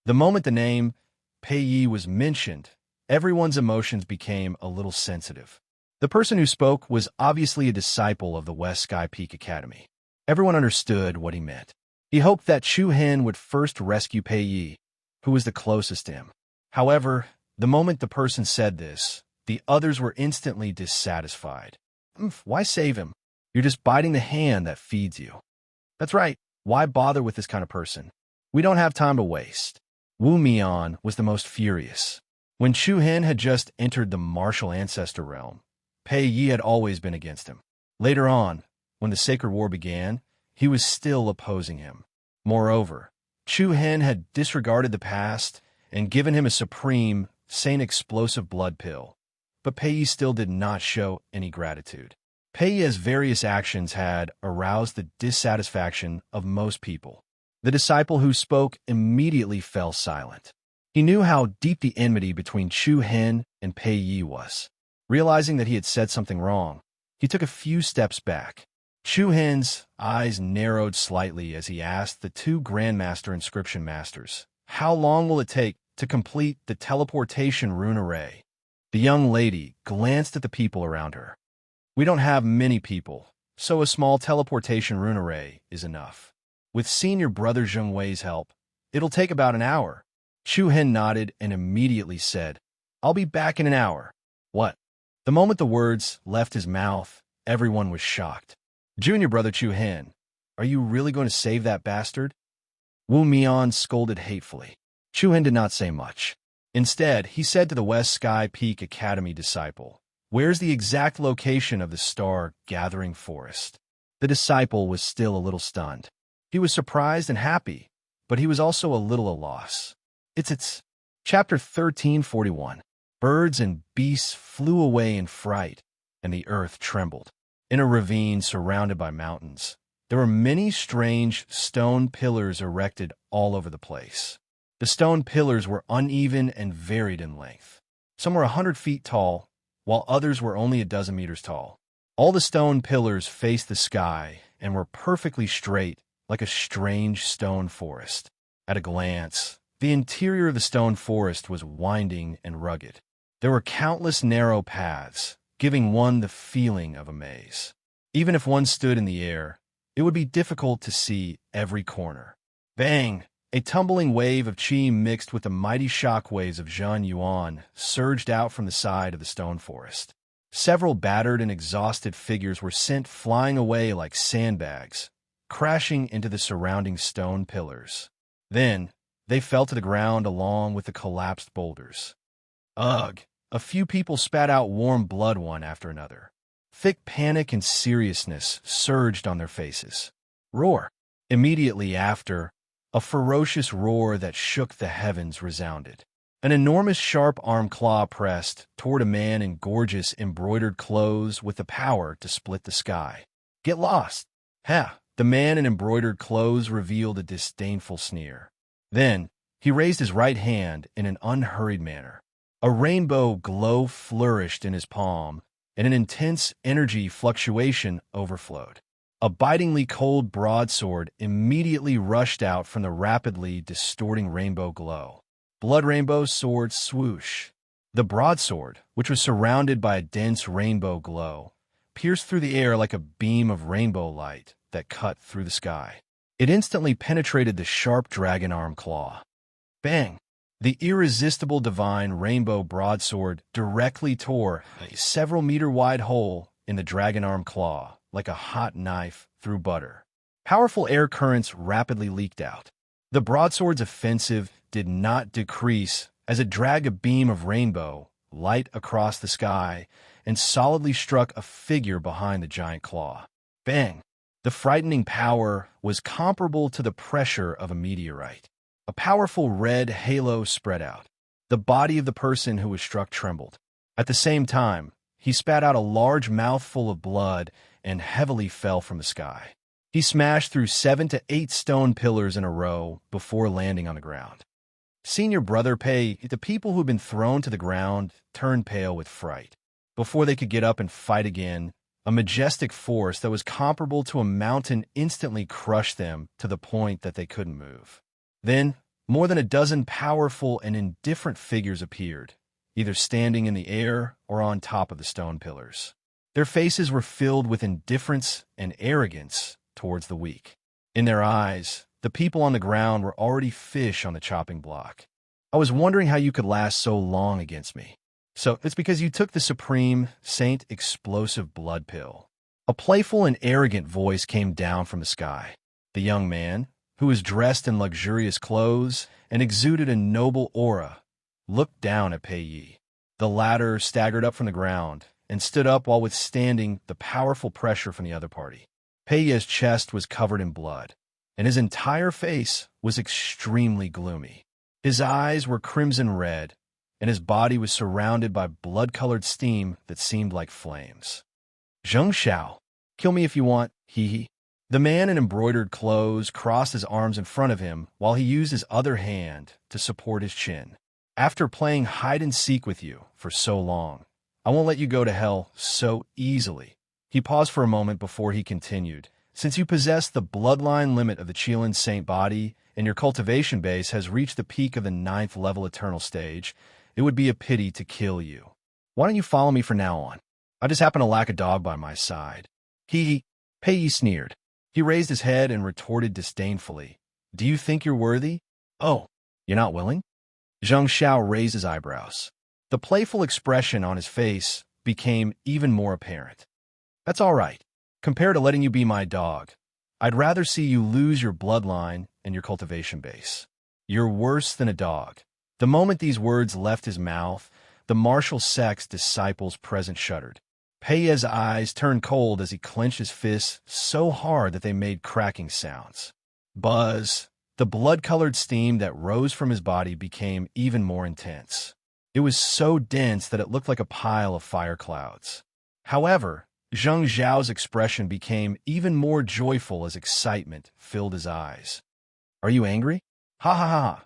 The moment the name Pei Yi was mentioned, everyone's emotions became a little sensitive. The person who spoke was obviously a disciple of the West Sky Peak Academy. Everyone understood what he meant. He hoped that Chu Hen would first rescue Pei Yi, who was the closest to him. However, the moment the person said this, the others were instantly dissatisfied. Why save him? You're just biting the hand that feeds you. That's right. Why bother with this kind of person? We don't have time to waste. Wu Mian was the most furious. When Chu Hen had just entered the martial ancestor realm, Pei Yi had always been against him. Later on, when the Sacred War began, he was still opposing him. Moreover, Chu Hen had disregarded the past and given him a supreme, sane explosive blood pill. But Pei Yi still did not show any gratitude. Pei Yi's various actions had aroused the dissatisfaction of most people. The disciple who spoke immediately fell silent. He knew how deep the enmity between Chu Hen and Pei Yi was. Realizing that he had said something wrong, he took a few steps back. Chu Hen's eyes narrowed slightly as he asked the two Grandmaster Inscription Masters, "How long will it take to complete the teleportation rune array?" The young lady glanced at the people around her. "We don't have many people, so a small teleportation rune array is enough. With senior brother Zheng Wei's help, it'll take about an hour." Chu Hen nodded and immediately said, "I'll be back in an hour." "What?" The moment the words left his mouth, everyone was shocked. "Junior brother Chu Hen, are you really going to save that bastard?" Wu Mian scolded hatefully. Chu Hen did not say much. Instead, he said to the West Sky Peak Academy disciple, "Where's the exact location of the star-gathering forest?" The disciple was still a little stunned. He was surprised and happy, but he was also a little at a loss. It's Chapter 1341. Birds and beasts flew away in fright, and the earth trembled. In a ravine surrounded by mountains, there were many strange stone pillars erected all over the place. The stone pillars were uneven and varied in length. Some were 100 feet tall, while others were only a dozen meters tall. All the stone pillars faced the sky and were perfectly straight, like a strange stone forest. At a glance, the interior of the stone forest was winding and rugged. There were countless narrow paths, giving one the feeling of a maze. Even if one stood in the air, it would be difficult to see every corner. Bang! A tumbling wave of qi mixed with the mighty shock waves of Zhan Yuan surged out from the side of the stone forest. Several battered and exhausted figures were sent flying away like sandbags, crashing into the surrounding stone pillars. Then, they fell to the ground along with the collapsed boulders. Ugh! A few people spat out warm blood one after another. Thick panic and seriousness surged on their faces. Roar! Immediately after, a ferocious roar that shook the heavens resounded. An enormous sharp-armed claw pressed toward a man in gorgeous embroidered clothes with the power to split the sky. "Get lost!" "Ha!" The man in embroidered clothes revealed a disdainful sneer. Then, he raised his right hand in an unhurried manner. A rainbow glow flourished in his palm, and an intense energy fluctuation overflowed. A bitingly cold broadsword immediately rushed out from the rapidly distorting rainbow glow. Blood rainbow sword swoosh. The broadsword, which was surrounded by a dense rainbow glow, pierced through the air like a beam of rainbow light that cut through the sky. It instantly penetrated the sharp dragon arm claw. Bang! The irresistible divine rainbow broadsword directly tore a several-meter-wide hole in the dragon arm claw, like a hot knife through butter. Powerful air currents rapidly leaked out. The broadsword's offensive did not decrease as it dragged a beam of rainbow light across the sky and solidly struck a figure behind the giant claw. Bang! The frightening power was comparable to the pressure of a meteorite. A powerful red halo spread out. The body of the person who was struck trembled. At the same time, he spat out a large mouthful of blood and heavily fell from the sky. He smashed through 7 to 8 stone pillars in a row before landing on the ground. Senior brother Pei, the people who had been thrown to the ground, turned pale with fright. Before they could get up and fight again, a majestic force that was comparable to a mountain instantly crushed them to the point that they couldn't move. Then, more than a dozen powerful and indifferent figures appeared, either standing in the air or on top of the stone pillars. Their faces were filled with indifference and arrogance towards the weak. In their eyes, the people on the ground were already fish on the chopping block. "I was wondering how you could last so long against me." "So, it's because you took the Supreme Saint Explosive Blood Pill." A playful and arrogant voice came down from the sky. The young man, who was dressed in luxurious clothes and exuded a noble aura, looked down at Pei Yi. The latter staggered up from the ground and stood up while withstanding the powerful pressure from the other party. Pei Yi's chest was covered in blood, and his entire face was extremely gloomy. His eyes were crimson red, and his body was surrounded by blood-colored steam that seemed like flames. "Zheng Xiao, kill me if you want, hee hee." The man in embroidered clothes crossed his arms in front of him while he used his other hand to support his chin. After playing hide-and-seek with you for so long, I won't let you go to hell so easily. He paused for a moment before he continued. Since you possess the bloodline limit of the Qilin Saint body and your cultivation base has reached the peak of the 9th level eternal stage, it would be a pity to kill you. Why don't you follow me from now on? I just happen to lack a dog by my side. Pei Yi sneered. He raised his head and retorted disdainfully. Do you think you're worthy? Oh, you're not willing? Zhang Xiao raised his eyebrows. The playful expression on his face became even more apparent. That's all right. Compared to letting you be my dog, I'd rather see you lose your bloodline and your cultivation base. You're worse than a dog. The moment these words left his mouth, the martial sect's disciples present shuddered. Pei Ye's eyes turned cold as he clenched his fists so hard that they made cracking sounds. Buzz, the blood-colored steam that rose from his body became even more intense. It was so dense that it looked like a pile of fire clouds. However, Zhang Zhao's expression became even more joyful as excitement filled his eyes. Are you angry? Ha ha ha.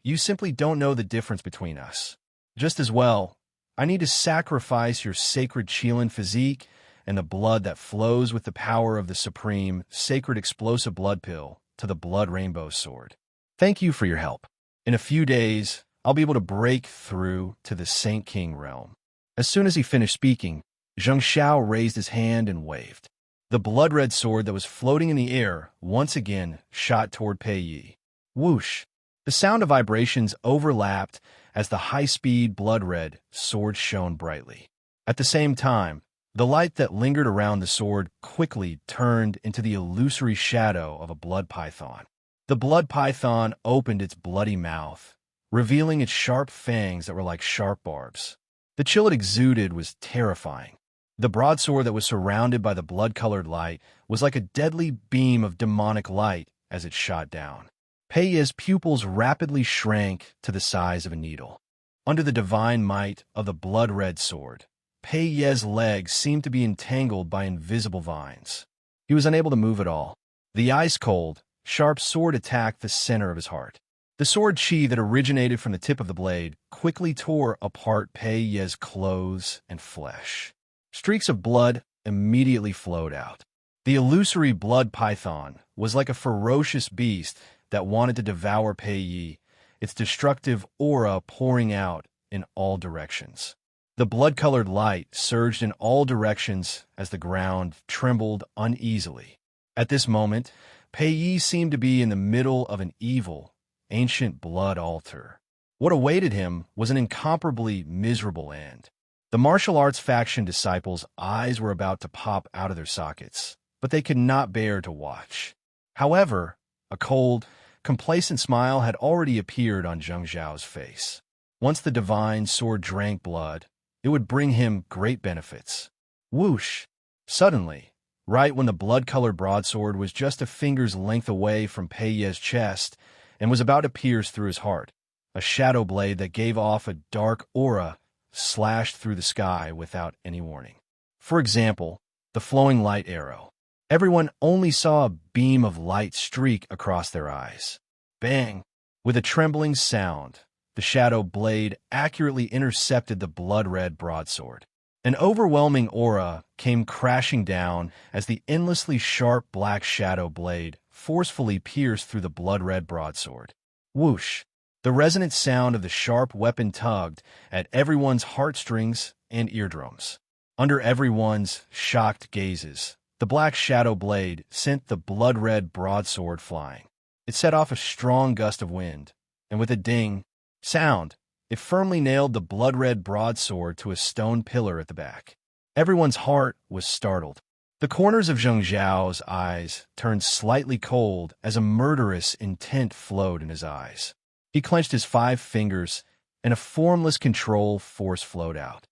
You simply don't know the difference between us. Just as well, I need to sacrifice your sacred Qilin physique and the blood that flows with the power of the supreme, sacred explosive blood pill to the blood rainbow sword. Thank you for your help. In a few days, I'll be able to break through to the Saint King realm. As soon as he finished speaking, Zhang Xiao raised his hand and waved. The blood-red sword that was floating in the air once again shot toward Pei Yi. Whoosh! The sound of vibrations overlapped as the high-speed blood-red sword shone brightly. At the same time, the light that lingered around the sword quickly turned into the illusory shadow of a blood python. The blood python opened its bloody mouth, revealing its sharp fangs that were like sharp barbs. The chill it exuded was terrifying. The broadsword that was surrounded by the blood-colored light was like a deadly beam of demonic light as it shot down. Pei Ye's pupils rapidly shrank to the size of a needle. Under the divine might of the blood-red sword, Pei Ye's legs seemed to be entangled by invisible vines. He was unable to move at all. The ice-cold, sharp sword attacked the center of his heart. The sword chi that originated from the tip of the blade quickly tore apart Pei Ye's clothes and flesh. Streaks of blood immediately flowed out. The illusory blood python was like a ferocious beast that wanted to devour Pei Yi, its destructive aura pouring out in all directions. The blood-colored light surged in all directions as the ground trembled uneasily. At this moment, Pei Yi seemed to be in the middle of an evil, ancient blood altar. What awaited him was an incomparably miserable end. The martial arts faction disciples' eyes were about to pop out of their sockets, but they could not bear to watch. However, a cold, complacent smile had already appeared on Zhang Zhao's face. Once the divine sword drank blood, it would bring him great benefits. Whoosh! Suddenly, right when the blood-colored broadsword was just a finger's length away from Pei Ye's chest and was about to pierce through his heart, a shadow blade that gave off a dark aura slashed through the sky without any warning. For example, the flowing light arrow. Everyone only saw a beam of light streak across their eyes. Bang! With a trembling sound, the shadow blade accurately intercepted the blood-red broadsword. An overwhelming aura came crashing down as the endlessly sharp black shadow blade forcefully pierced through the blood-red broadsword. Whoosh! The resonant sound of the sharp weapon tugged at everyone's heartstrings and eardrums. Under everyone's shocked gazes, the black shadow blade sent the blood-red broadsword flying. It set off a strong gust of wind, and with a ding sound, it firmly nailed the blood-red broadsword to a stone pillar at the back. Everyone's heart was startled. The corners of Zhang Zhao's eyes turned slightly cold as a murderous intent flowed in his eyes. He clenched his 5 fingers, and a formless control force flowed out.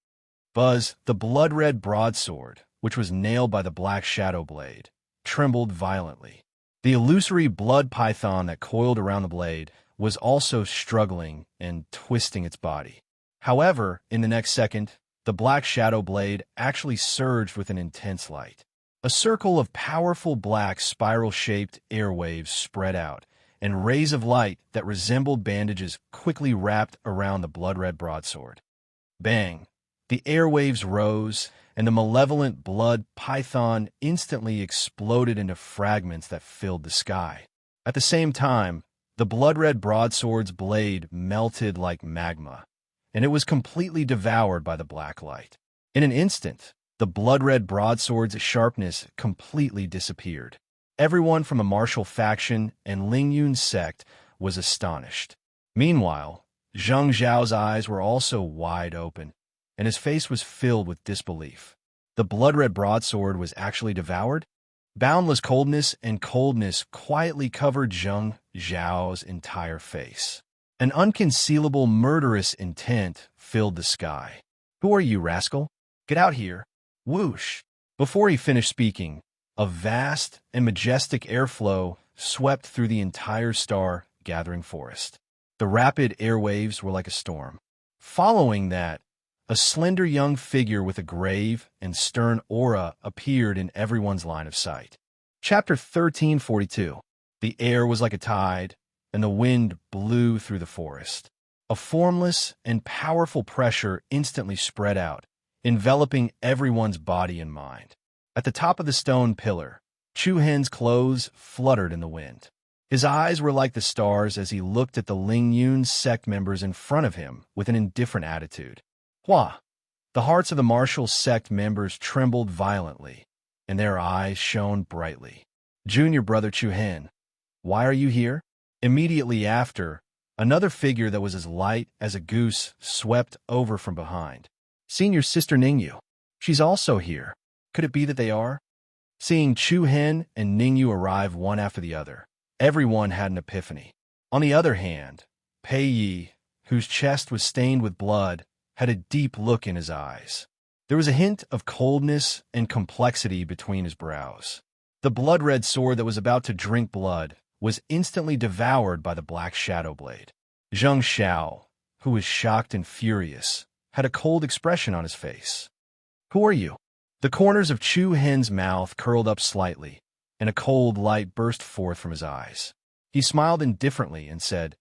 Buzz, the blood-red broadsword, which was nailed by the black shadow blade, trembled violently. The illusory blood python that coiled around the blade was also struggling and twisting its body. However, in the next second, the black shadow blade actually surged with an intense light. A circle of powerful black spiral-shaped airwaves spread out, and rays of light that resembled bandages quickly wrapped around the blood-red broadsword. Bang! The airwaves rose, and the malevolent blood python instantly exploded into fragments that filled the sky. At the same time, the blood-red broadsword's blade melted like magma, and it was completely devoured by the black light. In an instant, the blood-red broadsword's sharpness completely disappeared. Everyone from the martial faction and Ling Yun's sect was astonished. Meanwhile, Zheng Zhao's eyes were also wide open, and his face was filled with disbelief. The blood-red broadsword was actually devoured? Boundless coldness quietly covered Zheng Zhao's entire face. An unconcealable murderous intent filled the sky. "Who are you, rascal? Get out here!" Whoosh! Before he finished speaking, a vast and majestic airflow swept through the entire star-gathering forest. The rapid airwaves were like a storm. Following that, a slender young figure with a grave and stern aura appeared in everyone's line of sight. Chapter 1342. The air was like a tide, and the wind blew through the forest. A formless and powerful pressure instantly spread out, enveloping everyone's body and mind. At the top of the stone pillar, Chu Hen's clothes fluttered in the wind. His eyes were like the stars as he looked at the Ling Yun sect members in front of him with an indifferent attitude. Hua! The hearts of the martial sect members trembled violently, and their eyes shone brightly. "Junior brother Chu Hen, why are you here?" Immediately after, another figure that was as light as a goose swept over from behind. "Senior sister Ningyu. She's also here. Could it be that they are?" Seeing Chu Hen and Ningyu arrive one after the other, everyone had an epiphany. On the other hand, Pei Yi, whose chest was stained with blood, had a deep look in his eyes. There was a hint of coldness and complexity between his brows. The blood-red sword that was about to drink blood was instantly devoured by the black shadow blade. Zheng Xiao, who was shocked and furious, had a cold expression on his face. "Who are you?" The corners of Chu Hen's mouth curled up slightly, and a cold light burst forth from his eyes. He smiled indifferently and said,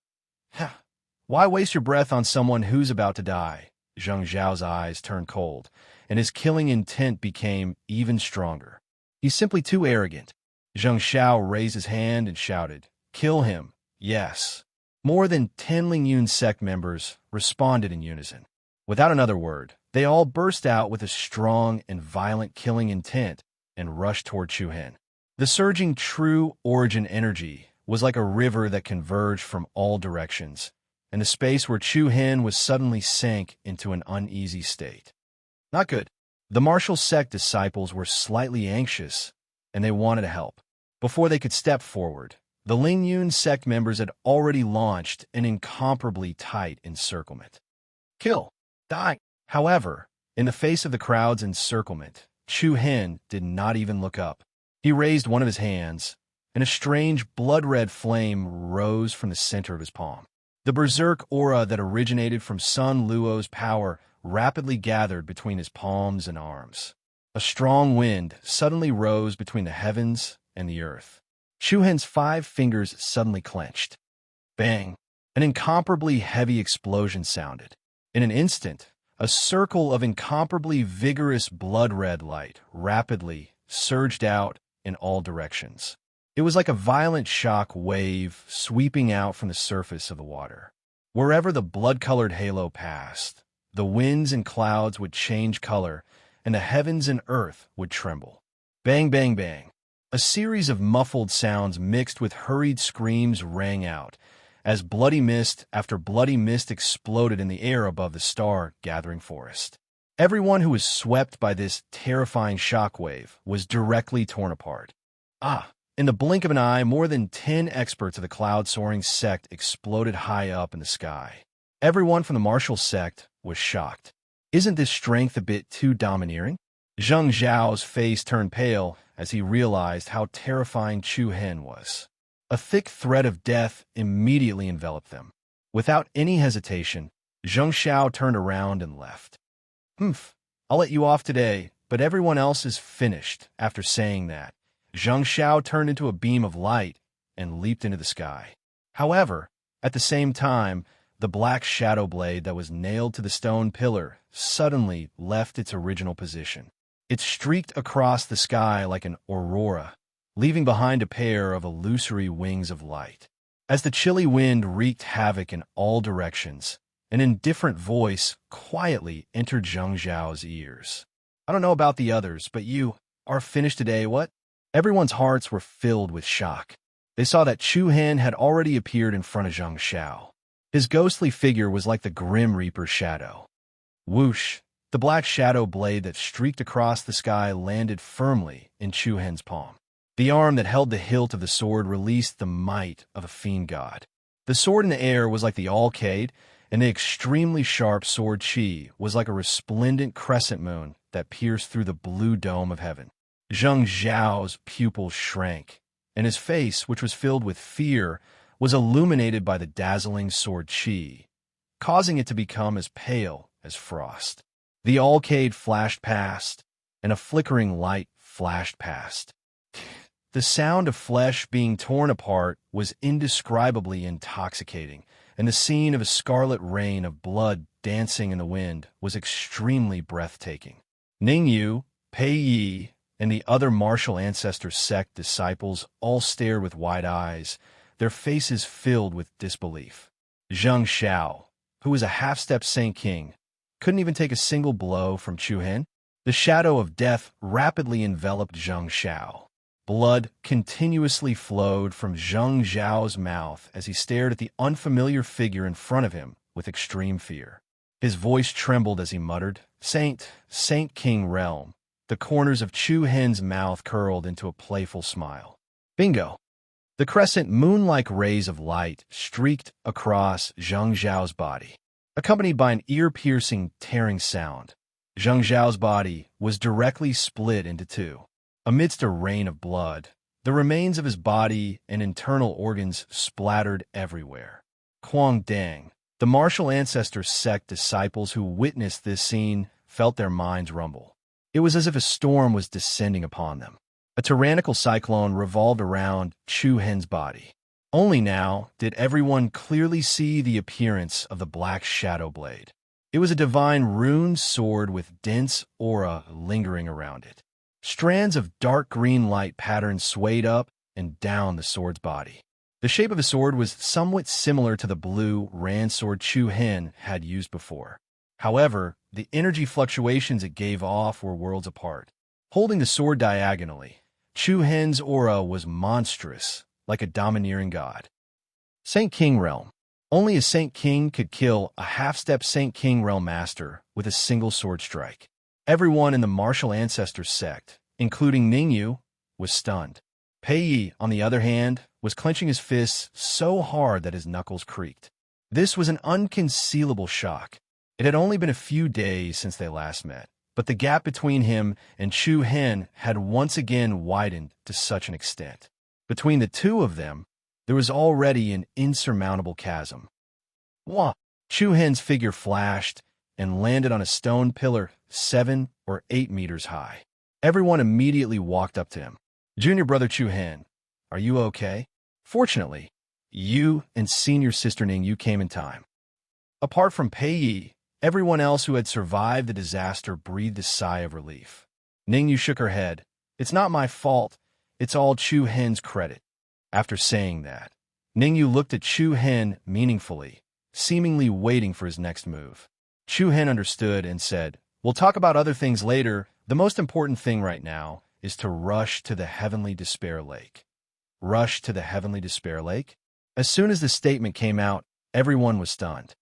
"Why waste your breath on someone who's about to die?" Zheng Zhao's eyes turned cold, and his killing intent became even stronger. "He's simply too arrogant." Zheng Xiao raised his hand and shouted, "Kill him, yes." More than 10 Ling Yun sect members responded in unison. Without another word, they all burst out with a strong and violent killing intent and rushed toward Chu Hen. The surging true origin energy was like a river that converged from all directions, and the space where Chu Hen was suddenly sank into an uneasy state. Not good. The martial sect disciples were slightly anxious, and they wanted to help. Before they could step forward, the Ling Yun sect members had already launched an incomparably tight encirclement. "Kill! Die!" However, in the face of the crowd's encirclement, Chu Hen did not even look up. He raised one of his hands, and a strange blood-red flame rose from the center of his palm. The berserk aura that originated from Sun Luo's power rapidly gathered between his palms and arms. A strong wind suddenly rose between the heavens and the earth. Chu Hen's 5 fingers suddenly clenched. Bang! An incomparably heavy explosion sounded. In an instant, a circle of incomparably vigorous blood-red light rapidly surged out in all directions. It was like a violent shock wave sweeping out from the surface of the water. Wherever the blood-colored halo passed, the winds and clouds would change color, and the heavens and earth would tremble. Bang, bang, bang. A series of muffled sounds mixed with hurried screams rang out, as bloody mist after bloody mist exploded in the air above the star-gathering forest. Everyone who was swept by this terrifying shockwave was directly torn apart. In the blink of an eye, more than 10 experts of the cloud-soaring sect exploded high up in the sky. Everyone from the martial sect was shocked. Isn't this strength a bit too domineering? Zheng Zhao's face turned pale as he realized how terrifying Chu Hen was. A thick threat of death immediately enveloped them. Without any hesitation, Zheng Xiao turned around and left. I'll let you off today, but everyone else is finished after saying that. Zhang Xiao turned into a beam of light and leaped into the sky. However, at the same time, the black shadow blade that was nailed to the stone pillar suddenly left its original position. It streaked across the sky like an aurora, leaving behind a pair of illusory wings of light. As the chilly wind wreaked havoc in all directions, an indifferent voice quietly entered Zhang Zhao's ears. I don't know about the others, but you are finished today, what? Everyone's hearts were filled with shock. They saw that Chu Hen had already appeared in front of Zhang Xiao. His ghostly figure was like the Grim Reaper's shadow. Whoosh! The black shadow blade that streaked across the sky landed firmly in Chu Hen's palm. The arm that held the hilt of the sword released the might of a fiend god. The sword in the air was like the Alcade, and the extremely sharp sword Qi was like a resplendent crescent moon that pierced through the blue dome of heaven. Zhang Zhao's pupils shrank, and his face, which was filled with fear, was illuminated by the dazzling sword Qi, causing it to become as pale as frost. The Alcade flashed past, and a flickering light flashed past. The sound of flesh being torn apart was indescribably intoxicating, and the scene of a scarlet rain of blood dancing in the wind was extremely breathtaking. Ningyu, Pei Yi, and the other martial ancestor sect disciples all stared with wide eyes, their faces filled with disbelief. Zhang Xiao, who was a half-step Saint King, couldn't even take a single blow from Chu Hen. The shadow of death rapidly enveloped Zhang Xiao. Blood continuously flowed from Zhang Zhao's mouth as he stared at the unfamiliar figure in front of him with extreme fear. His voice trembled as he muttered, Saint King Realm. The corners of Chu Hen's mouth curled into a playful smile. Bingo! The crescent moon-like rays of light streaked across Zhang Zhao's body, accompanied by an ear-piercing, tearing sound. Zhang Zhao's body was directly split into two. Amidst a rain of blood, the remains of his body and internal organs splattered everywhere. Kuang Deng, the martial ancestor sect disciples who witnessed this scene, felt their minds rumble. It was as if a storm was descending upon them. A tyrannical cyclone revolved around Chu Hen's body. Only now did everyone clearly see the appearance of the black shadow blade. It was a divine rune sword with dense aura lingering around it. Strands of dark green light patterns swayed up and down the sword's body. The shape of the sword was somewhat similar to the blue ran sword Chu Hen had used before. However, the energy fluctuations it gave off were worlds apart. Holding the sword diagonally, Chu Hen's aura was monstrous, like a domineering god. Saint King Realm. Only a Saint King could kill a half-step Saint King Realm master with a single sword strike. Everyone in the martial ancestor sect, including Ningyu, was stunned. Pei Yi, on the other hand, was clenching his fists so hard that his knuckles creaked. This was an unconcealable shock. It had only been a few days since they last met, but the gap between him and Chu Hen had once again widened to such an extent. Between the two of them, there was already an insurmountable chasm. Wah! Chu Hen's figure flashed and landed on a stone pillar 7 or 8 meters high. Everyone immediately walked up to him. Junior brother Chu Hen, are you okay? Fortunately, you and senior sister Ningyu came in time. Apart from Pei Yi, everyone else who had survived the disaster breathed a sigh of relief. Ningyu shook her head. It's not my fault. It's all Chu Hen's credit. After saying that, Ningyu looked at Chu Hen meaningfully, seemingly waiting for his next move. Chu Hen understood and said, We'll talk about other things later. The most important thing right now is to rush to the Heavenly Despair Lake. Rush to the Heavenly Despair Lake? As soon as the statement came out, everyone was stunned.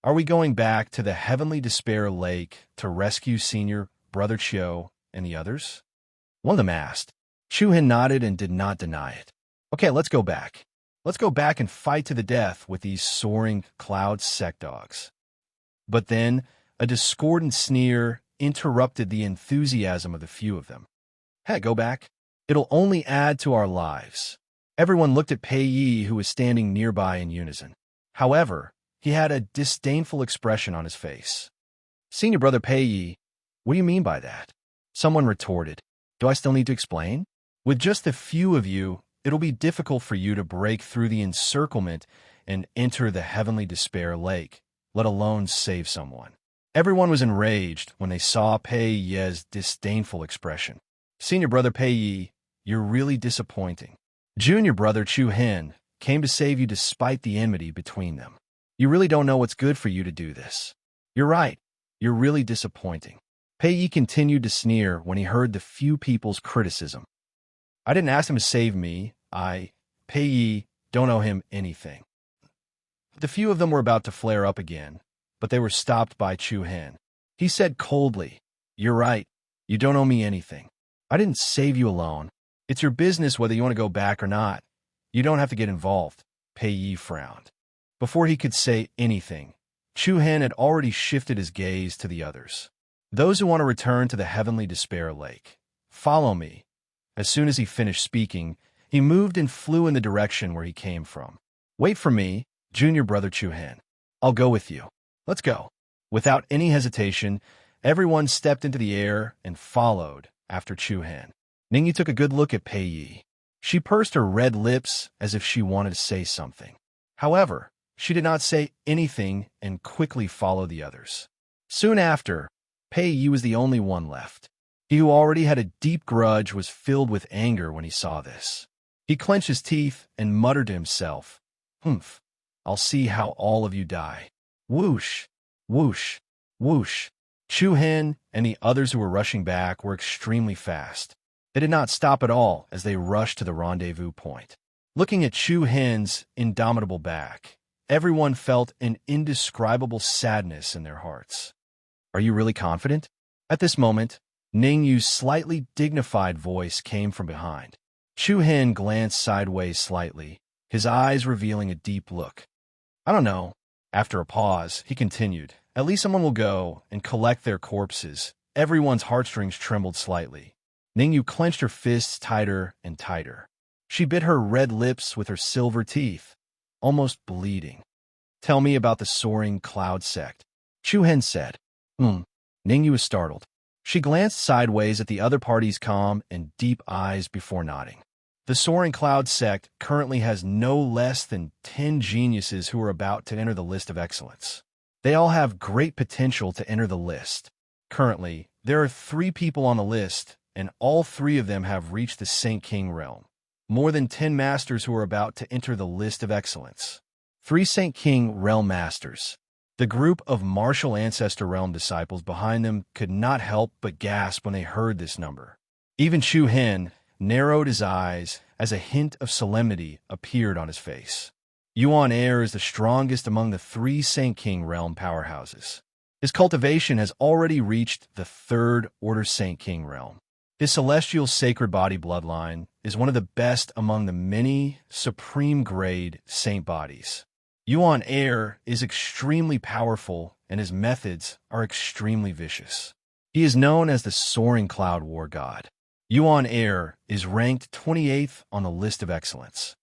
Are we going back to the Heavenly Despair Lake to rescue senior brother Chiu and the others? One of them asked. Chu Hen nodded and did not deny it. Okay, let's go back. Let's go back and fight to the death with these soaring cloud sect dogs. But then, a discordant sneer interrupted the enthusiasm of the few of them. Hey, go back. It'll only add to our lives. Everyone looked at Pei Yi, who was standing nearby in unison. However, he had a disdainful expression on his face. Senior brother Pei Yi, what do you mean by that? Someone retorted, "Do I still need to explain? With just a few of you, it'll be difficult for you to break through the encirclement and enter the heavenly despair lake, let alone save someone." Everyone was enraged when they saw Pei Ye's disdainful expression. Senior brother Pei Yi, you're really disappointing. Junior brother Chu Hen came to save you despite the enmity between them. You really don't know what's good for you to do this. You're right. You're really disappointing. Pei Yi continued to sneer when he heard the few people's criticism. I didn't ask him to save me. Pei Yi, don't owe him anything. The few of them were about to flare up again, but they were stopped by Chu Hen. He said coldly, "You're right. You don't owe me anything. I didn't save you alone. It's your business whether you want to go back or not. You don't have to get involved." Pei Yi frowned. Before he could say anything, Chu Hen had already shifted his gaze to the others. "Those who want to return to the heavenly despair lake, follow me." As soon as he finished speaking, he moved and flew in the direction where he came from. "Wait for me, junior brother Chu Hen. I'll go with you. Let's go." Without any hesitation, everyone stepped into the air and followed after Chu Hen. Ningyi took a good look at Pei Yi. She pursed her red lips as if she wanted to say something. However, she did not say anything and quickly followed the others. Soon after, Pei Yi was the only one left. He who already had a deep grudge was filled with anger when he saw this. He clenched his teeth and muttered to himself, "Humph, I'll see how all of you die." Whoosh, whoosh, whoosh. Chu Hen and the others who were rushing back were extremely fast. They did not stop at all as they rushed to the rendezvous point. Looking at Chu Hen's indomitable back, everyone felt an indescribable sadness in their hearts. "Are you really confident?" At this moment, Ning Yu's slightly dignified voice came from behind. Chu Hen glanced sideways slightly, his eyes revealing a deep look. "I don't know." After a pause, he continued, "At least someone will go and collect their corpses." Everyone's heartstrings trembled slightly. Ning Yu clenched her fists tighter and tighter. She bit her red lips with her silver teeth, almost bleeding. "Tell me about the soaring cloud sect," Chu Hen said. Ning Yu was startled. She glanced sideways at the other party's calm and deep eyes before nodding. "The soaring cloud sect currently has no less than 10 geniuses who are about to enter the list of excellence. They all have great potential to enter the list. Currently, there are 3 people on the list, and all 3 of them have reached the Saint King realm. More than 10 masters who are about to enter the list of excellence. 3 Saint King realm masters." The group of martial ancestor realm disciples behind them could not help but gasp when they heard this number. Even Chu Hen narrowed his eyes as a hint of solemnity appeared on his face. Yuan Air is the strongest among the 3 Saint King realm powerhouses. His cultivation has already reached the 3rd Order Saint King realm. His celestial sacred body bloodline is one of the best among the many supreme-grade saint bodies. Yuan Air is extremely powerful, and his methods are extremely vicious. He is known as the Soaring Cloud War God. Yuan Air is ranked 28th on the list of excellence.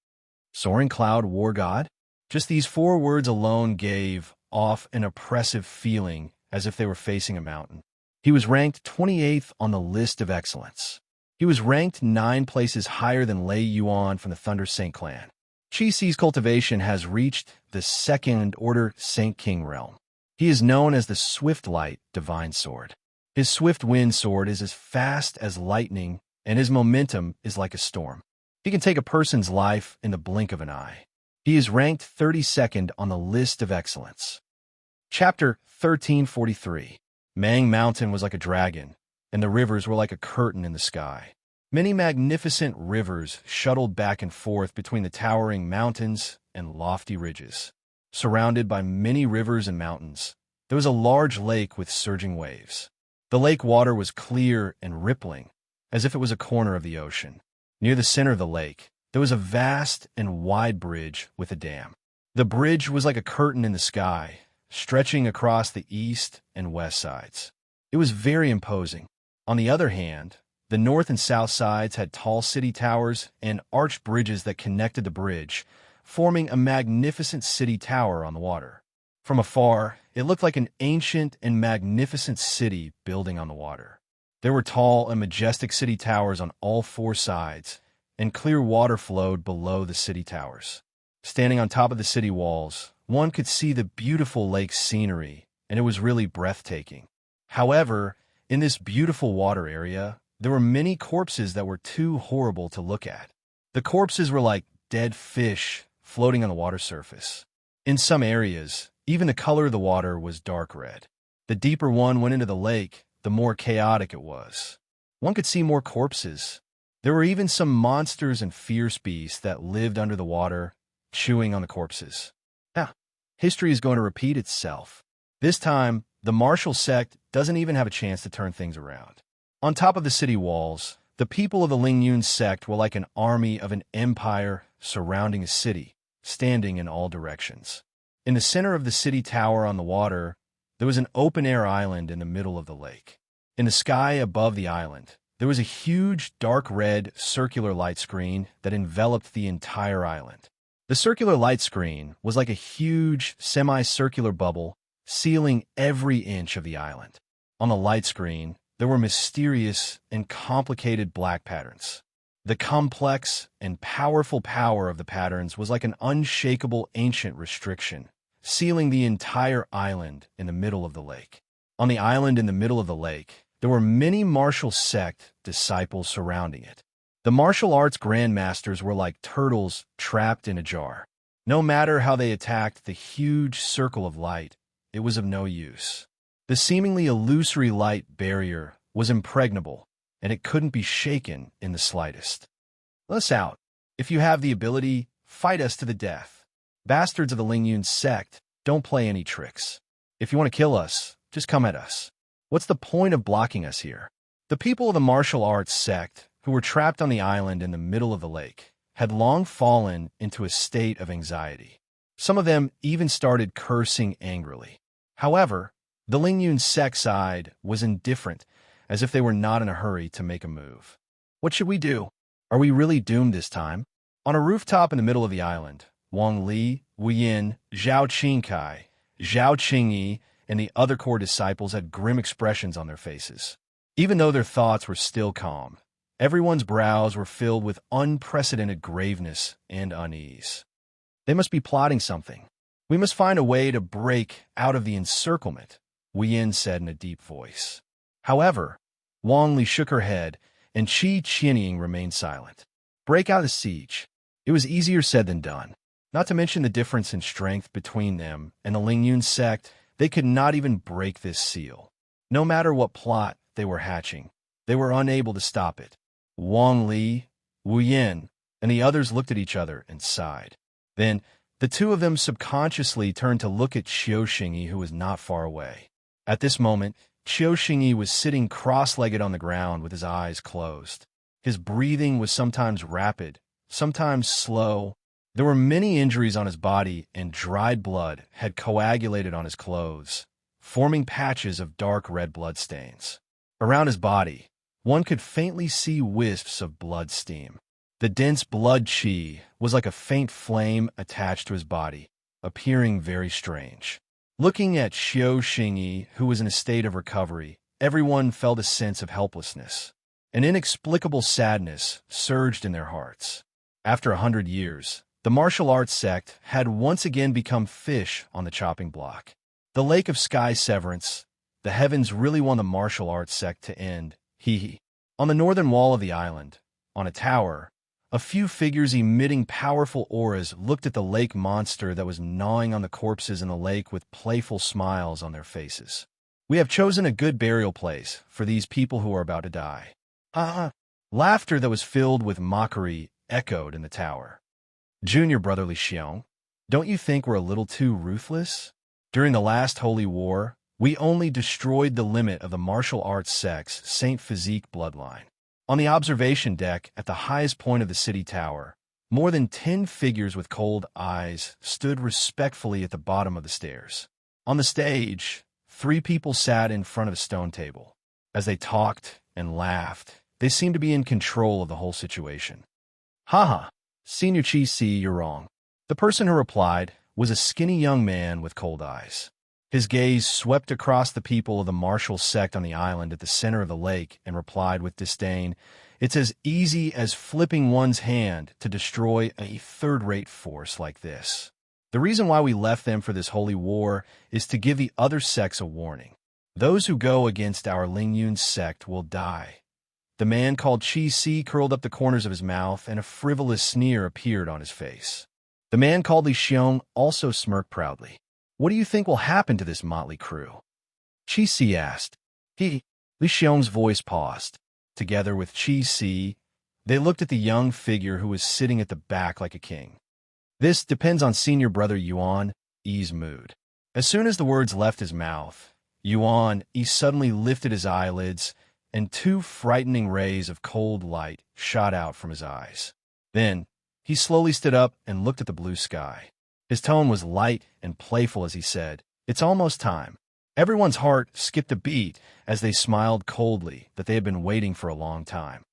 Soaring Cloud War God? Just these 4 words alone gave off an oppressive feeling as if they were facing a mountain. He was ranked 28th on the list of excellence. He was ranked 9 places higher than Lei Yuan from the Thunder Saint clan. Qi Si's cultivation has reached the 2nd Order Saint King realm. He is known as the Swift Light Divine Sword. His Swift Wind Sword is as fast as lightning, and his momentum is like a storm. He can take a person's life in the blink of an eye. He is ranked 32nd on the list of excellence. Chapter 1343. Mang Mountain was like a dragon, and the rivers were like a curtain in the sky. Many magnificent rivers shuttled back and forth between the towering mountains and lofty ridges. Surrounded by many rivers and mountains, there was a large lake with surging waves. The lake water was clear and rippling, as if it was a corner of the ocean. Near the center of the lake, there was a vast and wide bridge with a dam. The bridge was like a curtain in the sky, stretching across the east and west sides. It was very imposing. On the other hand, the north and south sides had tall city towers and arched bridges that connected the bridge, forming a magnificent city tower on the water. From afar, it looked like an ancient and magnificent city building on the water. There were tall and majestic city towers on all four sides, and clear water flowed below the city towers. Standing on top of the city walls, one could see the beautiful lake scenery, and it was really breathtaking. However, in this beautiful water area, there were many corpses that were too horrible to look at. The corpses were like dead fish floating on the water surface. In some areas, even the color of the water was dark red. The deeper one went into the lake, the more chaotic it was. One could see more corpses. There were even some monsters and fierce beasts that lived under the water, chewing on the corpses. Now, history is going to repeat itself. This time, the martial sect doesn't even have a chance to turn things around. On top of the city walls, the people of the Lingyun sect were like an army of an empire surrounding a city, standing in all directions. In the center of the city tower on the water, there was an open-air island in the middle of the lake. In the sky above the island, there was a huge dark red circular light screen that enveloped the entire island. The circular light screen was like a huge semicircular bubble sealing every inch of the island. On the light screen, there were mysterious and complicated black patterns. The complex and powerful power of the patterns was like an unshakable ancient restriction, sealing the entire island in the middle of the lake. On the island in the middle of the lake, there were many martial sect disciples surrounding it. The martial arts grandmasters were like turtles trapped in a jar. No matter how they attacked the huge circle of light, it was of no use. The seemingly illusory light barrier was impregnable, and it couldn't be shaken in the slightest. Let us out. If you have the ability, fight us to the death. Bastards of the Lingyun sect don't play any tricks. If you want to kill us, just come at us. What's the point of blocking us here? The people of the martial arts sect, who were trapped on the island in the middle of the lake, had long fallen into a state of anxiety. Some of them even started cursing angrily. However, the Lingyun sect side was indifferent, as if they were not in a hurry to make a move. What should we do? Are we really doomed this time? On a rooftop in the middle of the island, Wang Li, Wu Yin, Zhao Qingkai, Zhao Qingyi, and the other core disciples had grim expressions on their faces. Even though their thoughts were still calm, everyone's brows were filled with unprecedented graveness and unease. They must be plotting something. We must find a way to break out of the encirclement, Wu Yin said in a deep voice. However, Wang Li shook her head, and Qi Qianying remained silent. Break out the siege. It was easier said than done. Not to mention the difference in strength between them and the Lingyun sect, they could not even break this seal. No matter what plot they were hatching, they were unable to stop it. Wang Li, Wu Yin, and the others looked at each other and sighed. Then, the two of them subconsciously turned to look at Qiu Xingyi, who was not far away. At this moment, Qiu Xingyi was sitting cross-legged on the ground with his eyes closed. His breathing was sometimes rapid, sometimes slow. There were many injuries on his body, and dried blood had coagulated on his clothes, forming patches of dark red blood stains. Around his body, one could faintly see wisps of blood steam. The dense blood qi was like a faint flame attached to his body, appearing very strange. Looking at Qiu Xingyi, who was in a state of recovery, everyone felt a sense of helplessness. An inexplicable sadness surged in their hearts. After 100 years, the martial arts sect had once again become fish on the chopping block. The Lake of Sky Severance, the heavens really want the martial arts sect to end, hee. On the northern wall of the island, on a tower, a few figures emitting powerful auras looked at the lake monster that was gnawing on the corpses in the lake with playful smiles on their faces. We have chosen a good burial place for these people who are about to die. Laughter that was filled with mockery echoed in the tower. Junior brotherly Xiong, don't you think we're a little too ruthless? During the last holy war, we only destroyed the limit of the martial arts sect's Saint Physique bloodline. On the observation deck at the highest point of the city tower, more than 10 figures with cold eyes stood respectfully at the bottom of the stairs. On the stage, 3 people sat in front of a stone table. As they talked and laughed, they seemed to be in control of the whole situation. Haha, Senior Chi Si, you're wrong. The person who replied was a skinny young man with cold eyes. His gaze swept across the people of the martial sect on the island at the center of the lake and replied with disdain, "It's as easy as flipping one's hand to destroy a third-rate force like this. The reason why we left them for this holy war is to give the other sects a warning. Those who go against our Lingyun sect will die." The man called Chi Si curled up the corners of his mouth, and a frivolous sneer appeared on his face. The man called Li Xiong also smirked proudly. "What do you think will happen to this motley crew?" Chi Si asked. Li Xiong's voice paused. Together with Chi Si, they looked at the young figure who was sitting at the back like a king. "This depends on senior brother Yuan Yi's mood." As soon as the words left his mouth, Yuan Yi suddenly lifted his eyelids, and two frightening rays of cold light shot out from his eyes. Then, he slowly stood up and looked at the blue sky. His tone was light and playful as he said, "It's almost time." Everyone's heart skipped a beat as they smiled coldly that they had been waiting for a long time.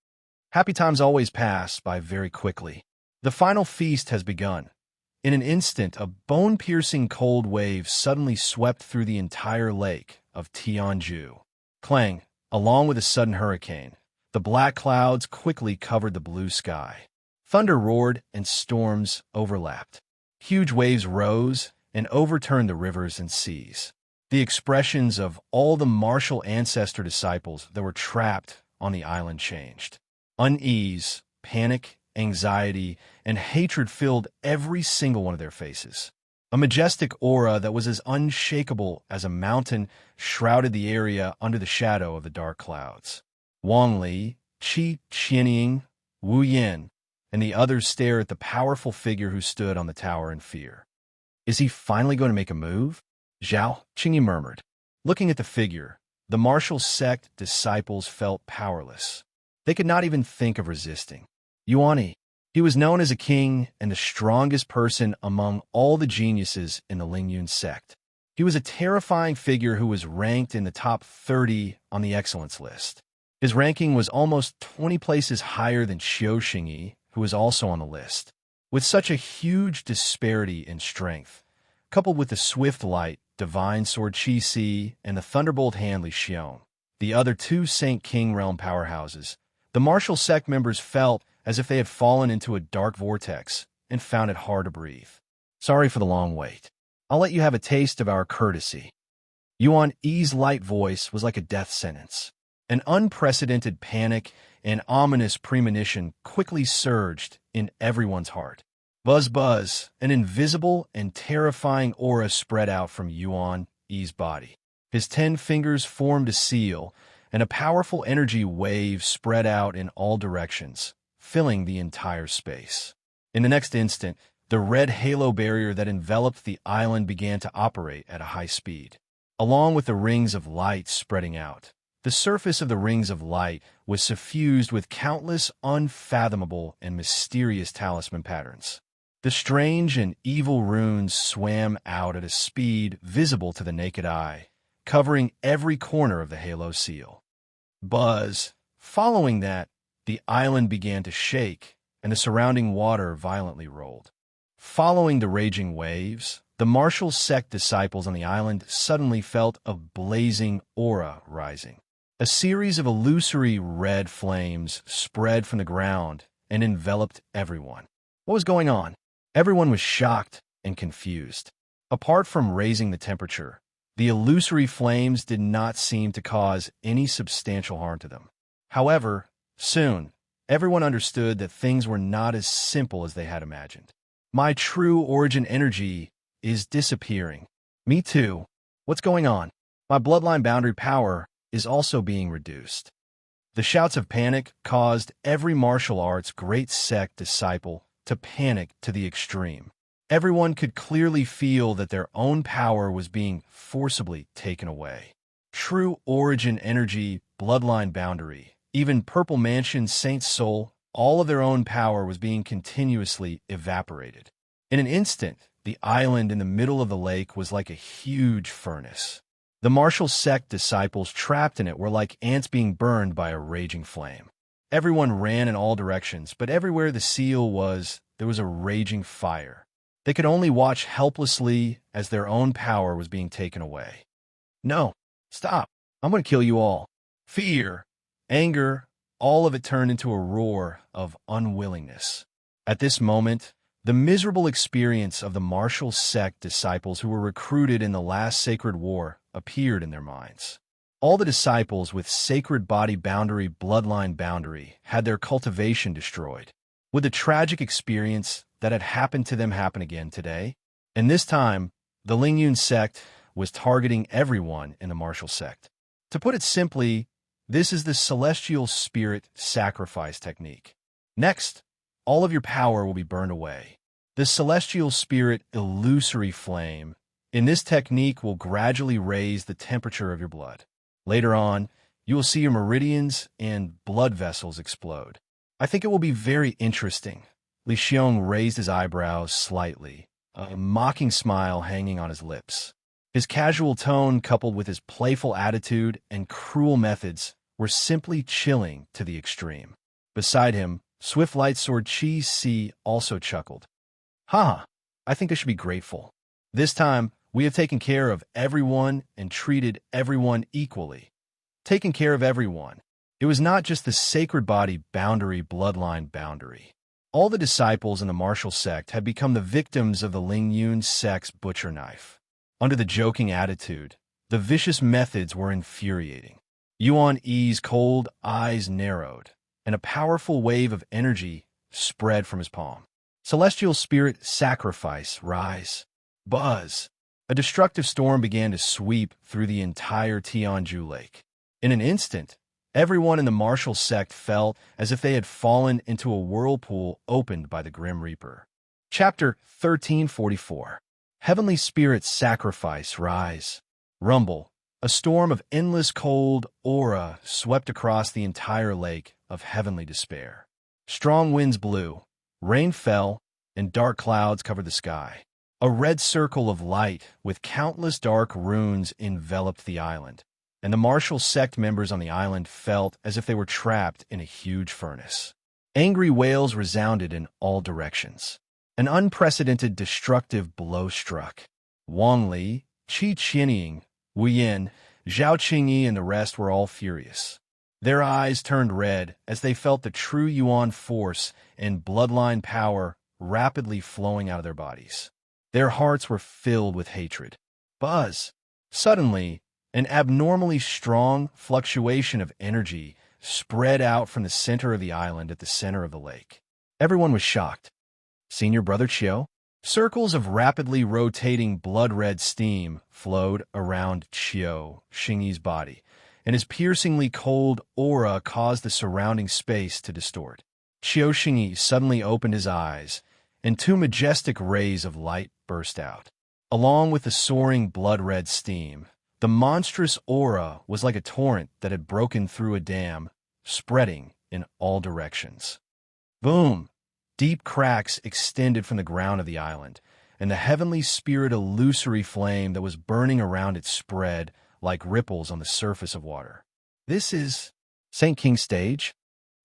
Happy times always pass by very quickly. The final feast has begun. In an instant, a bone-piercing cold wave suddenly swept through the entire lake of Tianju. Clang, along with a sudden hurricane, the black clouds quickly covered the blue sky. Thunder roared and storms overlapped. Huge waves rose and overturned the rivers and seas. The expressions of all the martial ancestor disciples that were trapped on the island changed. Unease, panic, anxiety, and hatred filled every single one of their faces. A majestic aura that was as unshakable as a mountain shrouded the area under the shadow of the dark clouds. Wang Li, Qi Qianying, Wu Yin, and the others stared at the powerful figure who stood on the tower in fear. "Is he finally going to make a move?" Zhao Qingyi murmured. Looking at the figure, the martial sect disciples felt powerless. They could not even think of resisting. Yuan Yi, he was known as a king and the strongest person among all the geniuses in the Lingyun sect. He was a terrifying figure who was ranked in the top 30 on the excellence list. His ranking was almost 20 places higher than Xiu Xingyi, who was also on the list. With such a huge disparity in strength, coupled with the swift light, divine sword Qi Si, and the thunderbolt hand Li Xiong, the other two Saint King realm powerhouses, the martial sect members felt as if they had fallen into a dark vortex and found it hard to breathe. "Sorry for the long wait. I'll let you have a taste of our courtesy." Yuan Yi's light voice was like a death sentence. An unprecedented panic and ominous premonition quickly surged in everyone's heart. Buzz buzz, an invisible and terrifying aura spread out from Yuan Yi's body. His 10 fingers formed a seal, and a powerful energy wave spread out in all directions, filling the entire space. In the next instant, the red halo barrier that enveloped the island began to operate at a high speed, along with the rings of light spreading out. The surface of the rings of light was suffused with countless unfathomable and mysterious talisman patterns. The strange and evil runes swam out at a speed visible to the naked eye, covering every corner of the halo seal. Buzz. Following that, the island began to shake, and the surrounding water violently rolled. Following the raging waves, the martial sect disciples on the island suddenly felt a blazing aura rising. A series of illusory red flames spread from the ground and enveloped everyone. What was going on? Everyone was shocked and confused. Apart from raising the temperature, the illusory flames did not seem to cause any substantial harm to them. However, soon, everyone understood that things were not as simple as they had imagined. "My true origin energy is disappearing." "Me too. What's going on?" "My bloodline boundary power is also being reduced." The shouts of panic caused every martial arts great sect disciple to panic to the extreme. Everyone could clearly feel that their own power was being forcibly taken away. True origin energy, bloodline boundary, even Purple Mansion, Saint Soul, all of their own power was being continuously evaporated. In an instant, the island in the middle of the lake was like a huge furnace. The martial sect disciples trapped in it were like ants being burned by a raging flame. Everyone ran in all directions, but everywhere the seal was, there was a raging fire. They could only watch helplessly as their own power was being taken away. No, stop. I'm going to kill you all. Fear, anger, all of it turned into a roar of unwillingness. At this moment, the miserable experience of the martial sect disciples who were recruited in the last sacred war appeared in their minds. All the disciples with sacred body boundary, bloodline boundary, had their cultivation destroyed. Would the tragic experience that had happened to them happen again today? And this time, the Lingyun sect was targeting everyone in the martial sect. To put it simply, this is the celestial spirit sacrifice technique. Next, all of your power will be burned away. The celestial spirit illusory flame in this technique will gradually raise the temperature of your blood. Later on, you will see your meridians and blood vessels explode. I think it will be very interesting. Li Xiong raised his eyebrows slightly, a mocking smile hanging on his lips. His casual tone, coupled with his playful attitude and cruel methods, were simply chilling to the extreme. Beside him, Swift Lightsword Chi Si also chuckled. Haha, I think I should be grateful. This time, we have taken care of everyone and treated everyone equally. Taken care of everyone. It was not just the sacred body boundary, bloodline boundary. All the disciples in the martial sect had become the victims of the Lingyun sect's butcher knife. Under the joking attitude, the vicious methods were infuriating. Yuan Yi's cold eyes narrowed, and a powerful wave of energy spread from his palm. Celestial spirit sacrifice, rise. Buzz. A destructive storm began to sweep through the entire Tianju Lake. In an instant, everyone in the martial sect felt as if they had fallen into a whirlpool opened by the Grim Reaper. Chapter 1344. Heavenly Spirit Sacrifice, Rise. Rumble. A storm of endless cold aura swept across the entire lake of heavenly despair. Strong winds blew, rain fell, and dark clouds covered the sky. A red circle of light with countless dark runes enveloped the island, and the martial sect members on the island felt as if they were trapped in a huge furnace. Angry wails resounded in all directions. An unprecedented destructive blow struck. Wang Li, Qi Qianying, Wu Yin, Zhao Qingyi, and the rest were all furious. Their eyes turned red as they felt the true Yuan force and bloodline power rapidly flowing out of their bodies. Their hearts were filled with hatred. Buzz! Suddenly, an abnormally strong fluctuation of energy spread out from the center of the island at the center of the lake. Everyone was shocked. Senior Brother Chiu? Circles of rapidly rotating blood-red steam flowed around Chiu Xingyi's body, and his piercingly cold aura caused the surrounding space to distort. Chiu Xingyi suddenly opened his eyes, and two majestic rays of light burst out. Along with the soaring blood-red steam, the monstrous aura was like a torrent that had broken through a dam, spreading in all directions. Boom! Deep cracks extended from the ground of the island, and the heavenly spirit illusory flame that was burning around it spread like ripples on the surface of water. This is St. King's stage?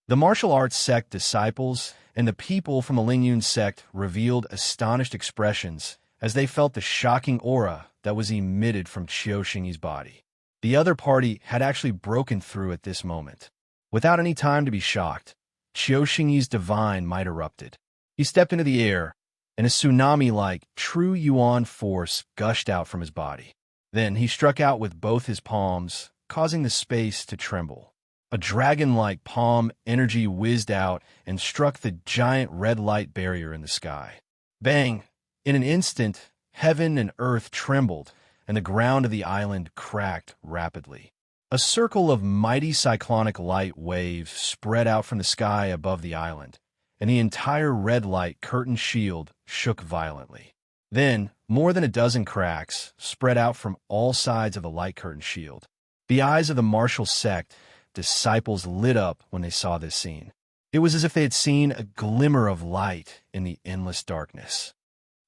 The martial arts sect disciples and the people from the Lingyun sect revealed astonished expressions as they felt the shocking aura that was emitted from Chiu Xingyi's body. The other party had actually broken through at this moment. Without any time to be shocked, Chiu Xingyi's divine might erupted. He stepped into the air, and a tsunami-like true Yuan force gushed out from his body. Then he struck out with both his palms, causing the space to tremble. A dragon-like palm energy whizzed out and struck the giant red light barrier in the sky. Bang! In an instant, heaven and earth trembled, and the ground of the island cracked rapidly. A circle of mighty cyclonic light waves spread out from the sky above the island, and the entire red light curtain shield shook violently. Then, more than a dozen cracks spread out from all sides of the light curtain shield. The eyes of the martial sect disciples lit up when they saw this scene. It was as if they had seen a glimmer of light in the endless darkness.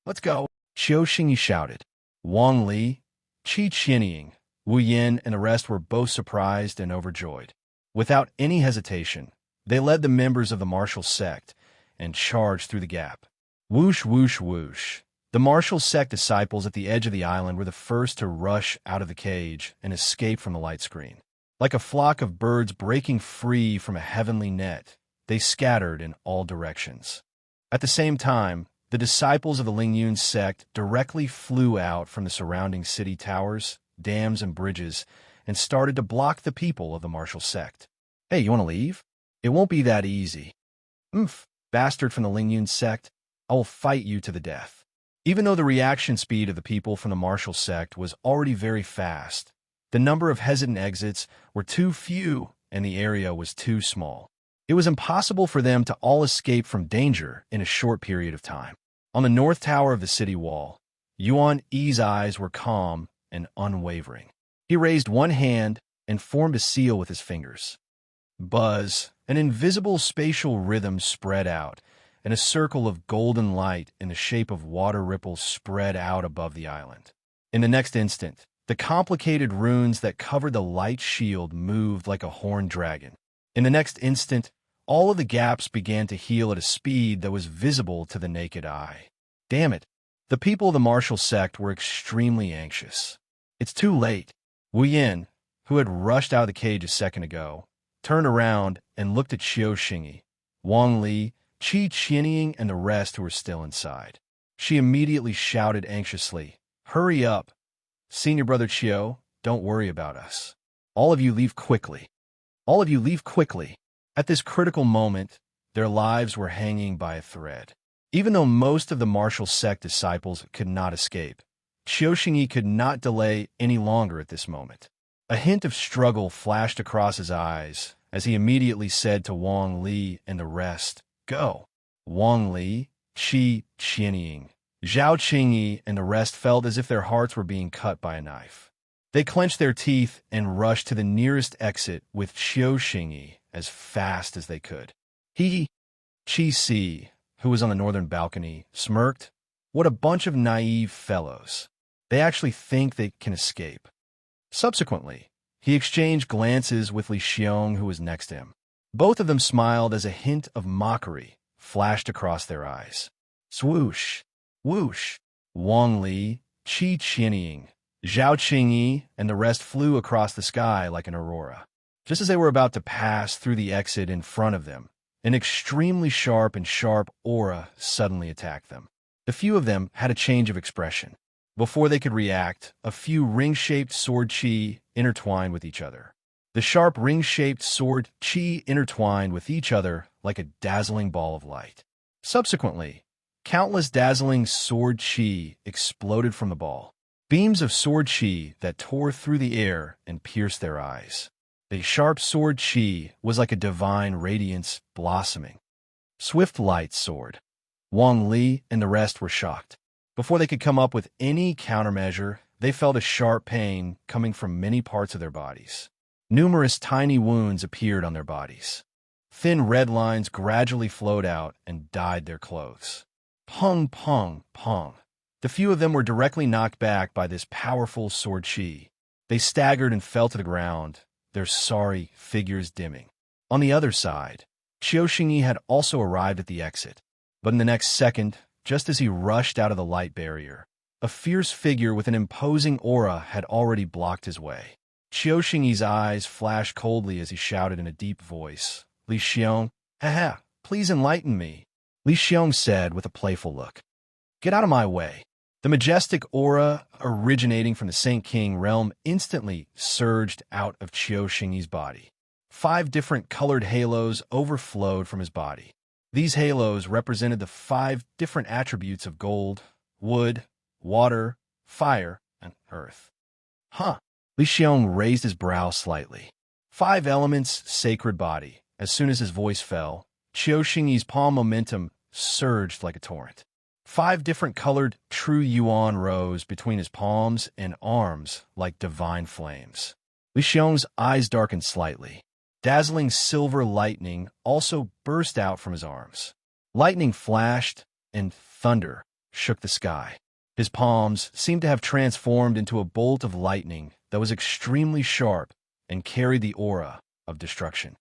Let's go, Chiu Xingyi shouted. Wang Li, Qi Qianying, Wu Yin, and the rest were both surprised and overjoyed. Without any hesitation, they led the members of the martial sect and charged through the gap. Whoosh, whoosh, whoosh. The martial sect disciples at the edge of the island were the first to rush out of the cage and escape from the light screen. Like a flock of birds breaking free from a heavenly net, they scattered in all directions. At the same time, the disciples of the Lingyun sect directly flew out from the surrounding city towers, dams, and bridges and started to block the people of the martial sect. Hey, you want to leave? It won't be that easy. Bastard from the Lingyun sect, I will fight you to the death. Even though the reaction speed of the people from the martial sect was already very fast, the number of hesitant exits were too few and the area was too small. It was impossible for them to all escape from danger in a short period of time. On the north tower of the city wall, Yuan Yi's eyes were calm and unwavering. He raised one hand and formed a seal with his fingers. Buzz, an invisible spatial rhythm spread out, and a circle of golden light in the shape of water ripples spread out above the island. In the next instant, the complicated runes that covered the light shield moved like a horned dragon. In the next instant, all of the gaps began to heal at a speed that was visible to the naked eye. Damn it, the people of the martial sect were extremely anxious. It's too late. Wu Yin, who had rushed out of the cage a second ago, turned around and looked at Qiu Xingyi, Wang Li, Qi Qianying, and the rest who were still inside. She immediately shouted anxiously, "Hurry up! Senior brother Qiu, don't worry about us. All of you leave quickly. All of you leave quickly." At this critical moment, their lives were hanging by a thread. Even though most of the martial sect disciples could not escape, Qiu Xingyi could not delay any longer at this moment. A hint of struggle flashed across his eyes as he immediately said to Wang Li and the rest, "Go." Wang Li, Qi Qianying, Zhao Qingyi, and the rest felt as if their hearts were being cut by a knife. They clenched their teeth and rushed to the nearest exit with Qiu Xingyi as fast as they could. Qi Si, who was on the northern balcony, smirked. What a bunch of naive fellows. They actually think they can escape. Subsequently, he exchanged glances with Li Xiong, who was next to him. Both of them smiled as a hint of mockery flashed across their eyes. Swoosh, whoosh, Wang Li, Qi Qianying, Zhao Qingyi, and the rest flew across the sky like an aurora. Just as they were about to pass through the exit in front of them, an extremely sharp aura suddenly attacked them. The few of them had a change of expression. Before they could react, a few ring-shaped sword qi intertwined with each other. The sharp ring-shaped sword qi intertwined with each other like a dazzling ball of light. Subsequently, countless dazzling sword qi exploded from the ball. Beams of sword qi that tore through the air and pierced their eyes. The sharp sword qi was like a divine radiance blossoming. Swift light sword. Wang Li and the rest were shocked. Before they could come up with any countermeasure, they felt a sharp pain coming from many parts of their bodies. Numerous tiny wounds appeared on their bodies. Thin red lines gradually flowed out and dyed their clothes. Pong, pong, pong. The few of them were directly knocked back by this powerful sword qi. They staggered and fell to the ground, their sorry figures dimming. On the other side, Qiu Xingyi had also arrived at the exit. But in the next second, just as he rushed out of the light barrier, a fierce figure with an imposing aura had already blocked his way. Qiu Xingyi's eyes flashed coldly as he shouted in a deep voice, "Li Xiong, please enlighten me," Li Xiong said with a playful look. "Get out of my way." The majestic aura originating from the Saint King realm instantly surged out of Qiu Xingyi's body. 5 different colored halos overflowed from his body. These halos represented the 5 different attributes of gold, wood, water, fire, and earth. Li Xiong raised his brow slightly. 5 elements, sacred body. As soon as his voice fell, Qiu Xingyi's palm momentum surged like a torrent. 5 different colored true yuan rose between his palms and arms like divine flames. Li Xiong's eyes darkened slightly. Dazzling silver lightning also burst out from his arms. Lightning flashed, and thunder shook the sky. His palms seemed to have transformed into a bolt of lightning that was extremely sharp and carried the aura of destruction.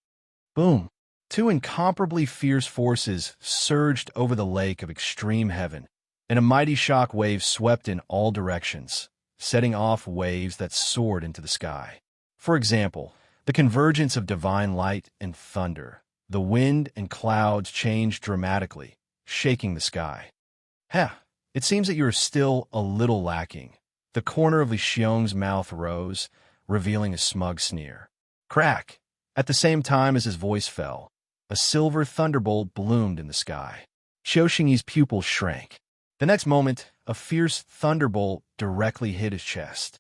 Boom! 2 incomparably fierce forces surged over the lake of extreme heaven, and a mighty shock wave swept in all directions, setting off waves that soared into the sky. For example, the convergence of divine light and thunder. The wind and clouds changed dramatically, shaking the sky. It seems that you are still a little lacking. The corner of Li Xiong's mouth rose, revealing a smug sneer. Crack! At the same time as his voice fell, a silver thunderbolt bloomed in the sky. Qiu Xingyi's pupils shrank. The next moment, a fierce thunderbolt directly hit his chest.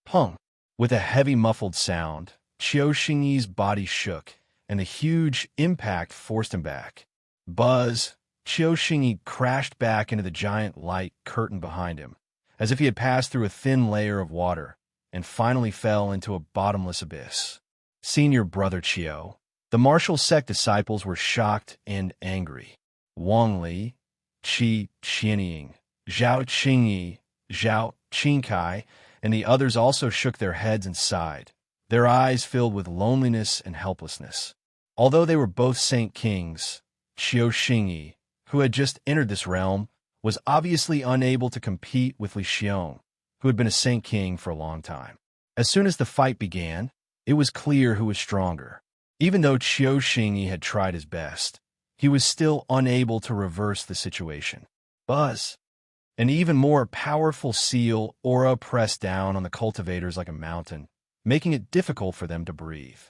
Pung! With a heavy muffled sound, Qiu Xingyi's body shook, and the huge impact forced him back. Buzz! Qiu Xingyi crashed back into the giant light curtain behind him, as if he had passed through a thin layer of water, and finally fell into a bottomless abyss. Senior brother Qiu. The martial sect disciples were shocked and angry. Wang Li, Qi Qianying, Zhao Qingyi, Zhao Qingkai, and the others also shook their heads and sighed, their eyes filled with loneliness and helplessness. Although they were both Saint Kings, Qiu Xingyi, who had just entered this realm, was obviously unable to compete with Li Xiong, who had been a Saint King for a long time. As soon as the fight began, it was clear who was stronger. Even though Qiu Xingyi had tried his best, he was still unable to reverse the situation. Buzz! An even more powerful seal aura pressed down on the cultivators like a mountain, making it difficult for them to breathe.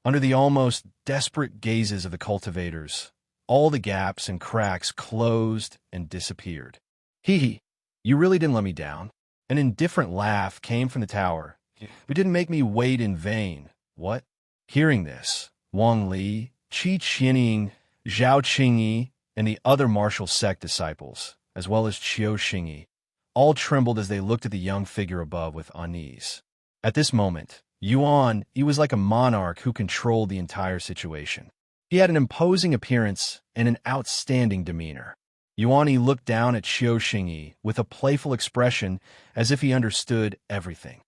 Under the almost desperate gazes of the cultivators, all the gaps and cracks closed and disappeared. Hee, you really didn't let me down. An indifferent laugh came from the tower. You didn't make me wait in vain. What? Hearing this, Wang Li, Qi Qianying, Zhao Qingyi, and the other martial sect disciples, as well as Qiu Xingyi, all trembled as they looked at the young figure above with unease. At this moment, Yuan, he was like a monarch who controlled the entire situation. He had an imposing appearance and an outstanding demeanor. Yuan looked down at Qiu Xingyi with a playful expression as if he understood everything.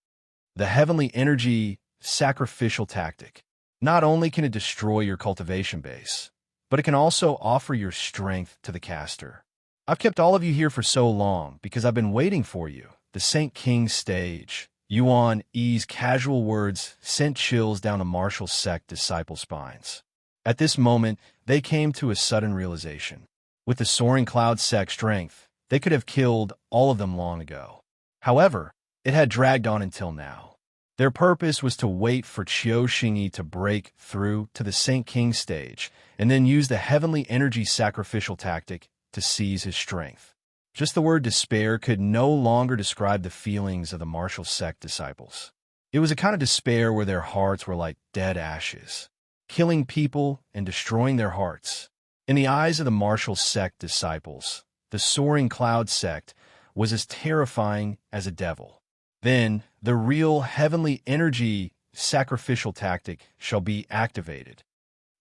The heavenly energy sacrificial tactic. Not only can it destroy your cultivation base, but it can also offer your strength to the caster. I've kept all of you here for so long because I've been waiting for you. The Saint King stage. Yuan Yi's casual words sent chills down the martial sect disciples' spines. At this moment, they came to a sudden realization. With the soaring cloud sect strength, they could have killed all of them long ago. However, it had dragged on until now. Their purpose was to wait for Qiu Xingyi to break through to the Saint King stage and then use the heavenly energy sacrificial tactic to seize his strength. Just the word despair could no longer describe the feelings of the martial sect disciples. It was a kind of despair where their hearts were like dead ashes, killing people and destroying their hearts. In the eyes of the martial sect disciples, the soaring cloud sect was as terrifying as a devil. Then, the real heavenly energy sacrificial tactic shall be activated.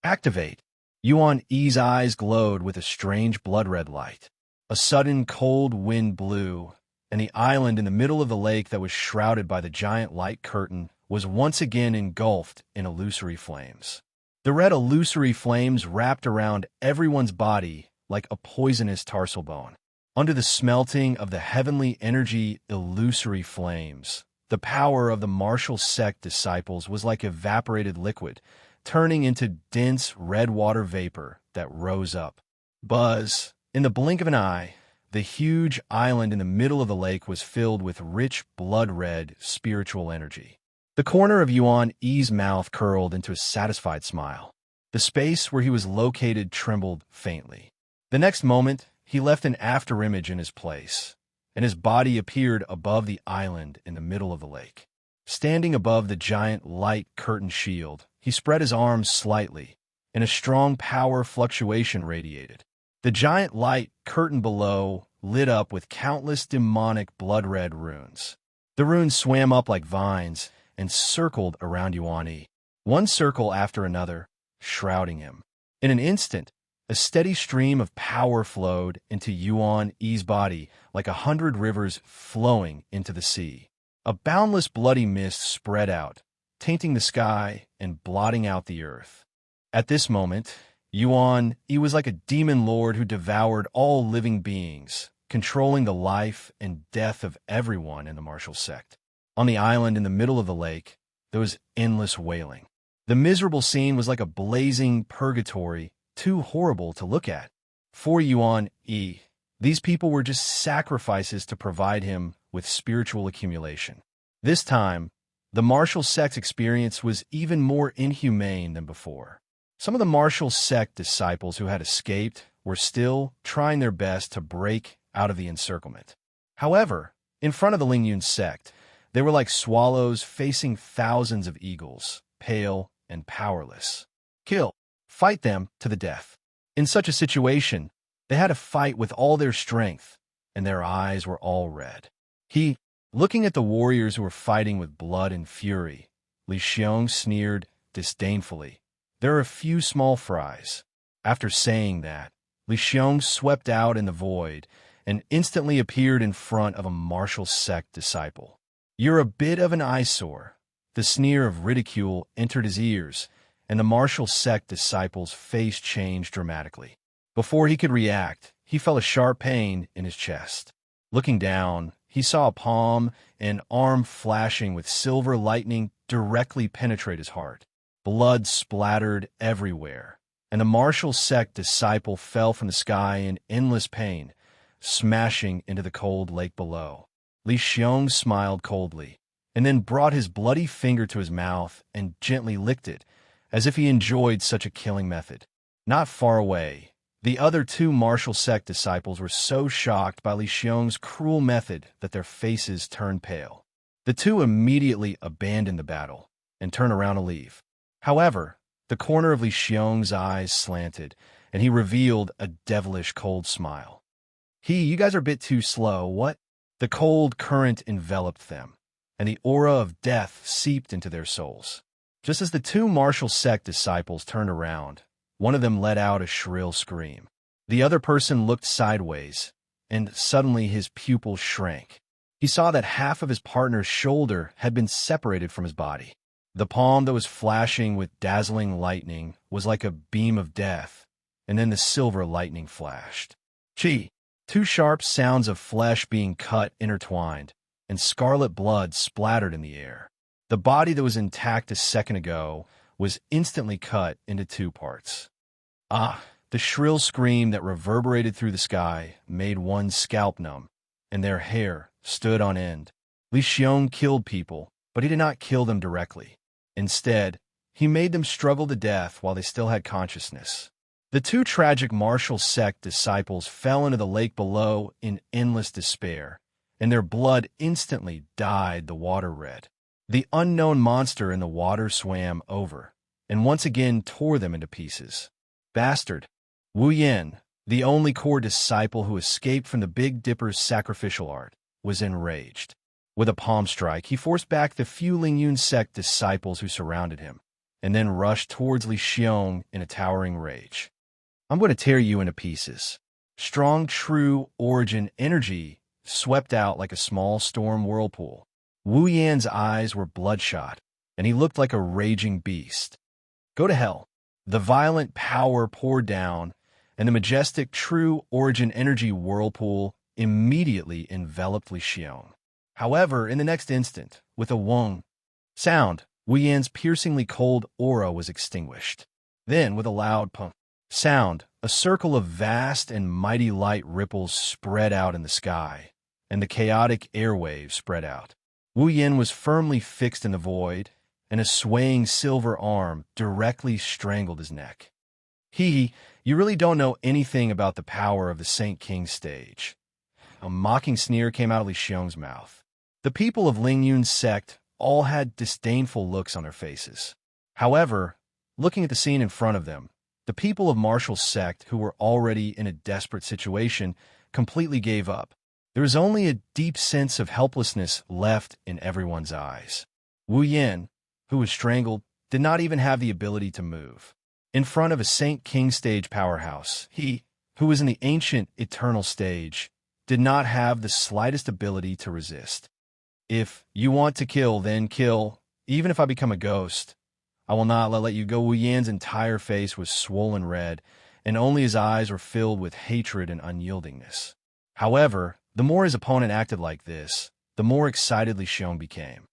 Activate! Yuan Yi's eyes glowed with a strange blood-red light. A sudden cold wind blew, and the island in the middle of the lake that was shrouded by the giant light curtain was once again engulfed in illusory flames. The red illusory flames wrapped around everyone's body like a poisonous tarsal bone. Under the smelting of the heavenly energy illusory flames, the power of the martial sect disciples was like evaporated liquid, turning into dense red water vapor that rose up. Buzz! In the blink of an eye, the huge island in the middle of the lake was filled with rich blood-red spiritual energy. The corner of Yuan Yi's mouth curled into a satisfied smile. The space where he was located trembled faintly. The next moment, he left an afterimage in his place, and his body appeared above the island in the middle of the lake. Standing above the giant light curtain shield, he spread his arms slightly, and a strong power fluctuation radiated. The giant light curtain below lit up with countless demonic blood-red runes. The runes swam up like vines and circled around Yuan Yi, one circle after another, shrouding him. In an instant, a steady stream of power flowed into Yuan Yi's body like 100 rivers flowing into the sea. A boundless bloody mist spread out, tainting the sky and blotting out the earth. At this moment, Yuan Yi was like a demon lord who devoured all living beings, controlling the life and death of everyone in the martial sect. On the island in the middle of the lake, there was endless wailing. The miserable scene was like a blazing purgatory, too horrible to look at. For Yuan Yi, these people were just sacrifices to provide him with spiritual accumulation. This time, the martial sect's experience was even more inhumane than before. Some of the martial sect disciples who had escaped were still trying their best to break out of the encirclement. However, in front of the Lingyun sect, they were like swallows facing thousands of eagles, pale and powerless. Kill, fight them to the death. In such a situation, they had to fight with all their strength, and their eyes were all red. Looking at the warriors who were fighting with blood and fury, Li Xiong sneered disdainfully. There are a few small fries. After saying that, Li Xiong swept out in the void and instantly appeared in front of a martial sect disciple. You're a bit of an eyesore. The sneer of ridicule entered his ears, and the martial sect disciple's face changed dramatically. Before he could react, he felt a sharp pain in his chest. Looking down, he saw a palm and arm flashing with silver lightning directly penetrate his heart. Blood splattered everywhere, and the martial sect disciple fell from the sky in endless pain, smashing into the cold lake below. Li Xiong smiled coldly, and then brought his bloody finger to his mouth and gently licked it, as if he enjoyed such a killing method. Not far away, the other two martial sect disciples were so shocked by Li Xiong's cruel method that their faces turned pale. The two immediately abandoned the battle and turned around to leave. However, the corner of Li Xiong's eyes slanted, and he revealed a devilish cold smile. You guys are a bit too slow, what? The cold current enveloped them, and the aura of death seeped into their souls. Just as the two martial sect disciples turned around, one of them let out a shrill scream. The other person looked sideways, and suddenly his pupils shrank. He saw that half of his partner's shoulder had been separated from his body. The palm that was flashing with dazzling lightning was like a beam of death, and then the silver lightning flashed. Chi! Two sharp sounds of flesh being cut intertwined, and scarlet blood splattered in the air. The body that was intact a second ago was instantly cut into two parts. The shrill scream that reverberated through the sky made one's scalp numb, and their hair stood on end. Li Xiong killed people, but he did not kill them directly. Instead, he made them struggle to death while they still had consciousness. The two tragic martial sect disciples fell into the lake below in endless despair, and their blood instantly dyed the water red. The unknown monster in the water swam over, and once again tore them into pieces. Bastard! Wu Yin, the only core disciple who escaped from the Big Dipper's sacrificial art, was enraged. With a palm strike, he forced back the few Lingyun sect disciples who surrounded him, and then rushed towards Li Xiong in a towering rage. I'm going to tear you into pieces. Strong, true origin energy swept out like a small storm whirlpool. Wu Yan's eyes were bloodshot, and he looked like a raging beast. Go to hell. The violent power poured down, and the majestic true origin energy whirlpool immediately enveloped Li Xiong. However, in the next instant, with a wong sound, Wu Yan's piercingly cold aura was extinguished. Then, with a loud punk sound, a circle of vast and mighty light ripples spread out in the sky, and the chaotic airwaves spread out. Wu Yin was firmly fixed in the void, and a swaying silver arm directly strangled his neck. You really don't know anything about the power of the Saint King stage. A mocking sneer came out of Li Xiong's mouth. The people of Lingyun's sect all had disdainful looks on their faces. However, looking at the scene in front of them, the people of Marshall's sect, who were already in a desperate situation, completely gave up. There was only a deep sense of helplessness left in everyone's eyes. Wu Yin, who was strangled, did not even have the ability to move. In front of a Saint King stage powerhouse, he, who was in the ancient eternal stage, did not have the slightest ability to resist. If you want to kill, then kill, even if I become a ghost. I will not let you go. Wu Yan's entire face was swollen red, and only his eyes were filled with hatred and unyieldingness. However, the more his opponent acted like this, the more excited Li Xiong became.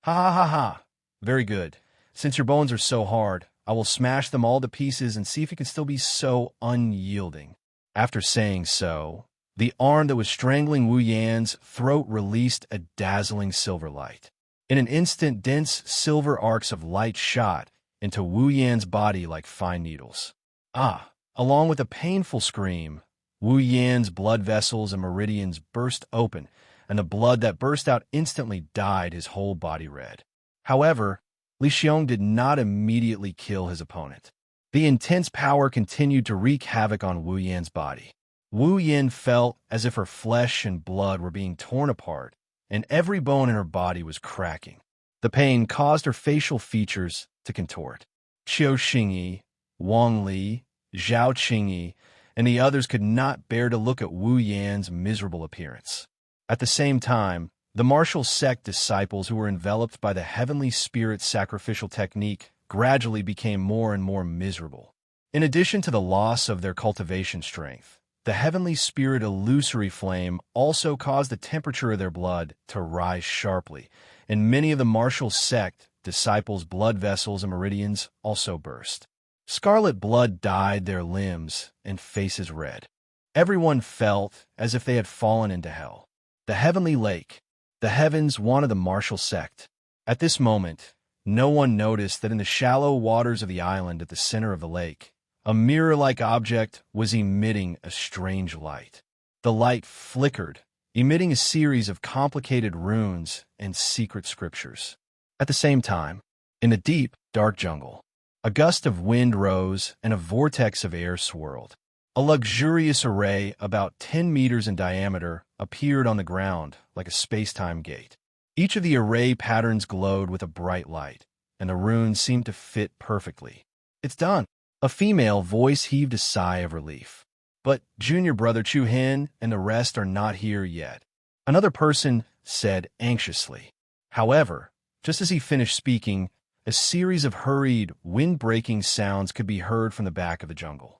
Ha ha ha ha! Very good. Since your bones are so hard, I will smash them all to pieces and see if you can still be so unyielding. After saying so, the arm that was strangling Wu Yan's throat released a dazzling silver light. In an instant, dense silver arcs of light shot into Wu Yan's body like fine needles. Ah! Along with a painful scream, Wu Yan's blood vessels and meridians burst open, and the blood that burst out instantly dyed his whole body red. However, Li Xiong did not immediately kill his opponent. The intense power continued to wreak havoc on Wu Yan's body. Wu Yan felt as if her flesh and blood were being torn apart, and every bone in her body was cracking. The pain caused her facial features to contort. Qiu Xingyi, Wang Li, Zhao Qingyi, and the others could not bear to look at Wu Yan's miserable appearance. At the same time, the martial sect disciples who were enveloped by the heavenly spirit sacrificial technique gradually became more and more miserable. In addition to the loss of their cultivation strength, the heavenly spirit illusory flame also caused the temperature of their blood to rise sharply, and many of the martial sect disciples' blood vessels and meridians also burst. Scarlet blood dyed their limbs and faces red. Everyone felt as if they had fallen into hell. The heavenly lake, the heavens wanted the martial sect. At this moment, no one noticed that in the shallow waters of the island at the center of the lake, a mirror-like object was emitting a strange light. The light flickered, emitting a series of complicated runes and secret scriptures. At the same time, in the deep, dark jungle, a gust of wind rose and a vortex of air swirled. A luxurious array about 10 meters in diameter appeared on the ground like a space-time gate. Each of the array patterns glowed with a bright light, and the runes seemed to fit perfectly. It's done. A female voice heaved a sigh of relief. But junior brother Chu Hin and the rest are not here yet. Another person said anxiously. However, just as he finished speaking, a series of hurried, wind-breaking sounds could be heard from the back of the jungle.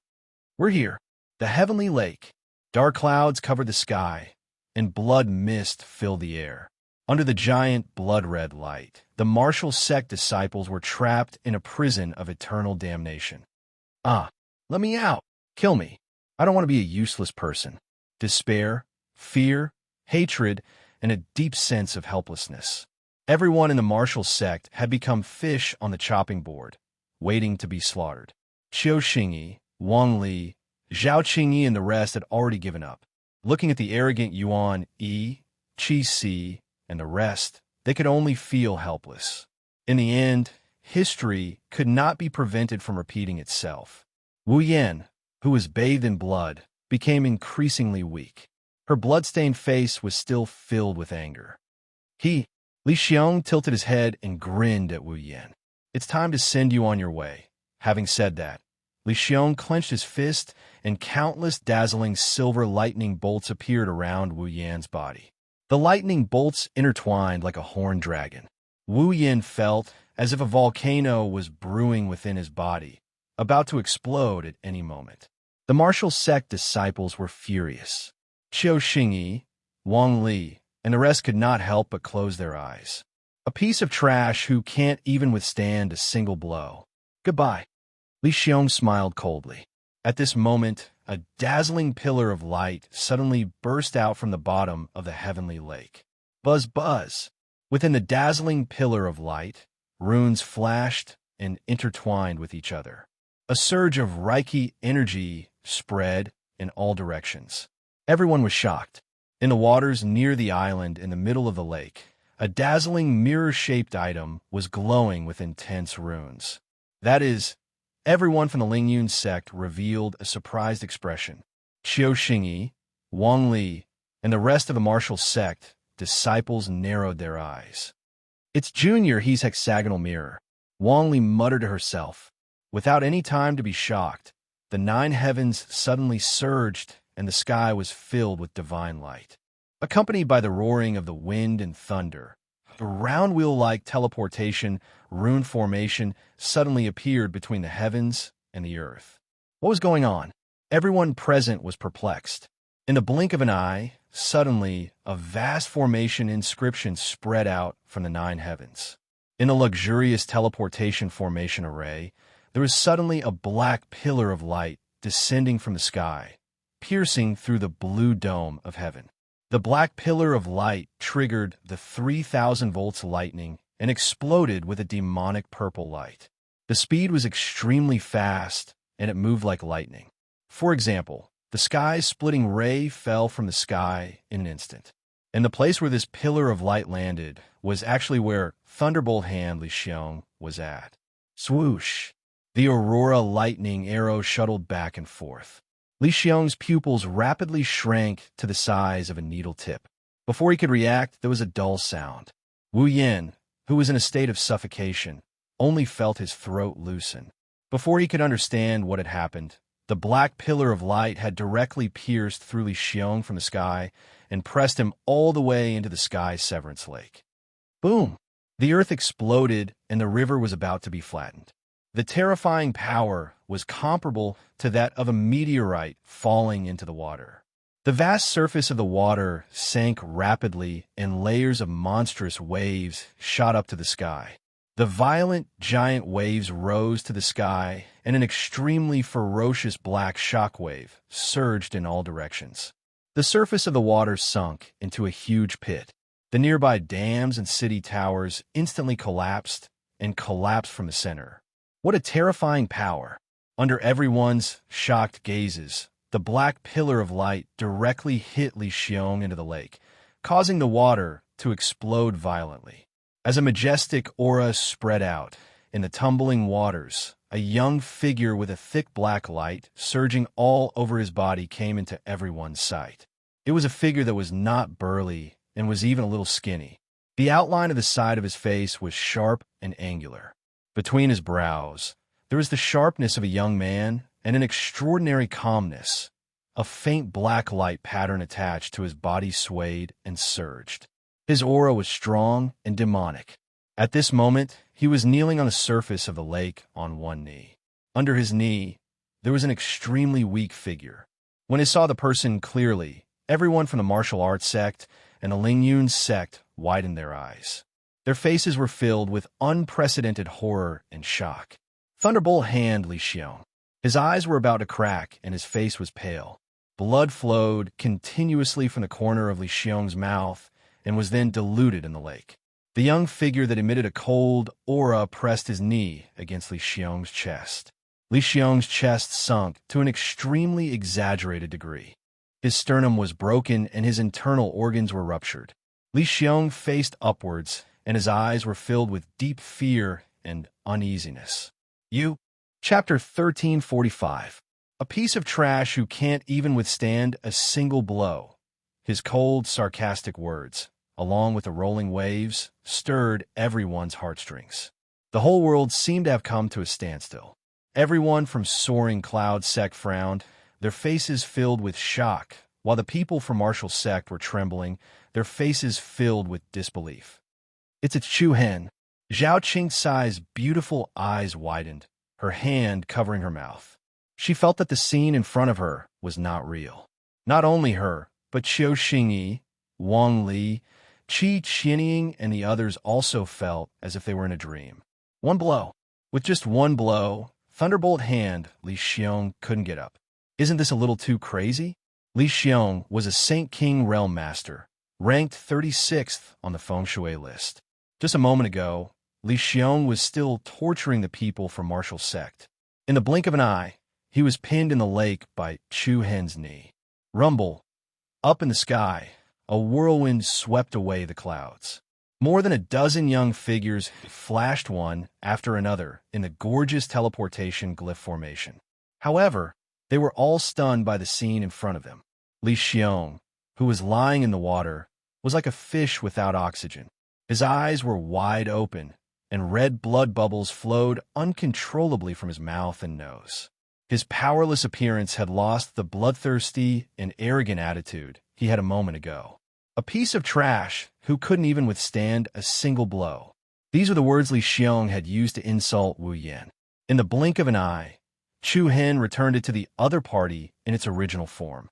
We're here. The heavenly lake. Dark clouds covered the sky, and blood mist filled the air. Under the giant blood-red light, the martial sect disciples were trapped in a prison of eternal damnation. Ah, let me out. Kill me. I don't want to be a useless person. Despair, fear, hatred, and a deep sense of helplessness. Everyone in the martial sect had become fish on the chopping board, waiting to be slaughtered. Qiu Xingyi, Wang Li, Zhao Qingyi and the rest had already given up. Looking at the arrogant Yuan Yi, Qi Si, and the rest, they could only feel helpless. In the end, history could not be prevented from repeating itself. Wu Yan, who was bathed in blood, became increasingly weak. Her blood-stained face was still filled with anger. Li Xiong tilted his head and grinned at Wu Yan. It's time to send you on your way. Having said that, Li Xiong clenched his fist, and countless dazzling silver lightning bolts appeared around Wu Yan's body. The lightning bolts intertwined like a horned dragon. Wu Yan felt as if a volcano was brewing within his body, about to explode at any moment. The martial sect disciples were furious. Qiu Xingyi, Wang Li, and the rest could not help but close their eyes. A piece of trash who can't even withstand a single blow. Goodbye. Li Xiong smiled coldly. At this moment, a dazzling pillar of light suddenly burst out from the bottom of the heavenly lake. Buzz, buzz. Within the dazzling pillar of light, runes flashed and intertwined with each other. A surge of Reiki energy spread in all directions. Everyone was shocked. In the waters near the island in the middle of the lake, a dazzling mirror-shaped item was glowing with intense runes. That is, everyone from the Lingyun sect revealed a surprised expression. Qiu Xingyi, Wang Li, and the rest of the martial sect disciples narrowed their eyes. It's Junior, he's hexagonal mirror. Wang Li muttered to herself. Without any time to be shocked, the 9 heavens suddenly surged and the sky was filled with divine light. Accompanied by the roaring of the wind and thunder, a round wheel-like teleportation rune formation suddenly appeared between the heavens and the earth. What was going on? Everyone present was perplexed. In the blink of an eye, suddenly, a vast formation inscription spread out from the nine heavens. In the luxurious teleportation formation array, there was suddenly a black pillar of light descending from the sky, piercing through the blue dome of heaven. The black pillar of light triggered the 3,000 volts lightning and exploded with a demonic purple light. The speed was extremely fast, and it moved like lightning. For example, the sky-splitting ray fell from the sky in an instant. And the place where this pillar of light landed was actually where Thunderbolt Hand Li Xiong was at. Swoosh! The aurora lightning arrow shuttled back and forth. Li Xiong's pupils rapidly shrank to the size of a needle tip. Before he could react, there was a dull sound. Wu Yin, who was in a state of suffocation, only felt his throat loosen. Before he could understand what had happened, the black pillar of light had directly pierced through Li Xiong from the sky and pressed him all the way into the sky severance lake. Boom! The earth exploded and the river was about to be flattened. The terrifying power was comparable to that of a meteorite falling into the water. The vast surface of the water sank rapidly and layers of monstrous waves shot up to the sky. The violent, giant waves rose to the sky, and an extremely ferocious black shockwave surged in all directions. The surface of the water sunk into a huge pit. The nearby dams and city towers instantly collapsed and collapsed from the center. What a terrifying power! Under everyone's shocked gazes, the black pillar of light directly hit Li Xiong into the lake, causing the water to explode violently. As a majestic aura spread out in the tumbling waters, a young figure with a thick black light surging all over his body came into everyone's sight. It was a figure that was not burly and was even a little skinny. The outline of the side of his face was sharp and angular. Between his brows, there was the sharpness of a young man and an extraordinary calmness. A faint black light pattern attached to his body swayed and surged. His aura was strong and demonic. At this moment, he was kneeling on the surface of the lake on one knee. Under his knee, there was an extremely weak figure. When he saw the person clearly, everyone from the martial arts sect and the Lingyun sect widened their eyes. Their faces were filled with unprecedented horror and shock. Thunderbolt Hand Li Xiong. His eyes were about to crack and his face was pale. Blood flowed continuously from the corner of Li Xiong's mouth and was then diluted in the lake. The young figure that emitted a cold aura pressed his knee against Li Xiong's chest. Li Xiong's chest sunk to an extremely exaggerated degree. His sternum was broken and his internal organs were ruptured. Li Xiong faced upwards and his eyes were filled with deep fear and uneasiness. Chapter 1345. A piece of trash who can't even withstand a single blow. His cold, sarcastic words, along with the rolling waves, stirred everyone's heartstrings. The whole world seemed to have come to a standstill. Everyone from Soaring Cloud sect frowned, their faces filled with shock, while the people from Martial sect were trembling, their faces filled with disbelief. It's Chu Hen. Zhao Qingcai's beautiful eyes widened, her hand covering her mouth. She felt that the scene in front of her was not real. Not only her, but Qiu Xingyi, Wang Li, Qi Qianying, and the others also felt as if they were in a dream. One blow. With just one blow, Thunderbolt Hand Li Xiong couldn't get up. Isn't this a little too crazy? Li Xiong was a Saint King Realm Master, ranked 36th on the Feng Shui list. Just a moment ago, Li Xiong was still torturing the people from Martial sect. In the blink of an eye, he was pinned in the lake by Chu Hen's knee. Rumble. Up in the sky, a whirlwind swept away the clouds. More than a dozen young figures flashed one after another in the gorgeous teleportation glyph formation. However, they were all stunned by the scene in front of them. Li Xiong, who was lying in the water, was like a fish without oxygen. His eyes were wide open, and red blood bubbles flowed uncontrollably from his mouth and nose. His powerless appearance had lost the bloodthirsty and arrogant attitude he had a moment ago. A piece of trash who couldn't even withstand a single blow. These were the words Li Xiong had used to insult Wu Yan. In the blink of an eye, Chu Hen returned it to the other party in its original form.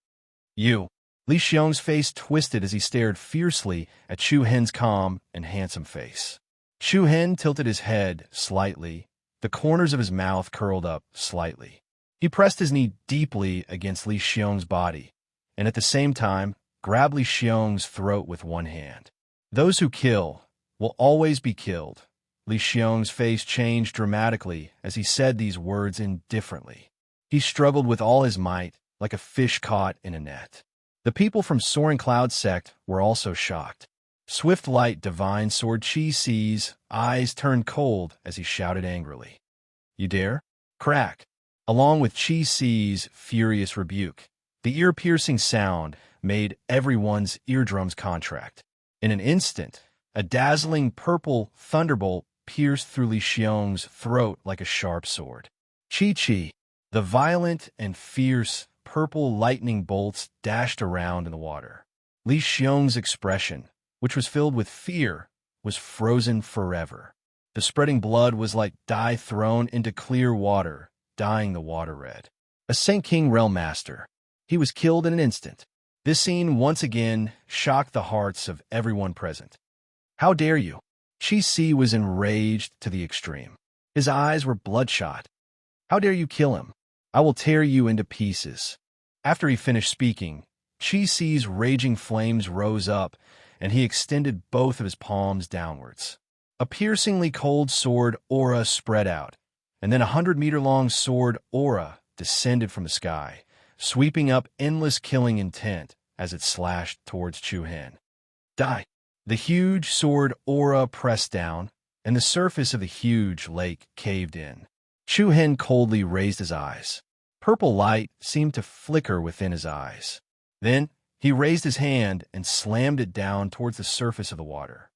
Li Xiong's face twisted as he stared fiercely at Chu Hen's calm and handsome face. Chu Hen tilted his head slightly, the corners of his mouth curled up slightly. He pressed his knee deeply against Li Xiong's body, and at the same time grabbed Li Xiong's throat with one hand. Those who kill will always be killed. Li Xiong's face changed dramatically as he said these words indifferently. He struggled with all his might, like a fish caught in a net. The people from Soaring Cloud sect were also shocked. Swift Light Divine Sword Chi Si's eyes turned cold as he shouted angrily. "You dare?" Crack! Along with Chi Si's furious rebuke, the ear-piercing sound made everyone's eardrums contract. In an instant, a dazzling purple thunderbolt pierced through Li Xiong's throat like a sharp sword. Chi-Chi, the violent and fierce purple lightning bolts dashed around in the water. Li Xiong's expression, which was filled with fear, was frozen forever. The spreading blood was like dye thrown into clear water, dyeing the water red. A Saint King Realm Master. He was killed in an instant. This scene once again shocked the hearts of everyone present. "How dare you?" Chi Si was enraged to the extreme. His eyes were bloodshot. "How dare you kill him? I will tear you into pieces." After he finished speaking, Chi Si's raging flames rose up, and he extended both of his palms downwards. A piercingly cold sword aura spread out, and then a 100-meter-long sword aura descended from the sky, sweeping up endless killing intent as it slashed towards Chu Hen. "Die!" The huge sword aura pressed down, and the surface of the huge lake caved in. Chu Hen coldly raised his eyes. Purple light seemed to flicker within his eyes. Then he raised his hand and slammed it down towards the surface of the water.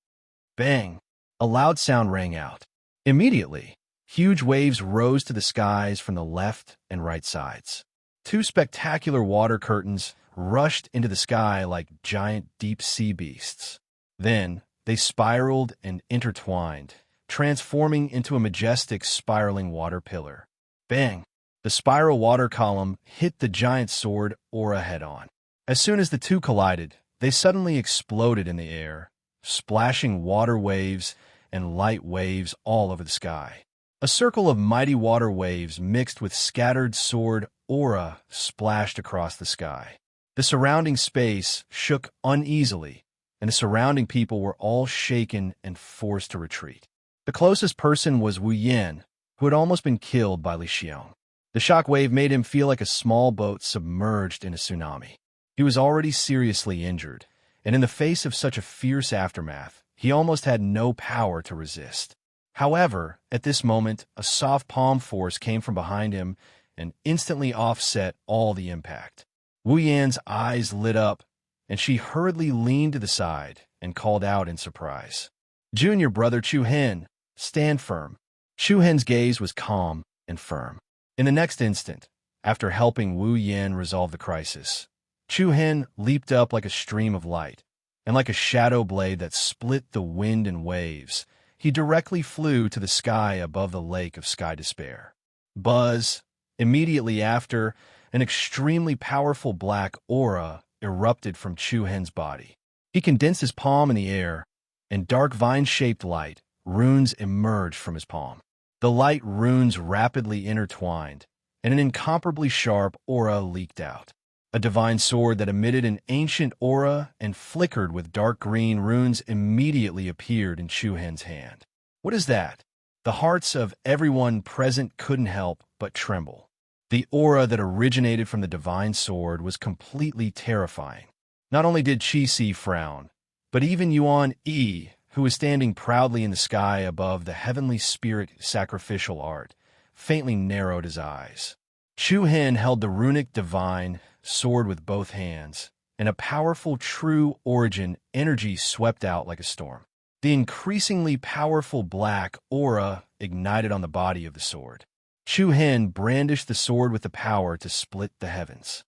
Bang! A loud sound rang out. Immediately, huge waves rose to the skies from the left and right sides. Two spectacular water curtains rushed into the sky like giant deep-sea beasts. Then they spiraled and intertwined, transforming into a majestic spiraling water pillar. Bang! The spiral water column hit the giant sword aura head-on. As soon as the two collided, they suddenly exploded in the air, splashing water waves and light waves all over the sky. A circle of mighty water waves mixed with scattered sword aura splashed across the sky. The surrounding space shook uneasily, and the surrounding people were all shaken and forced to retreat. The closest person was Wu Yan, who had almost been killed by Li Xiong. The shock wave made him feel like a small boat submerged in a tsunami. He was already seriously injured, and in the face of such a fierce aftermath, he almost had no power to resist. However, at this moment, a soft palm force came from behind him and instantly offset all the impact. Wu Yan's eyes lit up, and she hurriedly leaned to the side and called out in surprise. "Junior brother Chu Hen, stand firm." Chu Hen's gaze was calm and firm. In the next instant, after helping Wu Yan resolve the crisis, Chu Hen leaped up like a stream of light, and like a shadow blade that split the wind and waves, he directly flew to the sky above the lake of Sky Despair. Buzz! Immediately after, an extremely powerful black aura erupted from Chu Hen's body. He condensed his palm in the air, and dark vine-shaped light runes emerged from his palm. The light runes rapidly intertwined, and an incomparably sharp aura leaked out. A divine sword that emitted an ancient aura and flickered with dark green runes immediately appeared in Chu Hen's hand. "What is that?" The hearts of everyone present couldn't help but tremble. The aura that originated from the divine sword was completely terrifying. Not only did Chi Si frown, but even Yuan Yi, who was standing proudly in the sky above the heavenly spirit sacrificial art, faintly narrowed his eyes. Chu Hen held the runic divine sword with both hands, and a powerful true origin energy swept out like a storm. The increasingly powerful black aura ignited on the body of the sword. Chu Hen brandished the sword with the power to split the heavens.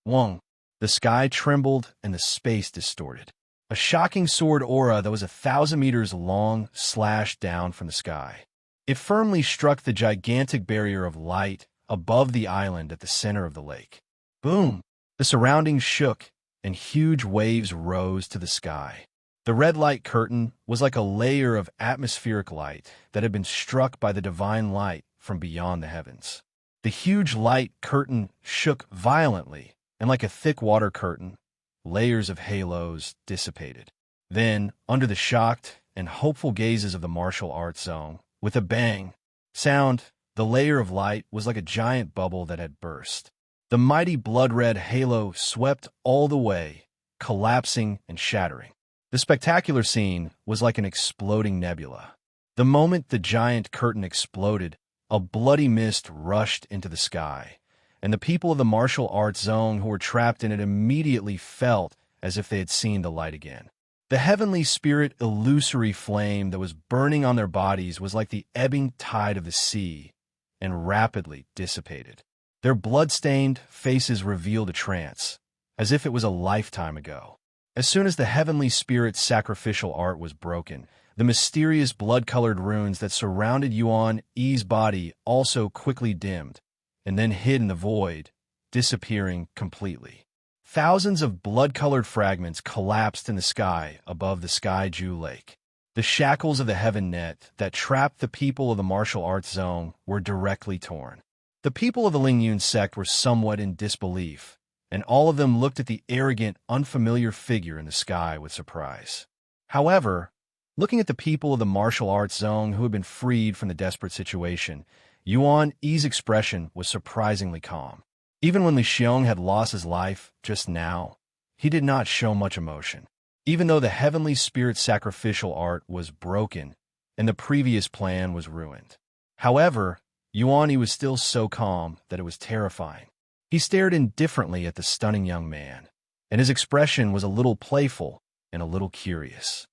Wong! The sky trembled and the space distorted. A shocking sword aura that was 1,000 meters long slashed down from the sky. It firmly struck the gigantic barrier of light above the island at the center of the lake. Boom! The surroundings shook, and huge waves rose to the sky. The red light curtain was like a layer of atmospheric light that had been struck by the divine light from beyond the heavens. The huge light curtain shook violently, and like a thick water curtain, layers of halos dissipated. Then, under the shocked and hopeful gazes of the martial arts zone, with a bang, sound, the layer of light was like a giant bubble that had burst. The mighty blood-red halo swept all the way, collapsing and shattering. The spectacular scene was like an exploding nebula. The moment the giant curtain exploded, a bloody mist rushed into the sky, and the people of the martial arts zone who were trapped in it immediately felt as if they had seen the light again. The heavenly spirit illusory flame that was burning on their bodies was like the ebbing tide of the sea, and rapidly dissipated. Their blood-stained faces revealed a trance, as if it was a lifetime ago. As soon as the heavenly spirit's sacrificial art was broken, the mysterious blood-colored runes that surrounded Yuan Yi's body also quickly dimmed, and then hid in the void, disappearing completely. Thousands of blood-colored fragments collapsed in the sky above the Sky-Ju Lake. The shackles of the heaven net that trapped the people of the martial arts zone were directly torn. The people of the Lingyun sect were somewhat in disbelief, and all of them looked at the arrogant, unfamiliar figure in the sky with surprise. However, looking at the people of the martial arts zone who had been freed from the desperate situation, Yuan Yi's expression was surprisingly calm. Even when Li Xiong had lost his life just now, he did not show much emotion. Even though the heavenly spirit's sacrificial art was broken and the previous plan was ruined. However, Yuan Yi was still so calm that it was terrifying. He stared indifferently at the stunning young man, and his expression was a little playful and a little curious.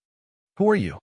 Who are you?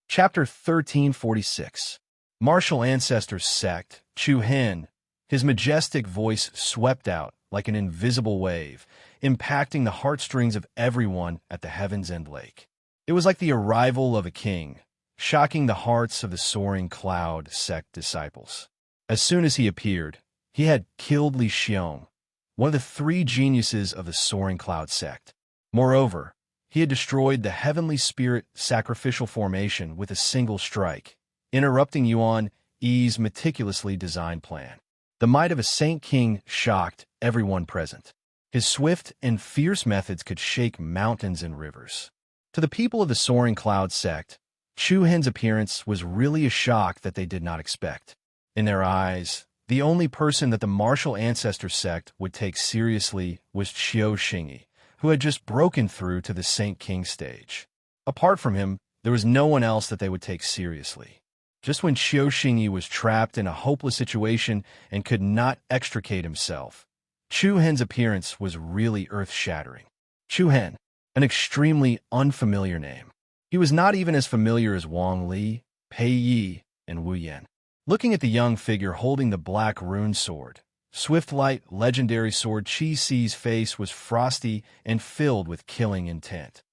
Chapter 1346. Martial Ancestors Sect, Chu Hen. His majestic voice swept out like an invisible wave, impacting the heartstrings of everyone at the Heaven's End Lake. It was like the arrival of a king, shocking the hearts of the Soaring Cloud Sect disciples. As soon as he appeared, he had killed Li Xiong, one of the three geniuses of the Soaring Cloud Sect. Moreover, he had destroyed the Heavenly Spirit sacrificial formation with a single strike, interrupting Yuan Yi's meticulously designed plan. The might of a Saint King shocked everyone present. His swift and fierce methods could shake mountains and rivers. To the people of the Soaring Cloud Sect, Chu Hen's appearance was really a shock that they did not expect. In their eyes, the only person that the Martial Ancestor Sect would take seriously was Qiu Xingyi, who had just broken through to the Saint King stage. Apart from him, there was no one else that they would take seriously. Just when Qiu Xingyi was trapped in a hopeless situation and could not extricate himself, Chu Hen's appearance was really earth-shattering. Chu Hen, an extremely unfamiliar name. He was not even as familiar as Wang Li, Pei Yi, and Wu Yan. Looking at the young figure holding the black rune sword, Swift Light legendary sword, Qi Si's face was frosty and filled with killing intent.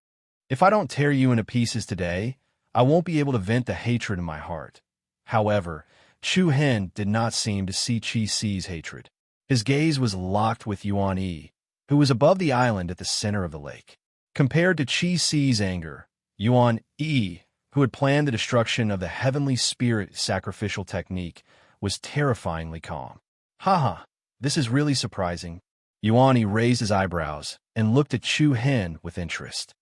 If I don't tear you into pieces today, I won't be able to vent the hatred in my heart. However, Chu Hen did not seem to see Qi Si's hatred. His gaze was locked with Yuan Yi, who was above the island at the center of the lake. Compared to Qi Si's anger, Yuan Yi, who had planned the destruction of the Heavenly Spirit sacrificial technique, was terrifyingly calm. Haha, this is really surprising. Yuan Yi raised his eyebrows and looked at Chu Hen with interest.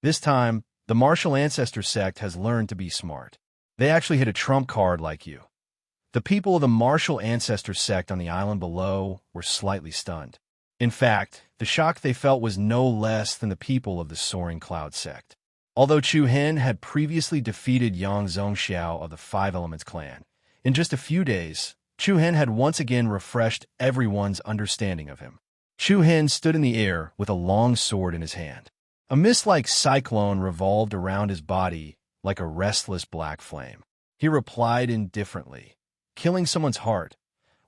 This time, the Martial Ancestor Sect has learned to be smart. They actually hit a trump card like you. The people of the Martial Ancestor Sect on the island below were slightly stunned. In fact, the shock they felt was no less than the people of the Soaring Cloud Sect. Although Chu Hen had previously defeated Yang Zhongxiao of the Five Elements clan, in just a few days, Chu Hen had once again refreshed everyone's understanding of him. Chu Hen stood in the air with a long sword in his hand. A mist-like cyclone revolved around his body like a restless black flame. He replied indifferently, "Killing someone's heart.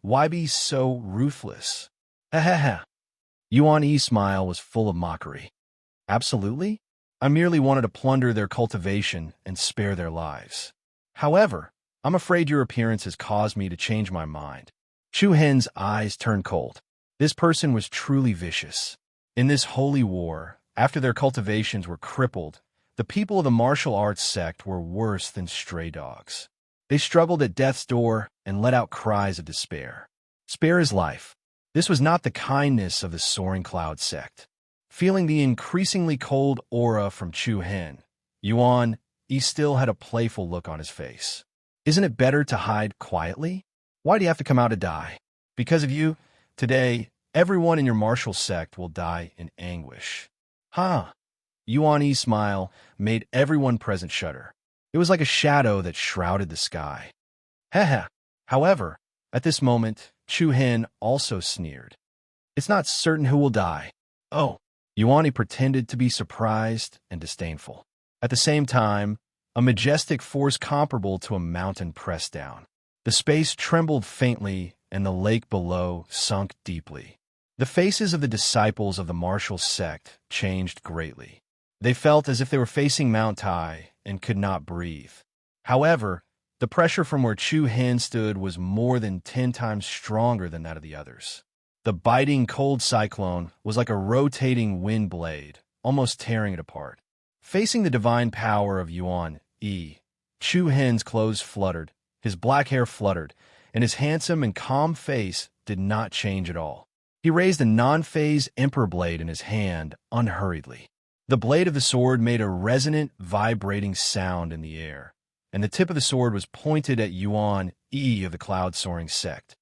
Why be so ruthless?" Ha ha ha. Yuan Yi's smile was full of mockery. Absolutely? I merely wanted to plunder their cultivation and spare their lives. However, I'm afraid your appearance has caused me to change my mind. Chu Hen's eyes turned cold. This person was truly vicious. In this holy war, after their cultivations were crippled, the people of the martial arts sect were worse than stray dogs. They struggled at death's door and let out cries of despair. Spare his life. This was not the kindness of the Soaring Cloud sect. Feeling the increasingly cold aura from Chu Hen, Yuan Yi still had a playful look on his face. Isn't it better to hide quietly? Why do you have to come out to die? Because of you, today, everyone in your martial sect will die in anguish. Huh? Yuan Yi's smile made everyone present shudder. It was like a shadow that shrouded the sky. Heh. However, at this moment, Chu Hen also sneered. It's not certain who will die. Oh. Yuan Yi pretended to be surprised and disdainful. At the same time, a majestic force comparable to a mountain pressed down. The space trembled faintly, and the lake below sunk deeply. The faces of the disciples of the martial sect changed greatly. They felt as if they were facing Mount Tai and could not breathe. However, the pressure from where Chu Hen stood was more than 10 times stronger than that of the others. The biting cold cyclone was like a rotating wind blade, almost tearing it apart. Facing the divine power of Yuan Yi, Chu Hen's clothes fluttered, his black hair fluttered, and his handsome and calm face did not change at all. He raised a non-phase emperor blade in his hand unhurriedly. The blade of the sword made a resonant, vibrating sound in the air, and the tip of the sword was pointed at Yuan Yi of the cloud-soaring sect.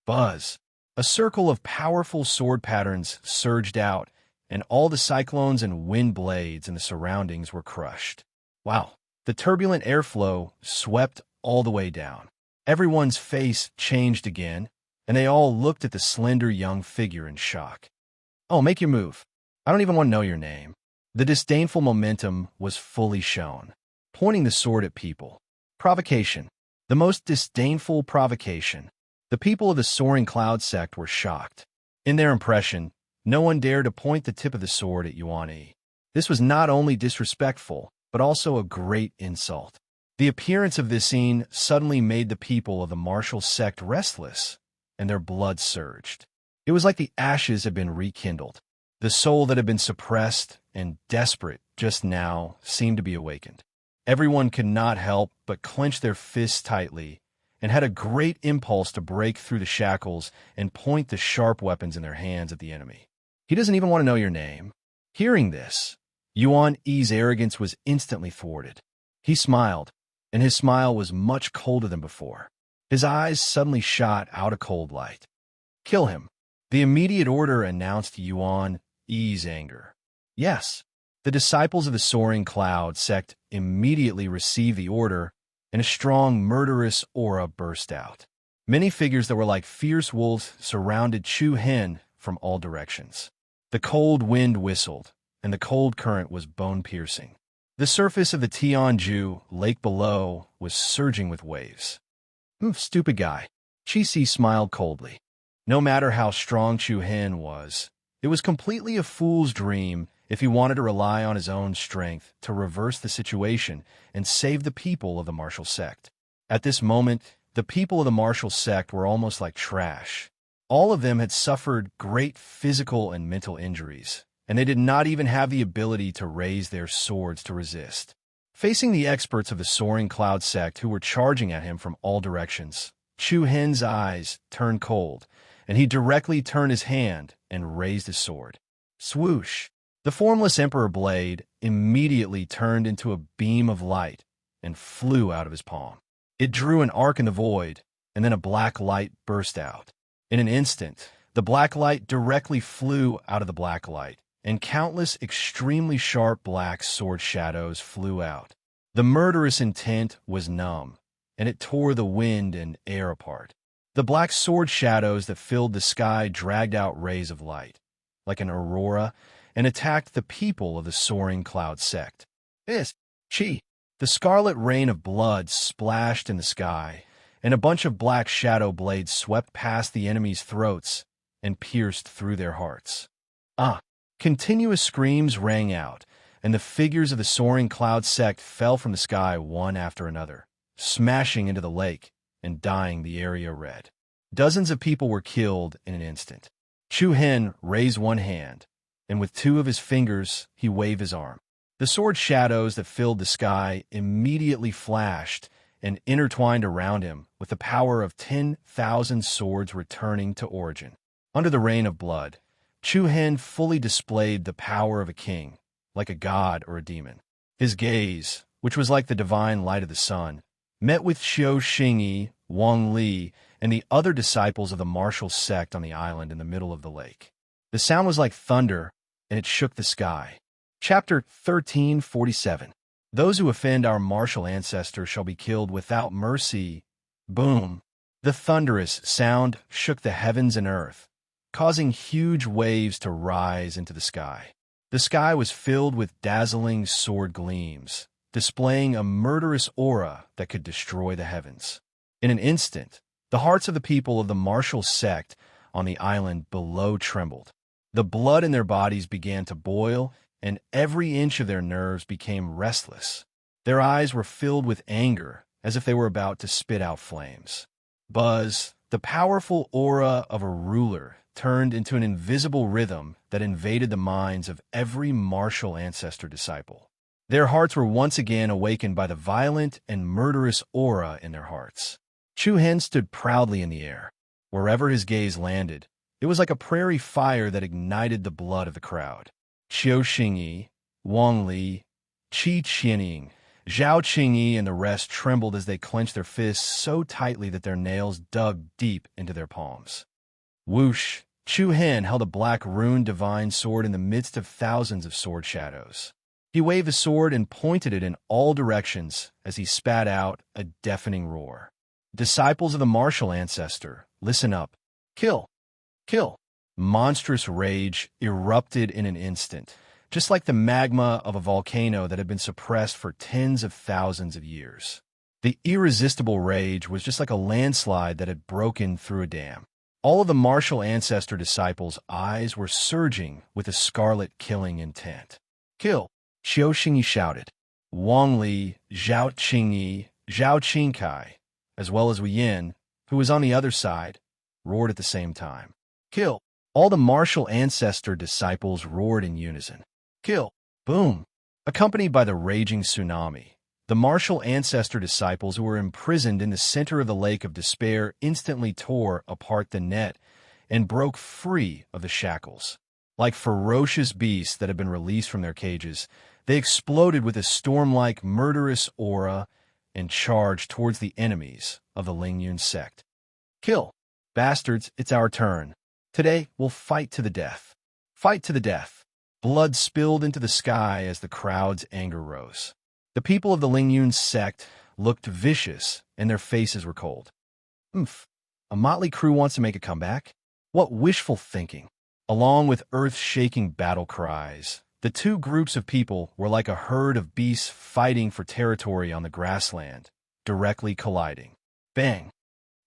Buzz! A circle of powerful sword patterns surged out, and all the cyclones and wind blades in the surroundings were crushed. Wow! The turbulent airflow swept all the way down. Everyone's face changed again, and they all looked at the slender young figure in shock. Oh, make your move. I don't even want to know your name. The disdainful momentum was fully shown, pointing the sword at people. Provocation. The most disdainful provocation. The people of the Soaring Cloud sect were shocked. In their impression, no one dared to point the tip of the sword at Yuan Yi. This was not only disrespectful, but also a great insult. The appearance of this scene suddenly made the people of the martial sect restless, and their blood surged. It was like the ashes had been rekindled. The soul that had been suppressed and desperate just now seemed to be awakened. Everyone could not help but clench their fists tightly and had a great impulse to break through the shackles and point the sharp weapons in their hands at the enemy. He doesn't even want to know your name. Hearing this, Yuan Yi's arrogance was instantly thwarted. He smiled, and his smile was much colder than before. His eyes suddenly shot out a cold light. Kill him. The immediate order announced Yuan Yi's anger. Yes, the disciples of the Soaring Cloud sect immediately received the order, and a strong, murderous aura burst out. Many figures that were like fierce wolves surrounded Chu Hen from all directions. The cold wind whistled, and the cold current was bone-piercing. The surface of the Tianju lake below was surging with waves. Stupid guy. Chi Si smiled coldly. No matter how strong Chu Hen was, it was completely a fool's dream if he wanted to rely on his own strength to reverse the situation and save the people of the martial sect. At this moment, the people of the martial sect were almost like trash. All of them had suffered great physical and mental injuries, and they did not even have the ability to raise their swords to resist. Facing the experts of the Soaring Cloud sect who were charging at him from all directions, Chu Hen's eyes turned cold, and he directly turned his hand and raised his sword. Swoosh! The formless Emperor blade immediately turned into a beam of light and flew out of his palm. It drew an arc in the void, and then a black light burst out. In an instant, the black light directly flew out of the black light, and countless extremely sharp black sword shadows flew out. The murderous intent was numb, and it tore the wind and air apart. The black sword shadows that filled the sky dragged out rays of light, like an aurora, and attacked the people of the Soaring Cloud sect. Chi! The scarlet rain of blood splashed in the sky, and a bunch of black shadow blades swept past the enemy's throats and pierced through their hearts. Continuous screams rang out, and the figures of the Soaring Cloud sect fell from the sky one after another, smashing into the lake and dyeing the area red. Dozens of people were killed in an instant. Chu Hen raised one hand, and with two of his fingers he waved his arm. The sword shadows that filled the sky immediately flashed and intertwined around him with the power of 10,000 swords returning to origin. Under the rain of blood, Chu Hen fully displayed the power of a king, like a god or a demon. His gaze, which was like the divine light of the sun, met with Xiao Xingyi, Wang Li, and the other disciples of the martial sect on the island in the middle of the lake. The sound was like thunder, and it shook the sky. Chapter 1347. Those who offend our martial ancestor shall be killed without mercy. Boom! The thunderous sound shook the heavens and earth, causing huge waves to rise into the sky. The sky was filled with dazzling sword gleams, displaying a murderous aura that could destroy the heavens. In an instant, the hearts of the people of the martial sect on the island below trembled. The blood in their bodies began to boil, and every inch of their nerves became restless. Their eyes were filled with anger, as if they were about to spit out flames. Buzz, the powerful aura of a ruler, turned into an invisible rhythm that invaded the minds of every martial ancestor disciple. Their hearts were once again awakened by the violent and murderous aura in their hearts. Chu Hen stood proudly in the air. Wherever his gaze landed, it was like a prairie fire that ignited the blood of the crowd. Xiao Xingyi, Wang Li, Qi Qianying, Zhao Qingyi, and the rest trembled as they clenched their fists so tightly that their nails dug deep into their palms. Whoosh! Chu Hen held a black rune divine sword in the midst of thousands of sword shadows. He waved the sword and pointed it in all directions as he spat out a deafening roar. Disciples of the martial ancestor, listen up. Kill! Kill! Monstrous rage erupted in an instant, just like the magma of a volcano that had been suppressed for tens of thousands of years. The irresistible rage was just like a landslide that had broken through a dam. All of the martial ancestor disciples' eyes were surging with a scarlet killing intent. Kill! Xiao Xingyi shouted. Wang Li, Zhao Qingyi, Zhao Qingkai, as well as Wei Yin, who was on the other side, roared at the same time. Kill! All the martial ancestor disciples roared in unison. Kill! Boom! Accompanied by the raging tsunami, the martial ancestor disciples who were imprisoned in the center of the lake of despair instantly tore apart the net and broke free of the shackles. Like ferocious beasts that had been released from their cages, they exploded with a storm-like murderous aura and charged towards the enemies of the Lingyun sect. Kill! Bastards, it's our turn. Today, we'll fight to the death. Fight to the death. Blood spilled into the sky as the crowd's anger rose. The people of the Lingyun sect looked vicious, and their faces were cold. Oomph! A motley crew wants to make a comeback? What wishful thinking! Along with earth-shaking battle cries, the two groups of people were like a herd of beasts fighting for territory on the grassland, directly colliding. Bang!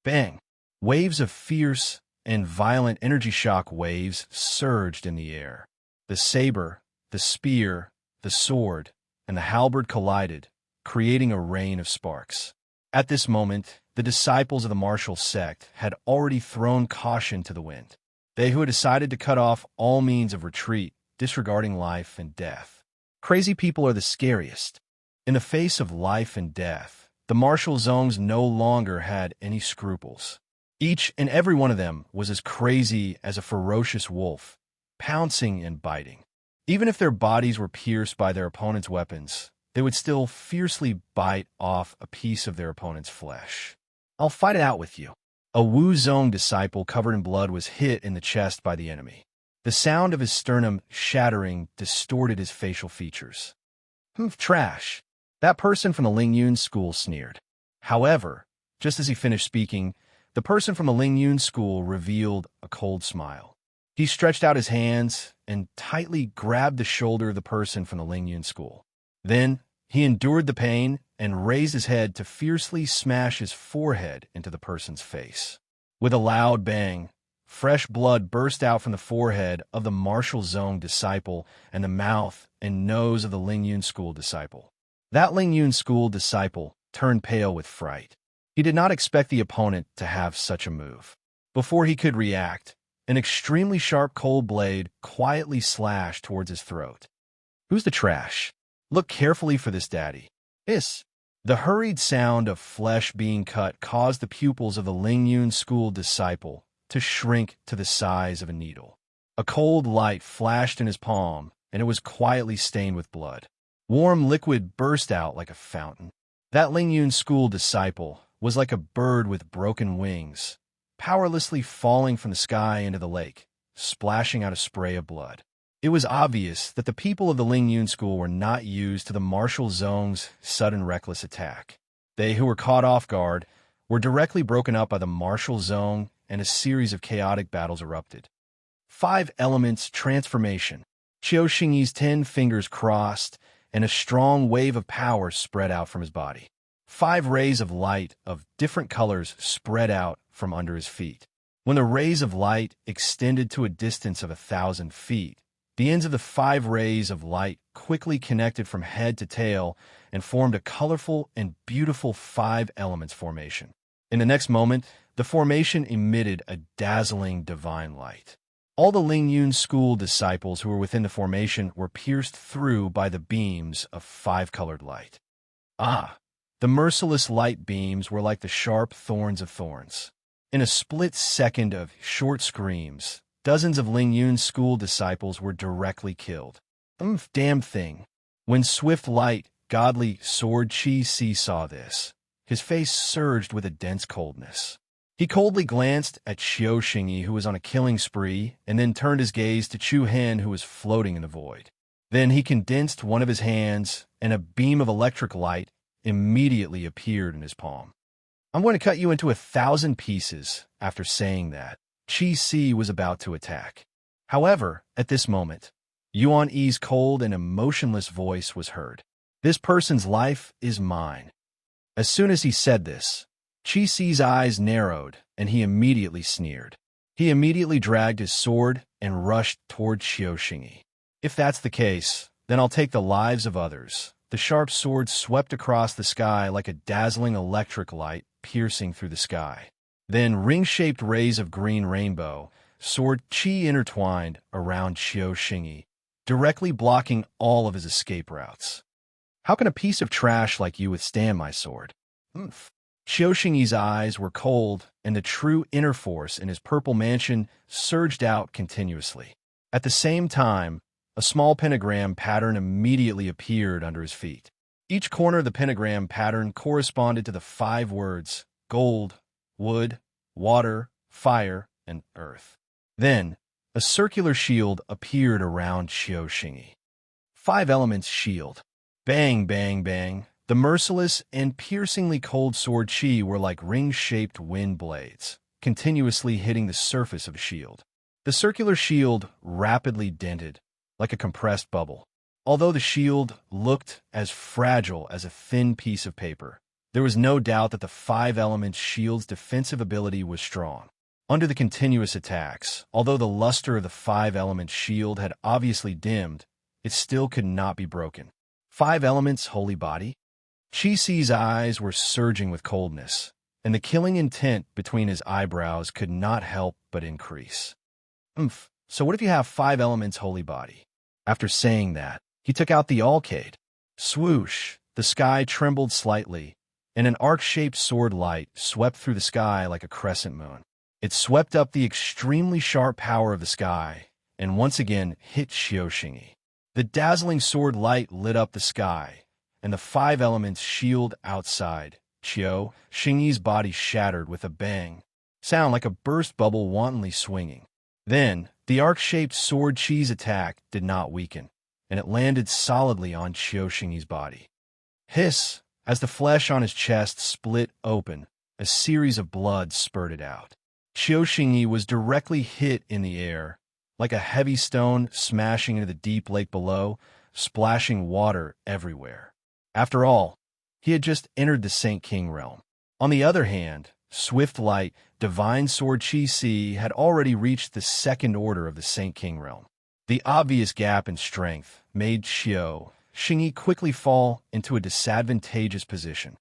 Bang! Waves of fierce and violent energy shock waves surged in the air. The saber, the spear, the sword, and the halberd collided, creating a rain of sparks. At this moment, the disciples of the martial sect had already thrown caution to the wind. They who had decided to cut off all means of retreat, disregarding life and death. Crazy people are the scariest. In the face of life and death, the martial zongs no longer had any scruples. Each and every one of them was as crazy as a ferocious wolf, pouncing and biting. Even if their bodies were pierced by their opponent's weapons, they would still fiercely bite off a piece of their opponent's flesh. I'll fight it out with you. A Wu Zong disciple covered in blood was hit in the chest by the enemy. The sound of his sternum shattering distorted his facial features. Trash! That person from the Lingyun school sneered. However, just as he finished speaking, the person from the Lingyun school revealed a cold smile. He stretched out his hands and tightly grabbed the shoulder of the person from the Lingyun school. Then, he endured the pain and raised his head to fiercely smash his forehead into the person's face. With a loud bang, fresh blood burst out from the forehead of the martial zone disciple and the mouth and nose of the Lingyun school disciple. That Lingyun school disciple turned pale with fright. He did not expect the opponent to have such a move. Before he could react, An extremely sharp cold blade quietly slashed towards his throat. Who's the trash? Look carefully for this, daddy. Hiss. The hurried sound of flesh being cut caused the pupils of the Lingyun school disciple to shrink to the size of a needle. A cold light flashed in his palm, and it was quietly stained with blood. Warm liquid burst out like a fountain. That Lingyun school disciple was like a bird with broken wings, powerlessly falling from the sky into the lake, splashing out a spray of blood. It was obvious that the people of the Lingyun school were not used to the martial zone's sudden reckless attack. They who were caught off guard were directly broken up by the martial zone, and a series of chaotic battles erupted. 5 elements transformation. Qiu Xingyi's 10 fingers crossed, and a strong wave of power spread out from his body. 5 rays of light of different colors spread out from under his feet. When the rays of light extended to a distance of 1,000 feet, the ends of the 5 rays of light quickly connected from head to tail and formed a colorful and beautiful 5 elements formation. In the next moment, the formation emitted a dazzling divine light. All the Lingyun school disciples who were within the formation were pierced through by the beams of 5-colored light. Ah! The merciless light beams were like the sharp thorns of thorns. In a split second of short screams, dozens of Lingyun school disciples were directly killed. Damn thing. When swift light, godly sword Qi Si saw this, his face surged with a dense coldness. He coldly glanced at Qiu Xingyi, who was on a killing spree, and then turned his gaze to Chu Han, who was floating in the void. Then he condensed one of his hands, and a beam of electric light immediately appeared in his palm. I'm going to cut you into 1,000 pieces. After saying that, Qi Si was about to attack. However, at this moment, Yuan Yi's cold and emotionless voice was heard. This person's life is mine. As soon as he said this, Qi Si's eyes narrowed, and he immediately sneered. He immediately dragged his sword and rushed toward Qiu Xingyi. If that's the case, then I'll take the lives of others. The sharp sword swept across the sky like a dazzling electric light piercing through the sky. Then ring-shaped rays of green rainbow, sword Qi intertwined around Qiu Xingyi, directly blocking all of his escape routes. How can a piece of trash like you withstand my sword? Qiu Xingyi's eyes were cold, and the true inner force in his purple mansion surged out continuously. At the same time, a small pentagram pattern immediately appeared under his feet. Each corner of the pentagram pattern corresponded to the 5 words, gold, wood, water, fire, and earth. Then, a circular shield appeared around Qiu Xingyi. 5 elements shield. Bang, bang, bang. The merciless and piercingly cold sword Qi were like ring-shaped wind blades, continuously hitting the surface of a shield. The circular shield rapidly dented, like a compressed bubble. Although the shield looked as fragile as a thin piece of paper, there was no doubt that the 5-element shield's defensive ability was strong. Under the continuous attacks, although the luster of the 5-element shield had obviously dimmed, it still could not be broken. 5 elements holy body? Qi Si's eyes were surging with coldness, and the killing intent between his eyebrows could not help but increase. So what if you have 5 elements holy body? After saying that, he took out the alcade. Swoosh, the sky trembled slightly, and an arc-shaped sword light swept through the sky like a crescent moon. It swept up the extremely sharp power of the sky, and once again hit Qiu Xingyi. The dazzling sword light lit up the sky, and the 5 elements shield outside. Qiu Xingyi's body shattered with a bang, sound like a burst bubble wantonly swinging. Then, the arc-shaped sword Qi's attack did not weaken, and it landed solidly on Qiu Xingyi's body. Hiss! As the flesh on his chest split open, a series of blood spurted out. Qiu Xingyi was directly hit in the air, like a heavy stone smashing into the deep lake below, splashing water everywhere. After all, he had just entered the Saint King realm. On the other hand, Swift Light, Divine Sword Qi Si had already reached the 2nd order of the Saint King realm. The obvious gap in strength made Qiu Xingyi quickly fall into a disadvantageous position.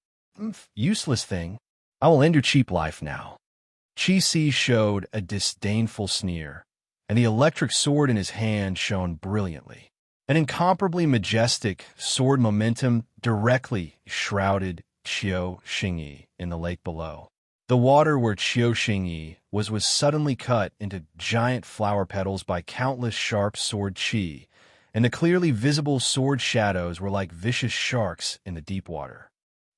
Useless thing. I will end your cheap life now. Qi showed a disdainful sneer, and the electric sword in his hand shone brilliantly. An incomparably majestic sword momentum directly shrouded Qiu Xingyi in the lake below. The water where Qiu Xingyi was suddenly cut into giant flower petals by countless sharp sword qi, and the clearly visible sword shadows were like vicious sharks in the deep water.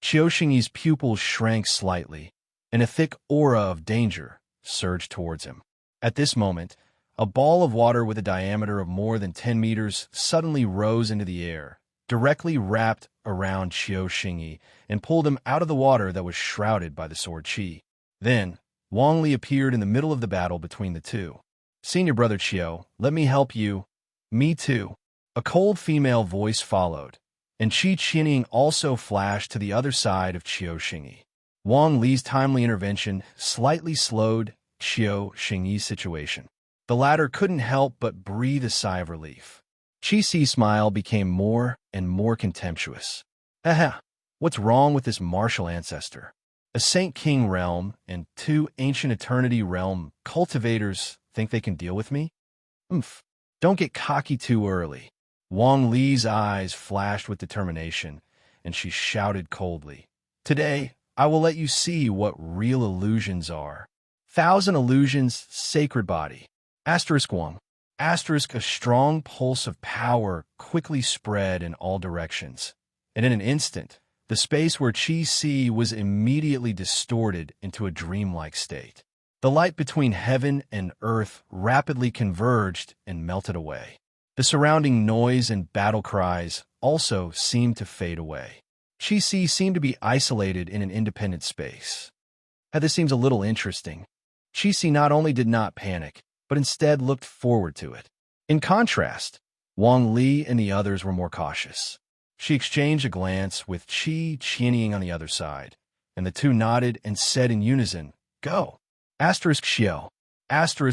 Qiu Xingyi's pupils shrank slightly, and a thick aura of danger surged towards him. At this moment, a ball of water with a diameter of more than 10 meters suddenly rose into the air, directly wrapped around Qiu Xingyi, and pulled him out of the water that was shrouded by the sword qi. Then, Wang Li appeared in the middle of the battle between the two. "Senior brother Qiu, let me help you." "Me too." A cold female voice followed, and Qi Qining also flashed to the other side of Qiu Xingyi. Wang Li's timely intervention slightly slowed Qiu Xingyi's situation. The latter couldn't help but breathe a sigh of relief. Qi's smile became more and more contemptuous. "Aha! What's wrong with this martial ancestor? A Saint King realm and 2 ancient eternity realm cultivators think they can deal with me? Umph! Don't get cocky too early." Wang Li's eyes flashed with determination, and she shouted coldly, "Today, I will let you see what real illusions are. 1,000 illusions, sacred body." *1. A strong pulse of power quickly spread in all directions, and in an instant, the space where Qi was immediately distorted into a dreamlike state. The light between heaven and earth rapidly converged and melted away. The surrounding noise and battle cries also seemed to fade away. Qi seemed to be isolated in an independent space. This seems a little interesting. Qi not only did not panic, but instead looked forward to it. In contrast, Wang Li and the others were more cautious. She exchanged a glance with Qi Qining on the other side, and the two nodded and said in unison, "Go!" *Xiao.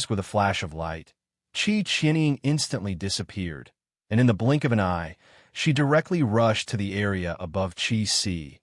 With a flash of light, Qi Qining instantly disappeared, and in the blink of an eye, she directly rushed to the area above Qi,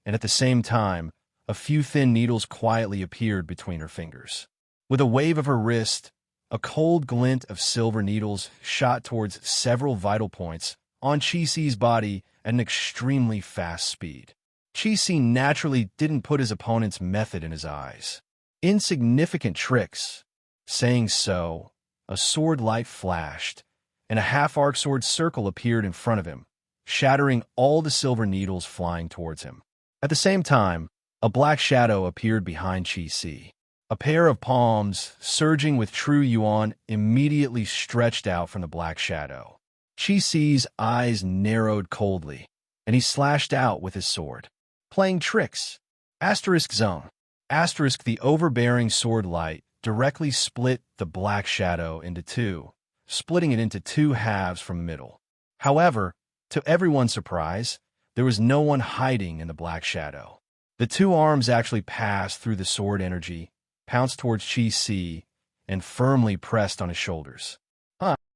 and at the same time, a few thin needles quietly appeared between her fingers. With a wave of her wrist, a cold glint of silver needles shot towards several vital points on Qi's body at an extremely fast speed. Qi naturally didn't put his opponent's method in his eyes. Insignificant tricks. Saying so, a sword light flashed, and a half-arc sword circle appeared in front of him, shattering all the silver needles flying towards him. At the same time, a black shadow appeared behind Qi. A pair of palms, surging with true yuan, immediately stretched out from the black shadow. Qi's eyes narrowed coldly, and he slashed out with his sword. "Playing tricks." *Zone. The overbearing sword light directly split the black shadow into two, splitting it into 2 halves from the middle. However, to everyone's surprise, there was no one hiding in the black shadow. The 2 arms actually passed through the sword energy, pounced towards Qi, and firmly pressed on his shoulders.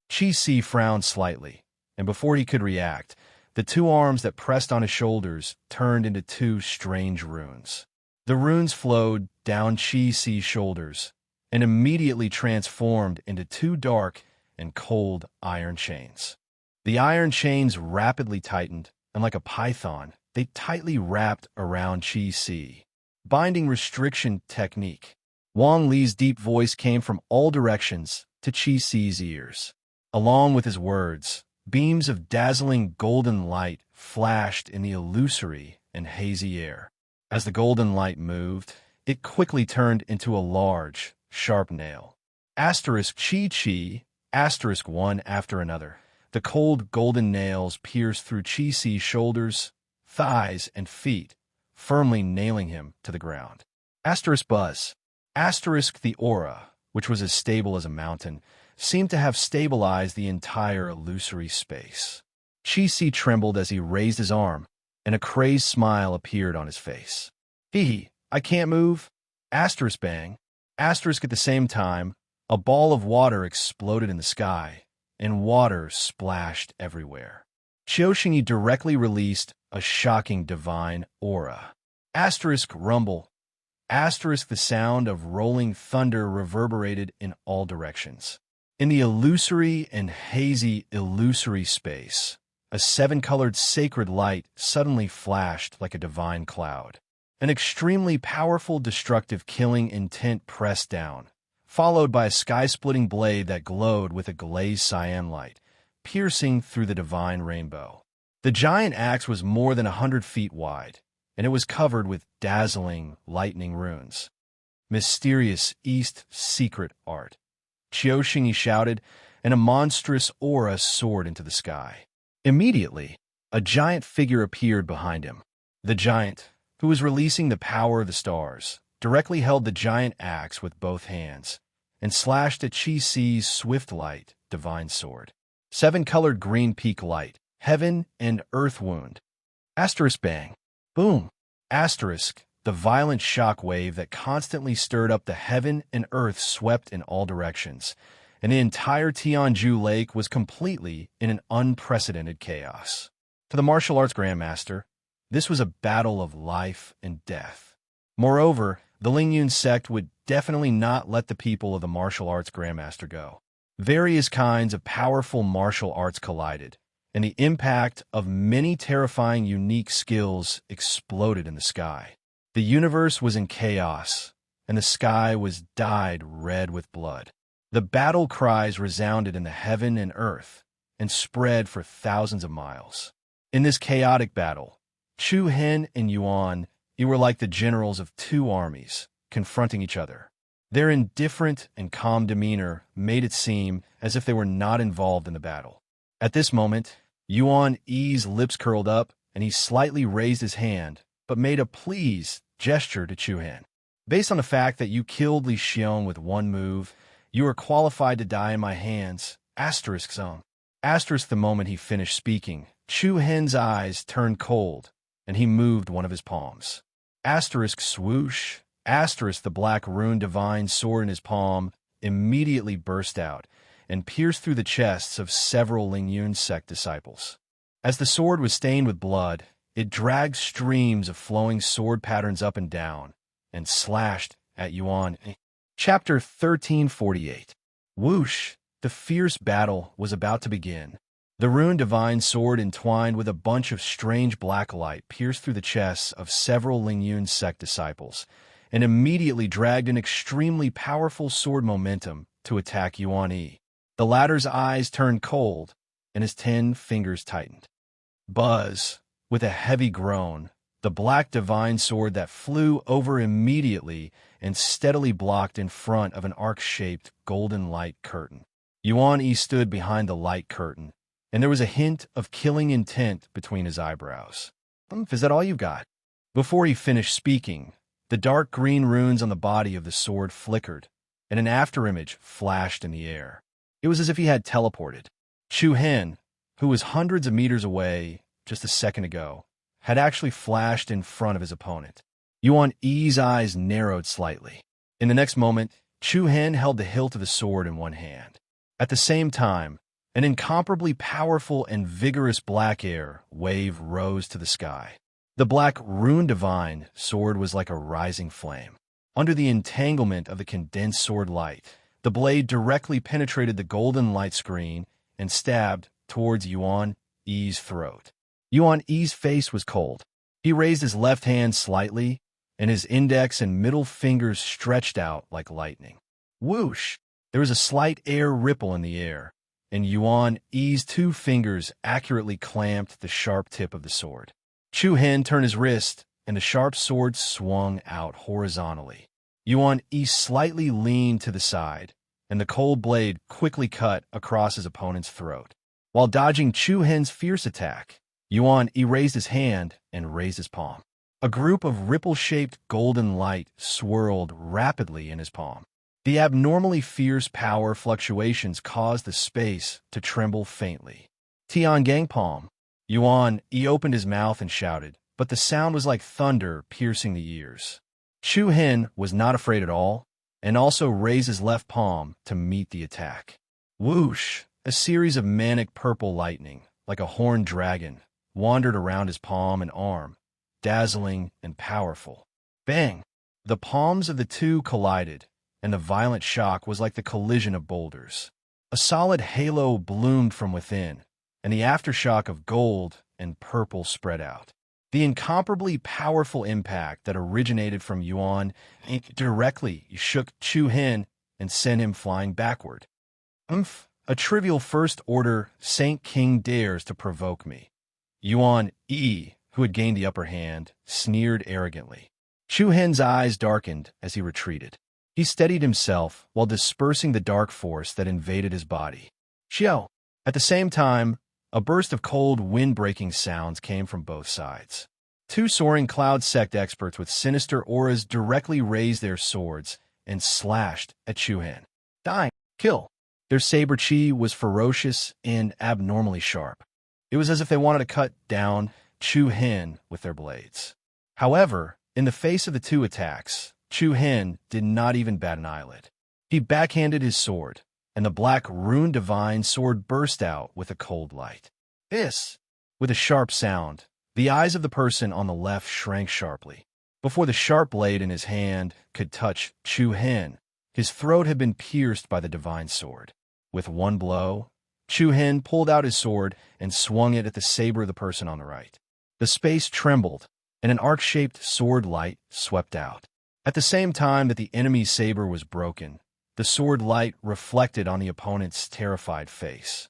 Qi frowned slightly, and before he could react, the 2 arms that pressed on his shoulders turned into 2 strange runes. The runes flowed down Qi's shoulders and immediately transformed into 2 dark and cold iron chains. The iron chains rapidly tightened, and like a python, they tightly wrapped around Qi. Binding restriction technique. Wang Li's deep voice came from all directions to Qi's ears. Along with his words, beams of dazzling golden light flashed in the illusory and hazy air. As the golden light moved, it quickly turned into a large, sharp nail. Qi, one after another. The cold golden nails pierced through Qi's shoulders, thighs, and feet, firmly nailing him to the ground. Buzz. The aura, which was as stable as a mountain, seemed to have stabilized the entire illusory space. Qi trembled as he raised his arm, and a crazed smile appeared on his face. "Hee, I can't move." Bang. At the same time, a ball of water exploded in the sky, and water splashed everywhere. Qiu Xingyi directly released a shocking divine aura. Rumble. Asterisk, the sound of rolling thunder reverberated in all directions. In the illusory and hazy illusory space, a seven-colored sacred light suddenly flashed like a divine cloud. An extremely powerful destructive killing intent pressed down, followed by a sky-splitting blade that glowed with a glazed cyan light, piercing through the divine rainbow. The giant axe was more than 100 feet wide, and it was covered with dazzling, lightning runes. Mysterious East secret art. Qiuxing shouted, and a monstrous aura soared into the sky. Immediately, a giant figure appeared behind him. The giant, who was releasing the power of the stars, directly held the giant axe with both hands and slashed at Qi Si's swift light, divine sword. Seven-colored green peak light, heaven and earth wound. Asterisk bang. Boom. Asterisk, the violent shock wave that constantly stirred up the heaven and earth swept in all directions, and the entire Tianju Lake was completely in an unprecedented chaos. To the martial arts grandmaster, this was a battle of life and death. Moreover, the Lingyun sect would definitely not let the people of the martial arts grandmaster go. Various kinds of powerful martial arts collided, and the impact of many terrifying unique skills exploded in the sky. The universe was in chaos, and the sky was dyed red with blood. The battle cries resounded in the heaven and earth and spread for thousands of miles. In this chaotic battle, Chu Hen and Yuan were like the generals of two armies, confronting each other. Their indifferent and calm demeanor made it seem as if they were not involved in the battle. At this moment, Yuan Yi's lips curled up, and he slightly raised his hand, but made a pleased gesture to Chu Hen. Based on the fact that you killed Li Xiong with one move, you are qualified to die in my hands. Asterisk some. Asterisk, the moment he finished speaking, Chu Hen's eyes turned cold, and he moved one of his palms. Asterisk swoosh. Asterisk, the black rune divine sword in his palm immediately burst out and pierced through the chests of several Lingyun sect disciples. As the sword was stained with blood, it dragged streams of flowing sword patterns up and down and slashed at Yuan. Chapter 1348. Whoosh! The fierce battle was about to begin. The rune divine sword entwined with a bunch of strange black light pierced through the chests of several Lingyun sect disciples and immediately dragged an extremely powerful sword momentum to attack Yuan Yi. The latter's eyes turned cold, and his 10 fingers tightened. Buzz! With a heavy groan, the black divine sword that flew over immediately and steadily blocked in front of an arc-shaped golden light curtain. Yuan Yi stood behind the light curtain, and there was a hint of killing intent between his eyebrows. Is that all you've got? Before he finished speaking, the dark green runes on the body of the sword flickered, and an afterimage flashed in the air. It was as if he had teleported. Chu Hen, who was hundreds of meters away just a second ago, had actually flashed in front of his opponent. Yuan Yi's eyes narrowed slightly. In the next moment, Chu Hen held the hilt of the sword in one hand. At the same time, an incomparably powerful and vigorous black air wave rose to the sky. The black rune divine sword was like a rising flame. Under the entanglement of the condensed sword light, the blade directly penetrated the golden light screen and stabbed towards Yuan Yi's throat. Yuan Yi's face was cold. He raised his left hand slightly, and his index and middle fingers stretched out like lightning. Whoosh! There was a slight air ripple in the air, and Yuan Yi's 2 fingers accurately clamped the sharp tip of the sword. Chu Hen turned his wrist, and the sharp sword swung out horizontally. Yuan Yi slightly leaned to the side, and the cold blade quickly cut across his opponent's throat. While dodging Chu Hen's fierce attack, Yuan Yi raised his hand and raised his palm. A group of ripple-shaped golden light swirled rapidly in his palm. The abnormally fierce power fluctuations caused the space to tremble faintly. Tiangang palm. Yuan Yi opened his mouth and shouted, but the sound was like thunder piercing the ears. Chu Hen was not afraid at all, and also raised his left palm to meet the attack. Whoosh! A series of manic purple lightning, like a horned dragon, wandered around his palm and arm, dazzling and powerful. Bang! The palms of the two collided, and the violent shock was like the collision of boulders. A solid halo bloomed from within, and the aftershock of gold and purple spread out. The incomparably powerful impact that originated from Yuan directly shook Chu Hen and sent him flying backward. A trivial first-order Saint King dares to provoke me. Yuan Yi, who had gained the upper hand, sneered arrogantly. Chu Hen's eyes darkened as he retreated. He steadied himself while dispersing the dark force that invaded his body. Xiao! At the same time, a burst of cold, wind-breaking sounds came from both sides. Two soaring cloud sect experts with sinister auras directly raised their swords and slashed at Chu Hen. Die! Kill! Their saber chi was ferocious and abnormally sharp. It was as if they wanted to cut down Chu Hen with their blades. However, in the face of the two attacks, Chu Hen did not even bat an eyelid. He backhanded his sword, and the black rune divine sword burst out with a cold light. Hiss! With a sharp sound, the eyes of the person on the left shrank sharply. Before the sharp blade in his hand could touch Chu Hen, his throat had been pierced by the divine sword. With one blow, Chu Hen pulled out his sword and swung it at the saber of the person on the right. The space trembled, and an arc-shaped sword light swept out. At the same time that the enemy's saber was broken, the sword light reflected on the opponent's terrified face.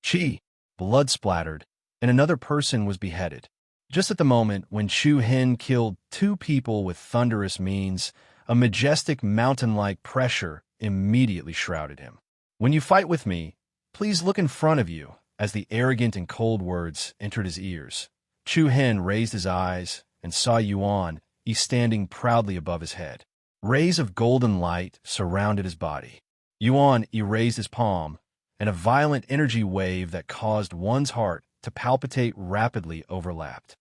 Chi, blood splattered, and another person was beheaded. Just at the moment when Chu Hen killed two people with thunderous means, a majestic mountain-like pressure immediately shrouded him. When you fight with me, please look in front of you, as the arrogant and cold words entered his ears. Chu Hen raised his eyes and saw Yuan Yi standing proudly above his head. Rays of golden light surrounded his body. Yuan Yi raised his palm, and a violent energy wave that caused one's heart to palpitate rapidly overlapped.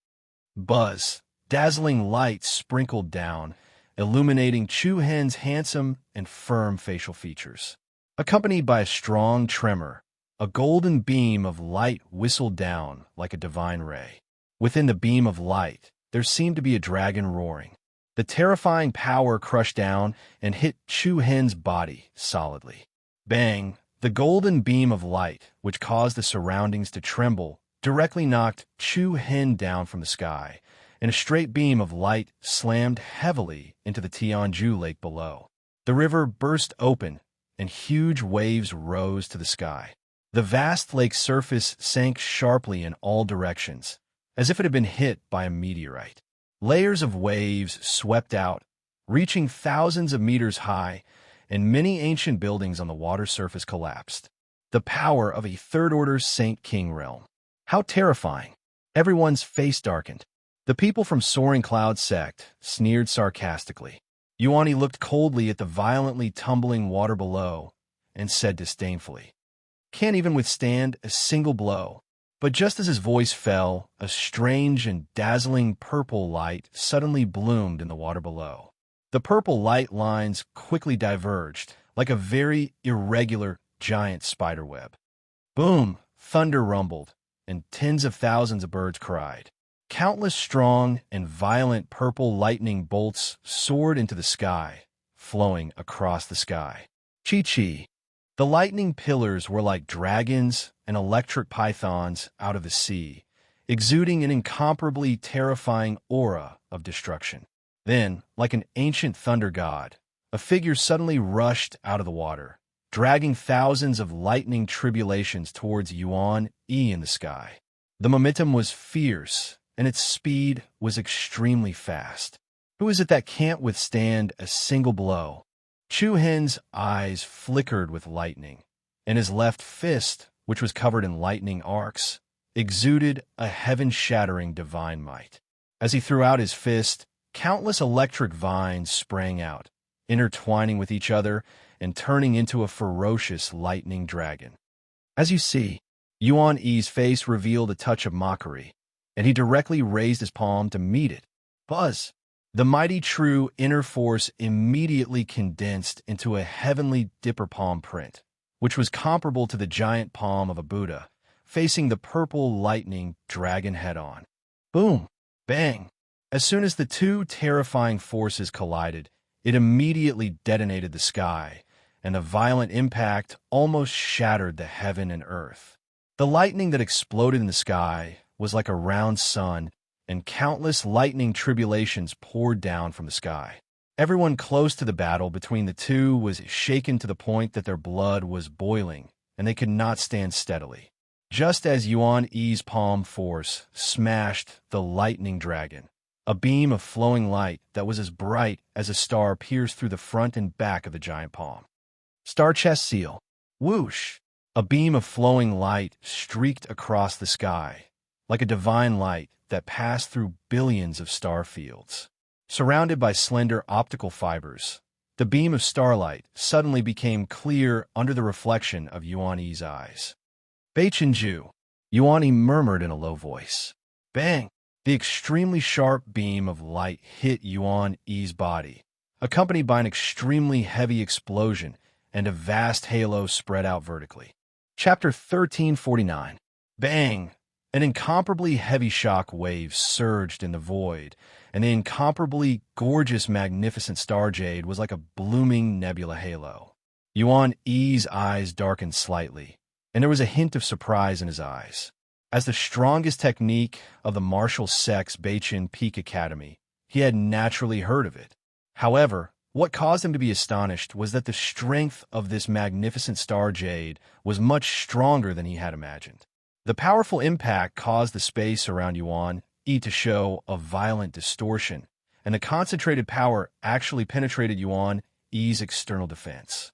Buzz, dazzling light sprinkled down, illuminating Chu Hen's handsome and firm facial features. Accompanied by a strong tremor, a golden beam of light whistled down like a divine ray. Within the beam of light, there seemed to be a dragon roaring. The terrifying power crushed down and hit Chu Hen's body solidly. Bang! The golden beam of light, which caused the surroundings to tremble, directly knocked Chu Hen down from the sky, and a straight beam of light slammed heavily into the Tianju Lake below. The river burst open, and huge waves rose to the sky. The vast lake's surface sank sharply in all directions, as if it had been hit by a meteorite. Layers of waves swept out, reaching thousands of meters high, and many ancient buildings on the water surface collapsed. The power of a third-order Saint King realm. How terrifying! Everyone's face darkened. The people from Soaring Cloud sect sneered sarcastically. Yuan Yi looked coldly at the violently tumbling water below and said disdainfully, "Can't even withstand a single blow." But just as his voice fell, a strange and dazzling purple light suddenly bloomed in the water below. The purple light lines quickly diverged, like a very irregular giant spiderweb. Boom! Thunder rumbled, and tens of thousands of birds cried. Countless strong and violent purple lightning bolts soared into the sky, flowing across the sky. Chi-chi! The lightning pillars were like dragons and electric pythons out of the sea, exuding an incomparably terrifying aura of destruction. Then, like an ancient thunder god, a figure suddenly rushed out of the water, dragging thousands of lightning tribulations towards Yuan Yi in the sky. The momentum was fierce, and its speed was extremely fast. Who is it that can't withstand a single blow? Chu Hen's eyes flickered with lightning, and his left fist, which was covered in lightning arcs, exuded a heaven-shattering divine might. As he threw out his fist, countless electric vines sprang out, intertwining with each other and turning into a ferocious lightning dragon. As you see, Yuan Yi's face revealed a touch of mockery, and he directly raised his palm to meet it. Buzz! The mighty true inner force immediately condensed into a heavenly dipper palm print, which was comparable to the giant palm of a Buddha, facing the purple lightning dragon head-on. Boom! Bang! As soon as the two terrifying forces collided, it immediately detonated the sky, and the violent impact almost shattered the heaven and earth. The lightning that exploded in the sky was like a round sun, and countless lightning tribulations poured down from the sky. Everyone close to the battle between the two was shaken to the point that their blood was boiling, and they could not stand steadily. Just as Yuan Yi's palm force smashed the lightning dragon, a beam of flowing light that was as bright as a star pierced through the front and back of the giant palm. Star chest seal. Whoosh! A beam of flowing light streaked across the sky, like a divine light that passed through billions of star fields. Surrounded by slender optical fibers, the beam of starlight suddenly became clear under the reflection of Yuan Yi's eyes. Beichenju, Yuan Yi murmured in a low voice. Bang! The extremely sharp beam of light hit Yuan Yi's body, accompanied by an extremely heavy explosion and a vast halo spread out vertically. Chapter 1349. Bang! An incomparably heavy shock wave surged in the void, and the incomparably gorgeous, magnificent star jade was like a blooming nebula halo. Yuan Yi's eyes darkened slightly, and there was a hint of surprise in his eyes. As the strongest technique of the martial sex Beichin Peak Academy, he had naturally heard of it. However, what caused him to be astonished was that the strength of this magnificent star jade was much stronger than he had imagined. The powerful impact caused the space around Yuan Yi to show a violent distortion, and the concentrated power actually penetrated Yuan Yi's external defense.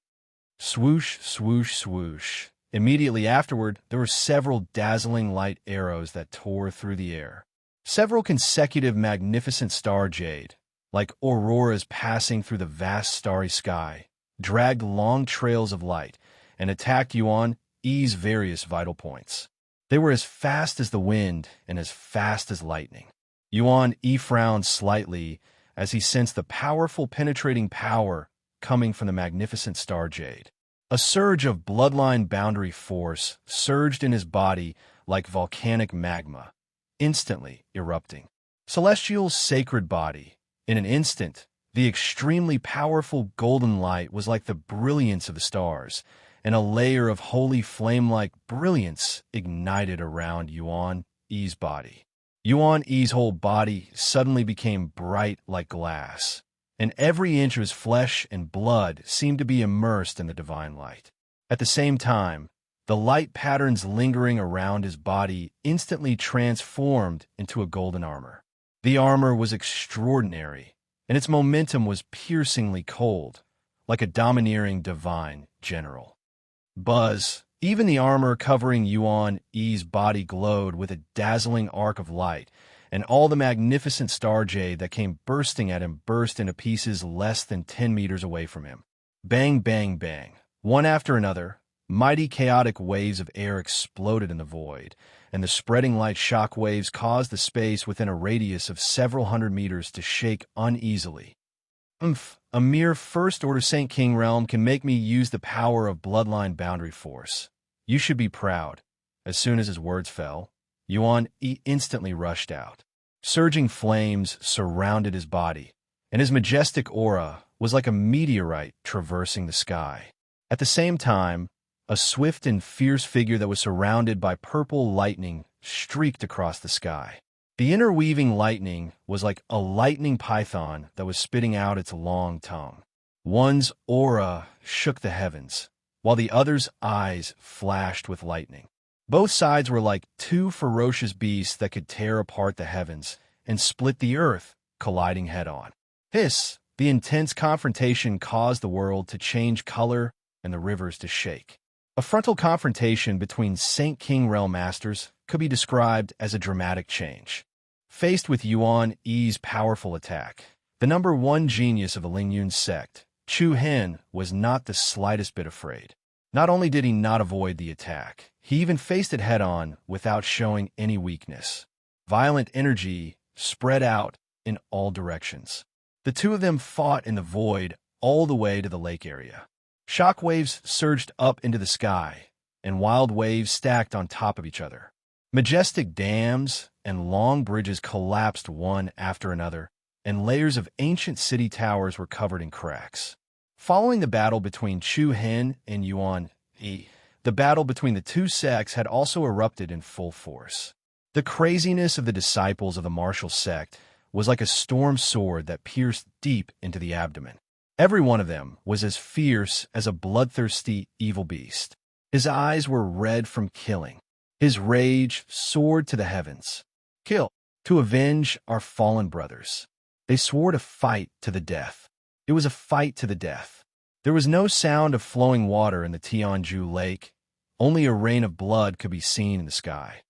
Swoosh, swoosh, swoosh. Immediately afterward, there were several dazzling light arrows that tore through the air. Several consecutive magnificent star jade, like auroras passing through the vast starry sky, dragged long trails of light and attacked Yuan Yi's various vital points. They were as fast as the wind and as fast as lightning. Yuan Yi frowned slightly as he sensed the powerful penetrating power coming from the magnificent star jade. A surge of bloodline boundary force surged in his body like volcanic magma, instantly erupting. Celestial's sacred body. In an instant, the extremely powerful golden light was like the brilliance of the stars, and a layer of holy flame-like brilliance ignited around Yuan Yi's body. Yuan Yi's whole body suddenly became bright like glass, and every inch of his flesh and blood seemed to be immersed in the divine light. At the same time, the light patterns lingering around his body instantly transformed into a golden armor. The armor was extraordinary, and its momentum was piercingly cold, like a domineering divine general. Buzz! Even the armor covering Yuan Yi's body glowed with a dazzling arc of light, and all the magnificent star jade that came bursting at him burst into pieces less than 10 meters away from him. Bang, bang, bang. One after another, mighty chaotic waves of air exploded in the void, and the spreading light shock waves caused the space within a radius of several hundred meters to shake uneasily. A mere first-order Saint King realm can make me use the power of bloodline boundary force. You should be proud. As soon as his words fell, Yuan Yi instantly rushed out. Surging flames surrounded his body, and his majestic aura was like a meteorite traversing the sky. At the same time, a swift and fierce figure that was surrounded by purple lightning streaked across the sky. The interweaving lightning was like a lightning python that was spitting out its long tongue. One's aura shook the heavens, while the other's eyes flashed with lightning. Both sides were like two ferocious beasts that could tear apart the heavens and split the earth, colliding head-on. Hiss! The intense confrontation caused the world to change color and the rivers to shake. A frontal confrontation between Saint King Realm Masters could be described as a dramatic change. Faced with Yuan Yi's powerful attack, the number one genius of the Lingyun sect, Chu Hen, was not the slightest bit afraid. Not only did he not avoid the attack, he even faced it head-on without showing any weakness. Violent energy spread out in all directions. The two of them fought in the void all the way to the lake area. Shock waves surged up into the sky, and wild waves stacked on top of each other. Majestic dams and long bridges collapsed one after another, and layers of ancient city towers were covered in cracks. Following the battle between Chu Hen and Yuan Yi, the battle between the two sects had also erupted in full force. The craziness of the disciples of the martial sect was like a storm sword that pierced deep into the abdomen. Every one of them was as fierce as a bloodthirsty evil beast. His eyes were red from killing. His rage soared to the heavens. Kill, to avenge our fallen brothers. They swore to fight to the death. It was a fight to the death. There was no sound of flowing water in the Tianju lake. Only a rain of blood could be seen in the sky.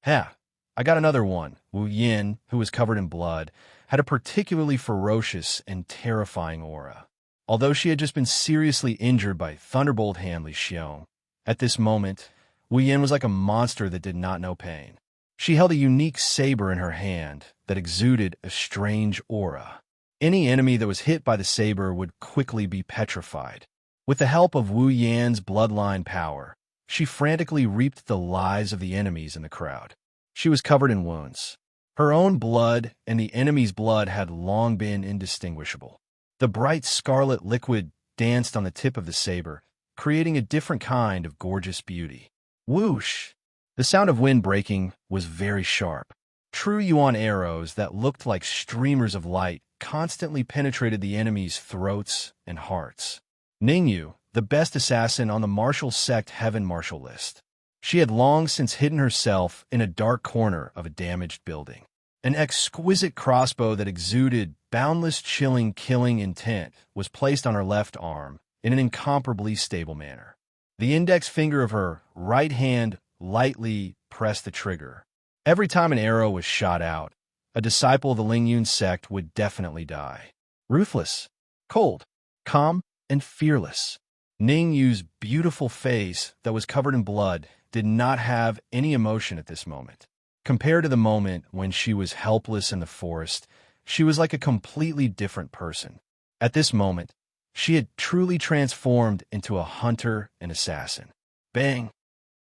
Ha! I got another one. Wu Yin, who was covered in blood, had a particularly ferocious and terrifying aura. Although she had just been seriously injured by Thunderbolt Hand Li Xiong, at this moment, Wu Yin was like a monster that did not know pain. She held a unique saber in her hand that exuded a strange aura. Any enemy that was hit by the saber would quickly be petrified. With the help of Wu Yan's bloodline power, she frantically reaped the lives of the enemies in the crowd. She was covered in wounds. Her own blood and the enemy's blood had long been indistinguishable. The bright scarlet liquid danced on the tip of the saber, creating a different kind of gorgeous beauty. Whoosh! The sound of wind breaking was very sharp. True Yuan arrows that looked like streamers of light constantly penetrated the enemy's throats and hearts. Ningyu, the best assassin on the martial sect heaven martial list. She had long since hidden herself in a dark corner of a damaged building. An exquisite crossbow that exuded boundless chilling killing intent was placed on her left arm in an incomparably stable manner. The index finger of her right hand lightly pressed the trigger. Every time an arrow was shot out, a disciple of the Lingyun sect would definitely die. Ruthless, cold, calm, and fearless. Ningyu's beautiful face that was covered in blood did not have any emotion at this moment. Compared to the moment when she was helpless in the forest, she was like a completely different person. At this moment, she had truly transformed into a hunter and assassin. Bang!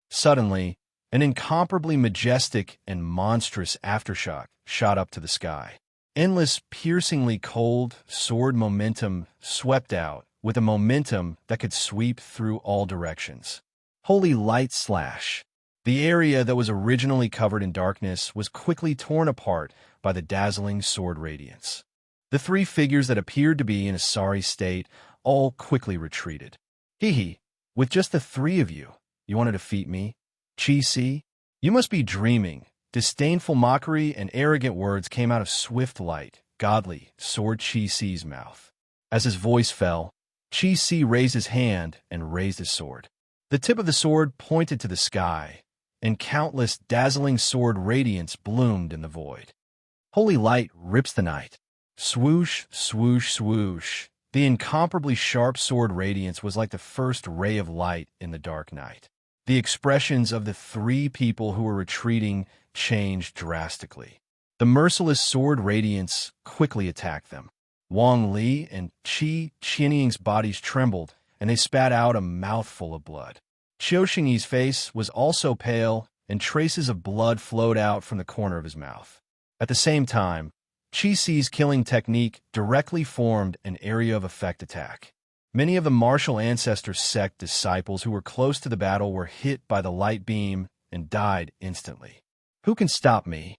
Suddenly, an incomparably majestic and monstrous aftershock shot up to the sky. Endless, piercingly cold sword momentum swept out with a momentum that could sweep through all directions. Holy light slash! The area that was originally covered in darkness was quickly torn apart by the dazzling sword radiance. The three figures that appeared to be in a sorry state all quickly retreated. Hee, with just the three of you, you want to defeat me? Chi Si? You must be dreaming. Disdainful mockery and arrogant words came out of swift light, godly, sword Chi Si's mouth. As his voice fell, Chi Si raised his hand and raised his sword. The tip of the sword pointed to the sky, and countless dazzling sword radiance bloomed in the void. Holy light rips the night. Swoosh, swoosh, swoosh. The incomparably sharp sword radiance was like the first ray of light in the dark night. The expressions of the three people who were retreating changed drastically. The merciless sword radiance quickly attacked them. Wang Li and Qi Qianying's bodies trembled, and they spat out a mouthful of blood. Qiu Xingyi's face was also pale, and traces of blood flowed out from the corner of his mouth. At the same time, Chi Si's killing technique directly formed an area of effect attack. Many of the martial ancestor sect disciples who were close to the battle were hit by the light beam and died instantly. Who can stop me?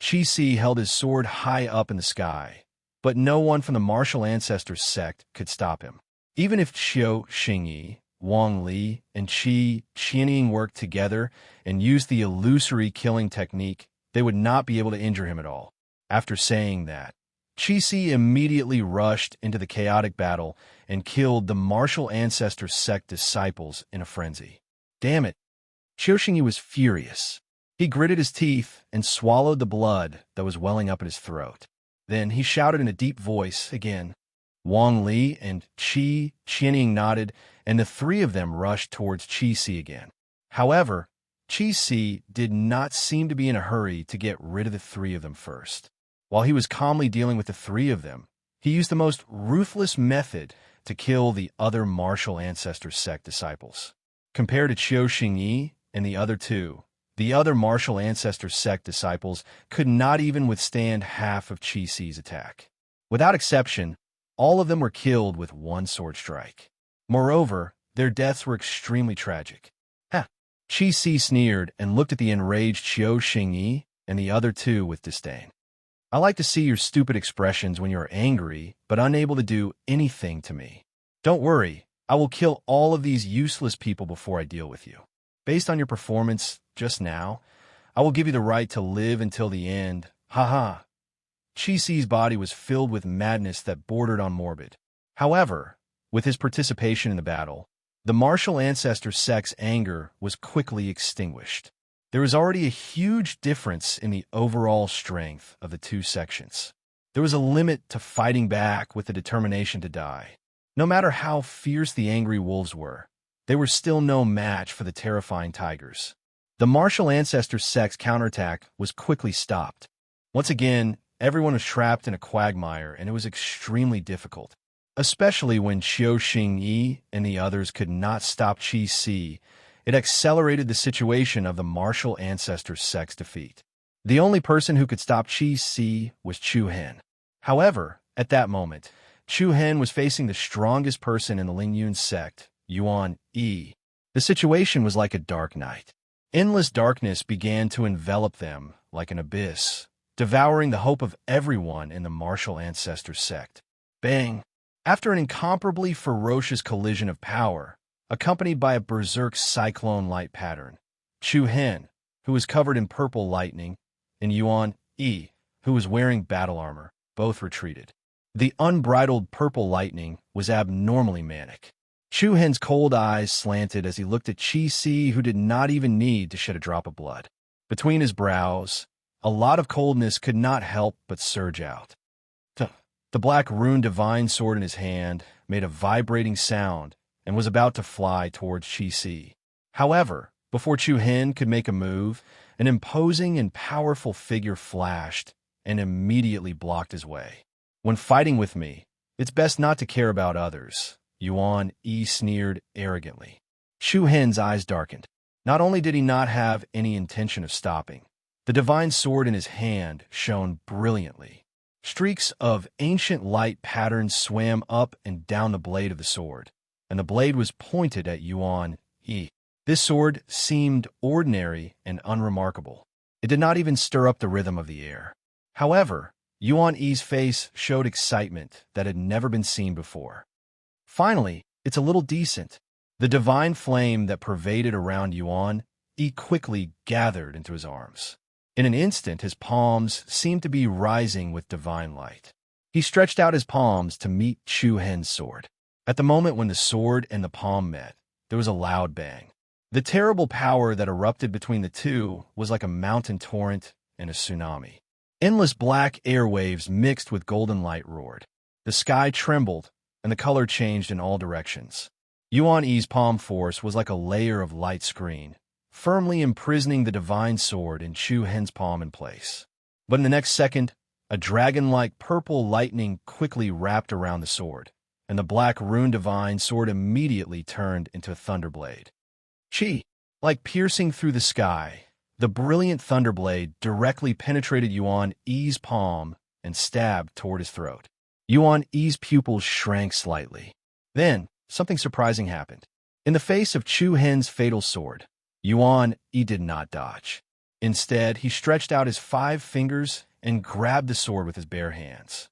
Chi Si held his sword high up in the sky, but no one from the martial ancestor sect could stop him. Even if Qiu Xingyi, Wang Li, and Qi Qianying worked together and used the illusory killing technique, they would not be able to injure him at all. After saying that, Chi Si immediately rushed into the chaotic battle and killed the martial ancestor sect disciples in a frenzy. Damn it! Qiu Xingyi was furious. He gritted his teeth and swallowed the blood that was welling up in his throat. Then he shouted in a deep voice again. Wang Li and Qi Qianying nodded, and the three of them rushed towards Chi Si again. However, Chi Si did not seem to be in a hurry to get rid of the three of them first. While he was calmly dealing with the three of them, he used the most ruthless method to kill the other martial ancestor sect disciples. Compared to Qiu Xingyi and the other two, The other martial ancestor sect disciples could not even withstand half of Qi Si's attack. Without exception, all of them were killed with one sword strike. Moreover, their deaths were extremely tragic. Ha! Qi Si sneered and looked at the enraged Qiu Xingyi and the other two with disdain. I like to see your stupid expressions when you are angry, but unable to do anything to me. Don't worry, I will kill all of these useless people before I deal with you. Based on your performance just now, I will give you the right to live until the end. Ha ha. Qi Si's body was filled with madness that bordered on morbid. However, with his participation in the battle, the martial ancestor sect's anger was quickly extinguished. There was already a huge difference in the overall strength of the two sections. There was a limit to fighting back with the determination to die. No matter how fierce the angry wolves were, they were still no match for the terrifying tigers. The martial ancestor sect's counterattack was quickly stopped. Once again, everyone was trapped in a quagmire, and it was extremely difficult, especially when Qiu Xingyi and the others could not stop Qi Si. It accelerated the situation of the martial ancestor sect's defeat. The only person who could stop Qi Si was Chu Hen. However, at that moment, Chu Hen was facing the strongest person in the Lingyun sect, Yuan Yi. The situation was like a dark night. Endless darkness began to envelop them like an abyss, devouring the hope of everyone in the martial ancestor sect. Bang! After an incomparably ferocious collision of power, accompanied by a berserk cyclone light pattern, Chu Hen, who was covered in purple lightning, and Yuan Yi, who was wearing battle armor, both retreated. The unbridled purple lightning was abnormally manic. Chu Hen's cold eyes slanted as he looked at Qi Si, who did not even need to shed a drop of blood. Between his brows, a lot of coldness could not help but surge out. The black rune divine sword in his hand made a vibrating sound and was about to fly towards Qi Si. However, before Chu Hen could make a move, an imposing and powerful figure flashed and immediately blocked his way. When fighting with me, it's best not to care about others, Yuan Yi sneered arrogantly. Chu Hen's eyes darkened. Not only did he not have any intention of stopping, the divine sword in his hand shone brilliantly. Streaks of ancient light patterns swam up and down the blade of the sword, and the blade was pointed at Yuan Yi. This sword seemed ordinary and unremarkable. It did not even stir up the rhythm of the air. However, Yuan Yi's face showed excitement that had never been seen before. Finally, it's a little decent. The divine flame that pervaded around Yuan Yi quickly gathered into his arms. In an instant, his palms seemed to be rising with divine light. He stretched out his palms to meet Chu Hen's sword. At the moment when the sword and the palm met, there was a loud bang. The terrible power that erupted between the two was like a mountain torrent and a tsunami. Endless black airwaves mixed with golden light roared. The sky trembled, and the color changed in all directions. Yuan Yi's palm force was like a layer of light screen, firmly imprisoning the divine sword in Chu Hen's palm in place. But in the next second, a dragon-like purple lightning quickly wrapped around the sword, and the black rune divine sword immediately turned into a thunderblade. Chi! Like piercing through the sky, the brilliant thunderblade directly penetrated Yuan Yi's palm and stabbed toward his throat. Yuan Yi's pupils shrank slightly. Then, something surprising happened. In the face of Chu Hen's fatal sword, Yuan Yi did not dodge. Instead, he stretched out his 5 fingers and grabbed the sword with his bare hands.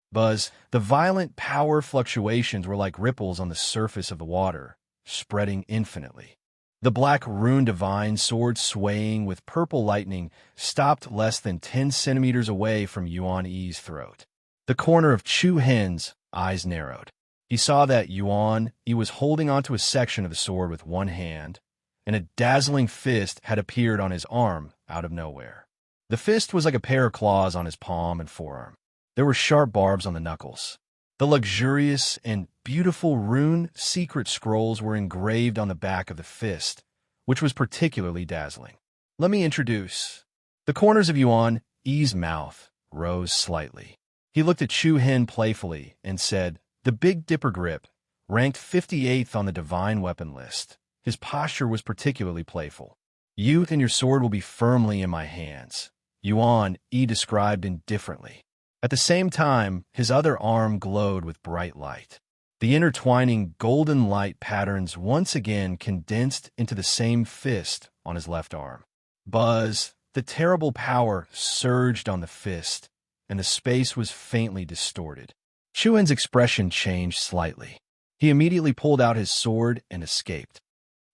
Buzz, the violent power fluctuations were like ripples on the surface of the water, spreading infinitely. The black rune divine sword swaying with purple lightning stopped less than 10 centimeters away from Yuan Yi's throat. The corner of Chu Hen's eyes narrowed. He saw that Yuan Yi was holding onto a section of the sword with one hand, and a dazzling fist had appeared on his arm out of nowhere. The fist was like a pair of claws on his palm and forearm. There were sharp barbs on the knuckles. The luxurious and beautiful rune secret scrolls were engraved on the back of the fist, which was particularly dazzling. Let me introduce. The corners of Yuan Yi's mouth rose slightly. He looked at Chu Hen playfully and said, "The Big Dipper grip, ranked 58th on the divine weapon list." His posture was particularly playful. Youth and your sword will be firmly in my hands. Yuan Yi described indifferently. At the same time, his other arm glowed with bright light. The intertwining golden light patterns once again condensed into the same fist on his left arm. Buzz, the terrible power surged on the fist, and the space was faintly distorted. Chuan's expression changed slightly. He immediately pulled out his sword and escaped.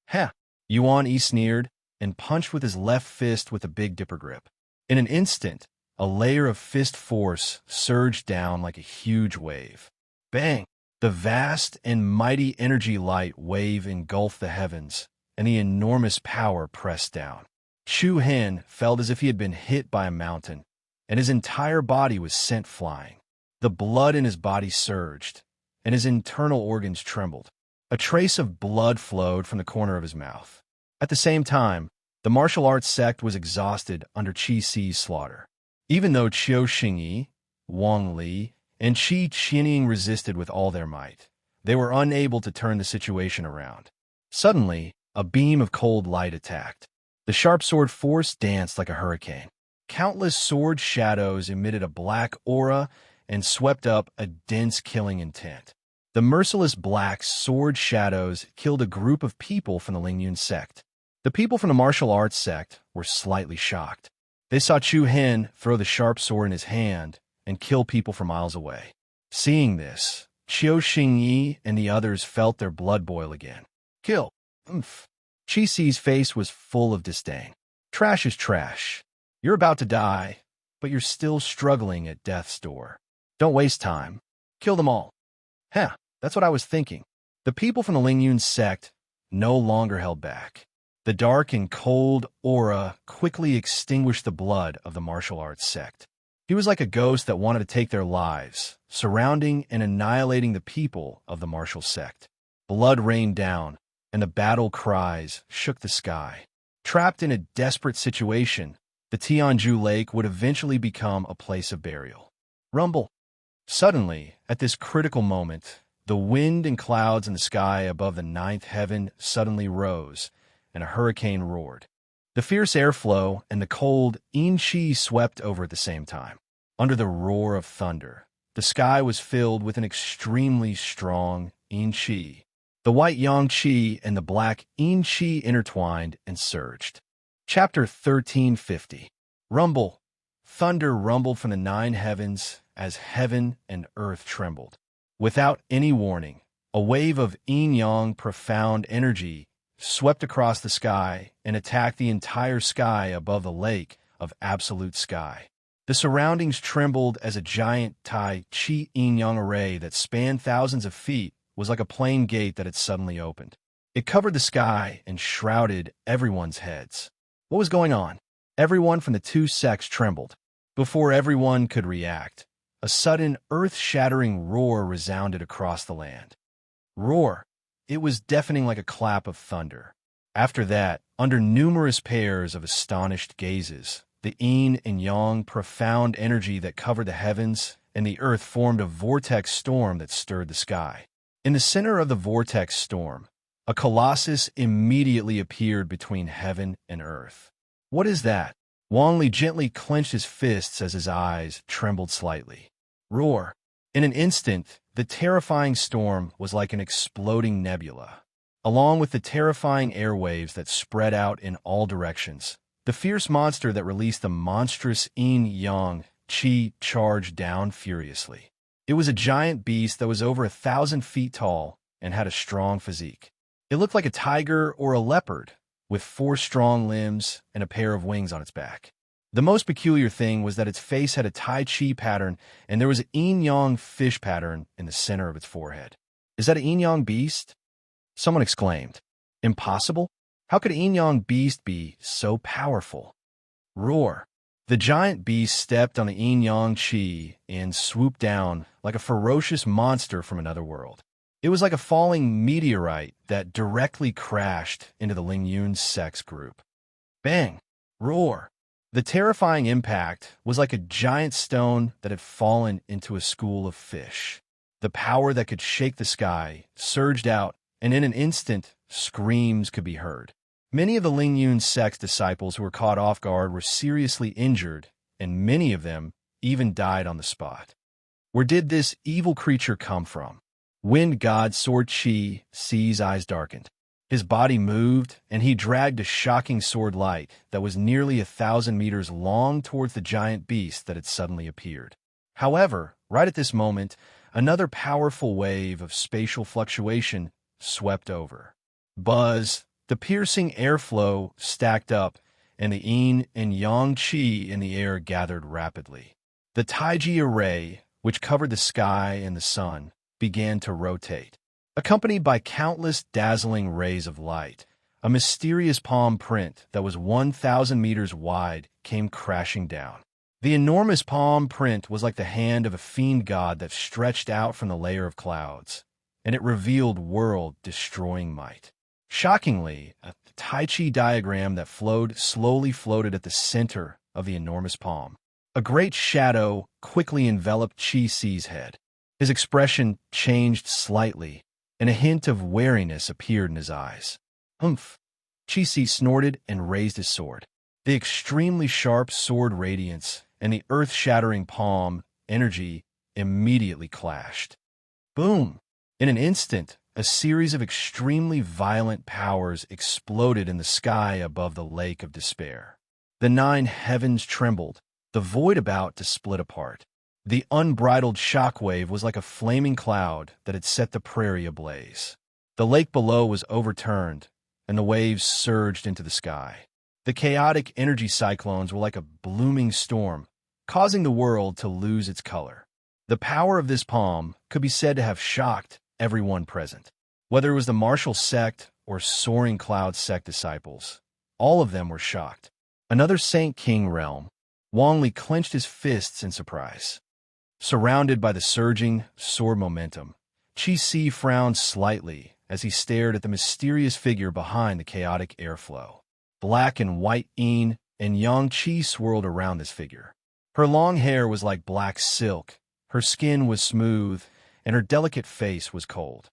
"Ha!" Yuan Yi sneered and punched with his left fist with a Big Dipper grip. In an instant, a layer of fist force surged down like a huge wave. Bang! The vast and mighty energy light wave engulfed the heavens, and the enormous power pressed down. Chu Hen felt as if he had been hit by a mountain, and his entire body was sent flying. The blood in his body surged, and his internal organs trembled. A trace of blood flowed from the corner of his mouth. At the same time, the martial arts sect was exhausted under Qi Si's slaughter. Even though Qiu Xingyi, Wang Li, and Qi Qianying resisted with all their might, they were unable to turn the situation around. Suddenly, a beam of cold light attacked. The sharp sword force danced like a hurricane. Countless sword shadows emitted a black aura and swept up a dense killing intent. The merciless black sword shadows killed a group of people from the Lingyun sect. The people from the martial arts sect were slightly shocked. They saw Chu Hen throw the sharp sword in his hand and kill people from miles away. Seeing this, Qiu Xingyi and the others felt their blood boil again. Kill! Oomph! Qi Si's face was full of disdain. Trash is trash. You're about to die, but you're still struggling at death's door. Don't waste time. Kill them all. Heh, that's what I was thinking. The people from the Lingyun sect no longer held back. The dark and cold aura quickly extinguished the blood of the martial arts sect. He was like a ghost that wanted to take their lives, surrounding and annihilating the people of the martial sect. Blood rained down, and the battle cries shook the sky. Trapped in a desperate situation, the Tianju Lake would eventually become a place of burial. Rumble! Suddenly, at this critical moment, the wind and clouds in the sky above the ninth heaven suddenly rose, and a hurricane roared. The fierce airflow and the cold yin-chi swept over at the same time. Under the roar of thunder, the sky was filled with an extremely strong yin-chi. The white yang-chi and the black yin-chi intertwined and surged. Chapter 1350. Rumble. Thunder rumbled from the nine heavens as heaven and earth trembled. Without any warning, a wave of yin-yang profound energy swept across the sky and attacked the entire sky above the lake of absolute sky. The surroundings trembled as a giant Tai Chi yin-yang array that spanned thousands of feet was like a plane gate that had suddenly opened. It covered the sky and shrouded everyone's heads. What was going on? Everyone from the two sects trembled. Before everyone could react, a sudden earth-shattering roar resounded across the land. Roar! It was deafening like a clap of thunder. After that, under numerous pairs of astonished gazes, the yin and yang profound energy that covered the heavens and the earth formed a vortex storm that stirred the sky. In the center of the vortex storm, a colossus immediately appeared between heaven and earth. What is that? Wang Li gently clenched his fists as his eyes trembled slightly. Roar! In an instant, the terrifying storm was like an exploding nebula. Along with the terrifying airwaves that spread out in all directions, the fierce monster that released the monstrous yin-yang qi charged down furiously. It was a giant beast that was over 1,000 feet tall and had a strong physique. It looked like a tiger or a leopard, with 4 strong limbs and a pair of wings on its back. The most peculiar thing was that its face had a Tai Chi pattern, and there was an yin-yang fish pattern in the center of its forehead. Is that a yin-yang beast? Someone exclaimed. Impossible? How could a yin-yang beast be so powerful? Roar! The giant beast stepped on the yin-yang qi and swooped down like a ferocious monster from another world. It was like a falling meteorite that directly crashed into the Lingyun sect's group. Bang! Roar! The terrifying impact was like a giant stone that had fallen into a school of fish. The power that could shake the sky surged out, and in an instant, screams could be heard. Many of the Lingyun sect's disciples who were caught off guard were seriously injured, and many of them even died on the spot. Where did this evil creature come from? Wind god Sword Chi Si's eyes darkened. His body moved, and he dragged a shocking sword light that was nearly 1,000 meters long towards the giant beast that had suddenly appeared. However, right at this moment, another powerful wave of spatial fluctuation swept over. Buzz, the piercing airflow stacked up, and the yin and yang qi in the air gathered rapidly. The Taiji array, which covered the sky and the sun, began to rotate. Accompanied by countless dazzling rays of light, a mysterious palm print that was 1,000 meters wide came crashing down. The enormous palm print was like the hand of a fiend god that stretched out from the layer of clouds, and it revealed world-destroying might. Shockingly, a Tai Chi diagram that slowly floated at the center of the enormous palm. A great shadow quickly enveloped Chi Si's head. His expression changed slightly, and a hint of wariness appeared in his eyes. Humph! Chi Si snorted and raised his sword. The extremely sharp sword radiance and the earth-shattering palm energy immediately clashed. Boom! In an instant, a series of extremely violent powers exploded in the sky above the lake of despair. The 9 heavens trembled, the void about to split apart. The unbridled shockwave was like a flaming cloud that had set the prairie ablaze. The lake below was overturned, and the waves surged into the sky. The chaotic energy cyclones were like a blooming storm, causing the world to lose its color. The power of this palm could be said to have shocked everyone present. Whether it was the martial sect or soaring cloud sect disciples, all of them were shocked. Another Saint King realm. Wang Li clenched his fists in surprise. Surrounded by the surging sword momentum, Chi Si frowned slightly as he stared at the mysterious figure behind the chaotic airflow. Black and white yin and yang qi swirled around this figure. Her long hair was like black silk, her skin was smooth, and her delicate face was cold.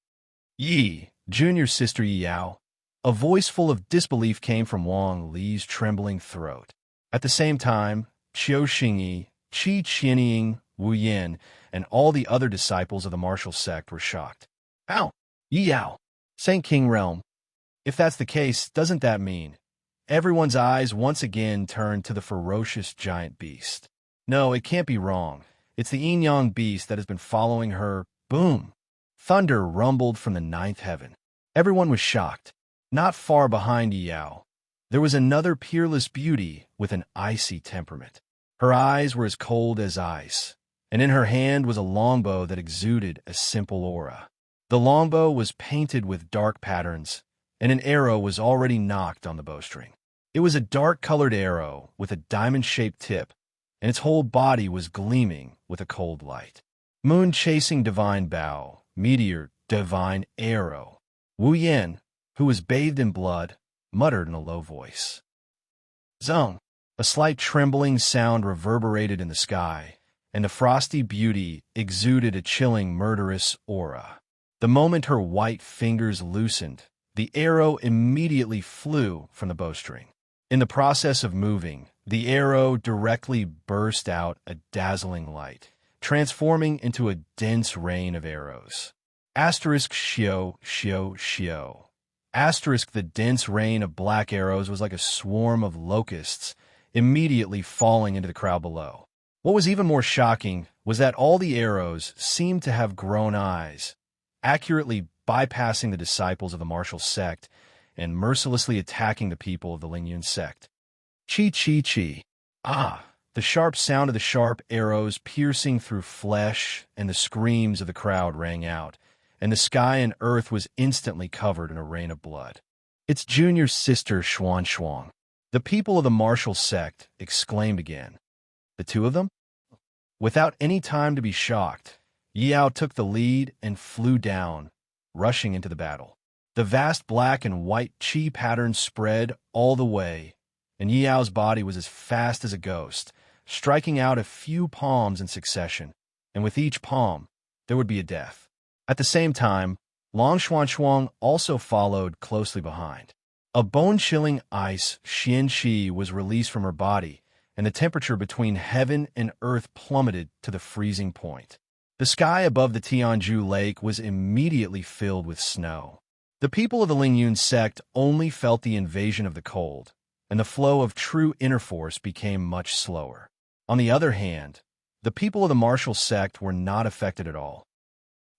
Yi, junior sister Yi Yao. A voice full of disbelief came from Wang Li's trembling throat. At the same time, Qiu Xingyi, Qi Qianying, Wu Yin, and all the other disciples of the martial sect were shocked. How? Yi Yao, Saint King realm. If that's the case, doesn't that mean? Everyone's eyes once again turned to the ferocious giant beast. No, it can't be wrong. It's the yin-yang beast that has been following her. Boom! Thunder rumbled from the 9th heaven. Everyone was shocked. Not far behind Yi Yao, there was another peerless beauty with an icy temperament. Her eyes were as cold as ice, and in her hand was a longbow that exuded a simple aura. The longbow was painted with dark patterns, and an arrow was already nocked on the bowstring. It was a dark-colored arrow with a diamond-shaped tip, and its whole body was gleaming with a cold light. Moon-chasing divine bow, meteor, divine arrow. Wu Yin, who was bathed in blood, muttered in a low voice. Zong! A slight trembling sound reverberated in the sky, and the frosty beauty exuded a chilling, murderous aura. The moment her white fingers loosened, the arrow immediately flew from the bowstring. In the process of moving, the arrow directly burst out a dazzling light, transforming into a dense rain of arrows. Asterisk Shio, Shio, Shio. Asterisk the dense rain of black arrows was like a swarm of locusts, immediately falling into the crowd below. What was even more shocking was that all the arrows seemed to have grown eyes, accurately bypassing the disciples of the martial sect and mercilessly attacking the people of the Lingyun sect. Chi chi chi. Ah! The sharp sound of the sharp arrows piercing through flesh and the screams of the crowd rang out, and the sky and earth was instantly covered in a rain of blood. Its junior sister Xuan Xuan. The people of the martial sect exclaimed again. The two of them? Without any time to be shocked, Yi Yao took the lead and flew down, rushing into the battle. The vast black and white chi pattern spread all the way, and Yi Yao's body was as fast as a ghost, striking out a few palms in succession, and with each palm, there would be a death. At the same time, Long Xuan Xuan also followed closely behind. A bone-chilling ice, Xian-Chi, was released from her body, and the temperature between heaven and earth plummeted to the freezing point. The sky above the Tianju Lake was immediately filled with snow. The people of the Lingyun sect only felt the invasion of the cold, and the flow of true inner force became much slower. On the other hand, the people of the martial sect were not affected at all.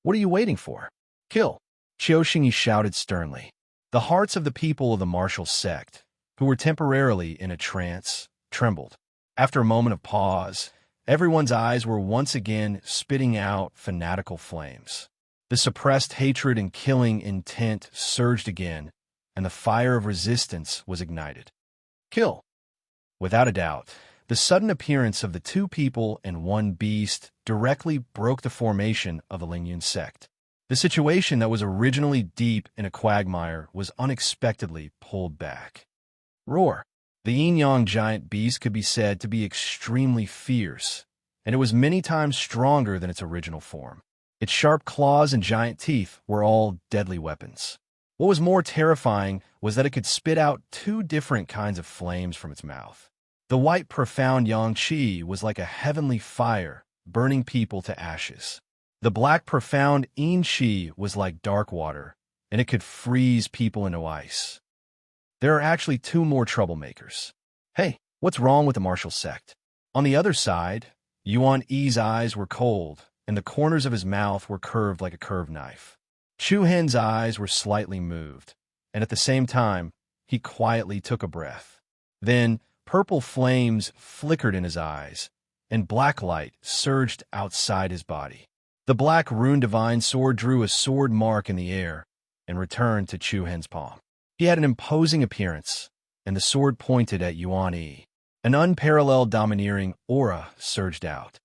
"What are you waiting for? Kill!" Qiu Xingyi shouted sternly. The hearts of the people of the martial sect, who were temporarily in a trance, trembled. After a moment of pause, everyone's eyes were once again spitting out fanatical flames. The suppressed hatred and killing intent surged again, and the fire of resistance was ignited. Kill! Without a doubt, the sudden appearance of the two people and one beast directly broke the formation of the Lingyun sect. The situation that was originally deep in a quagmire was unexpectedly pulled back. Roar! The yin-yang giant beast could be said to be extremely fierce, and it was many times stronger than its original form. Its sharp claws and giant teeth were all deadly weapons. What was more terrifying was that it could spit out two different kinds of flames from its mouth. The white profound Yang-Chi was like a heavenly fire, burning people to ashes. The black profound Yin-Chi was like dark water, and it could freeze people into ice. There are actually two more troublemakers. Hey, what's wrong with the martial sect? On the other side, Yuan Yi's eyes were cold, and the corners of his mouth were curved like a curved knife. Chu Hen's eyes were slightly moved, and at the same time, he quietly took a breath. Then, purple flames flickered in his eyes, and black light surged outside his body. The black rune divine sword drew a sword mark in the air and returned to Chu Hen's palm. He had an imposing appearance, and the sword pointed at Yuan Yi. An unparalleled domineering aura surged out.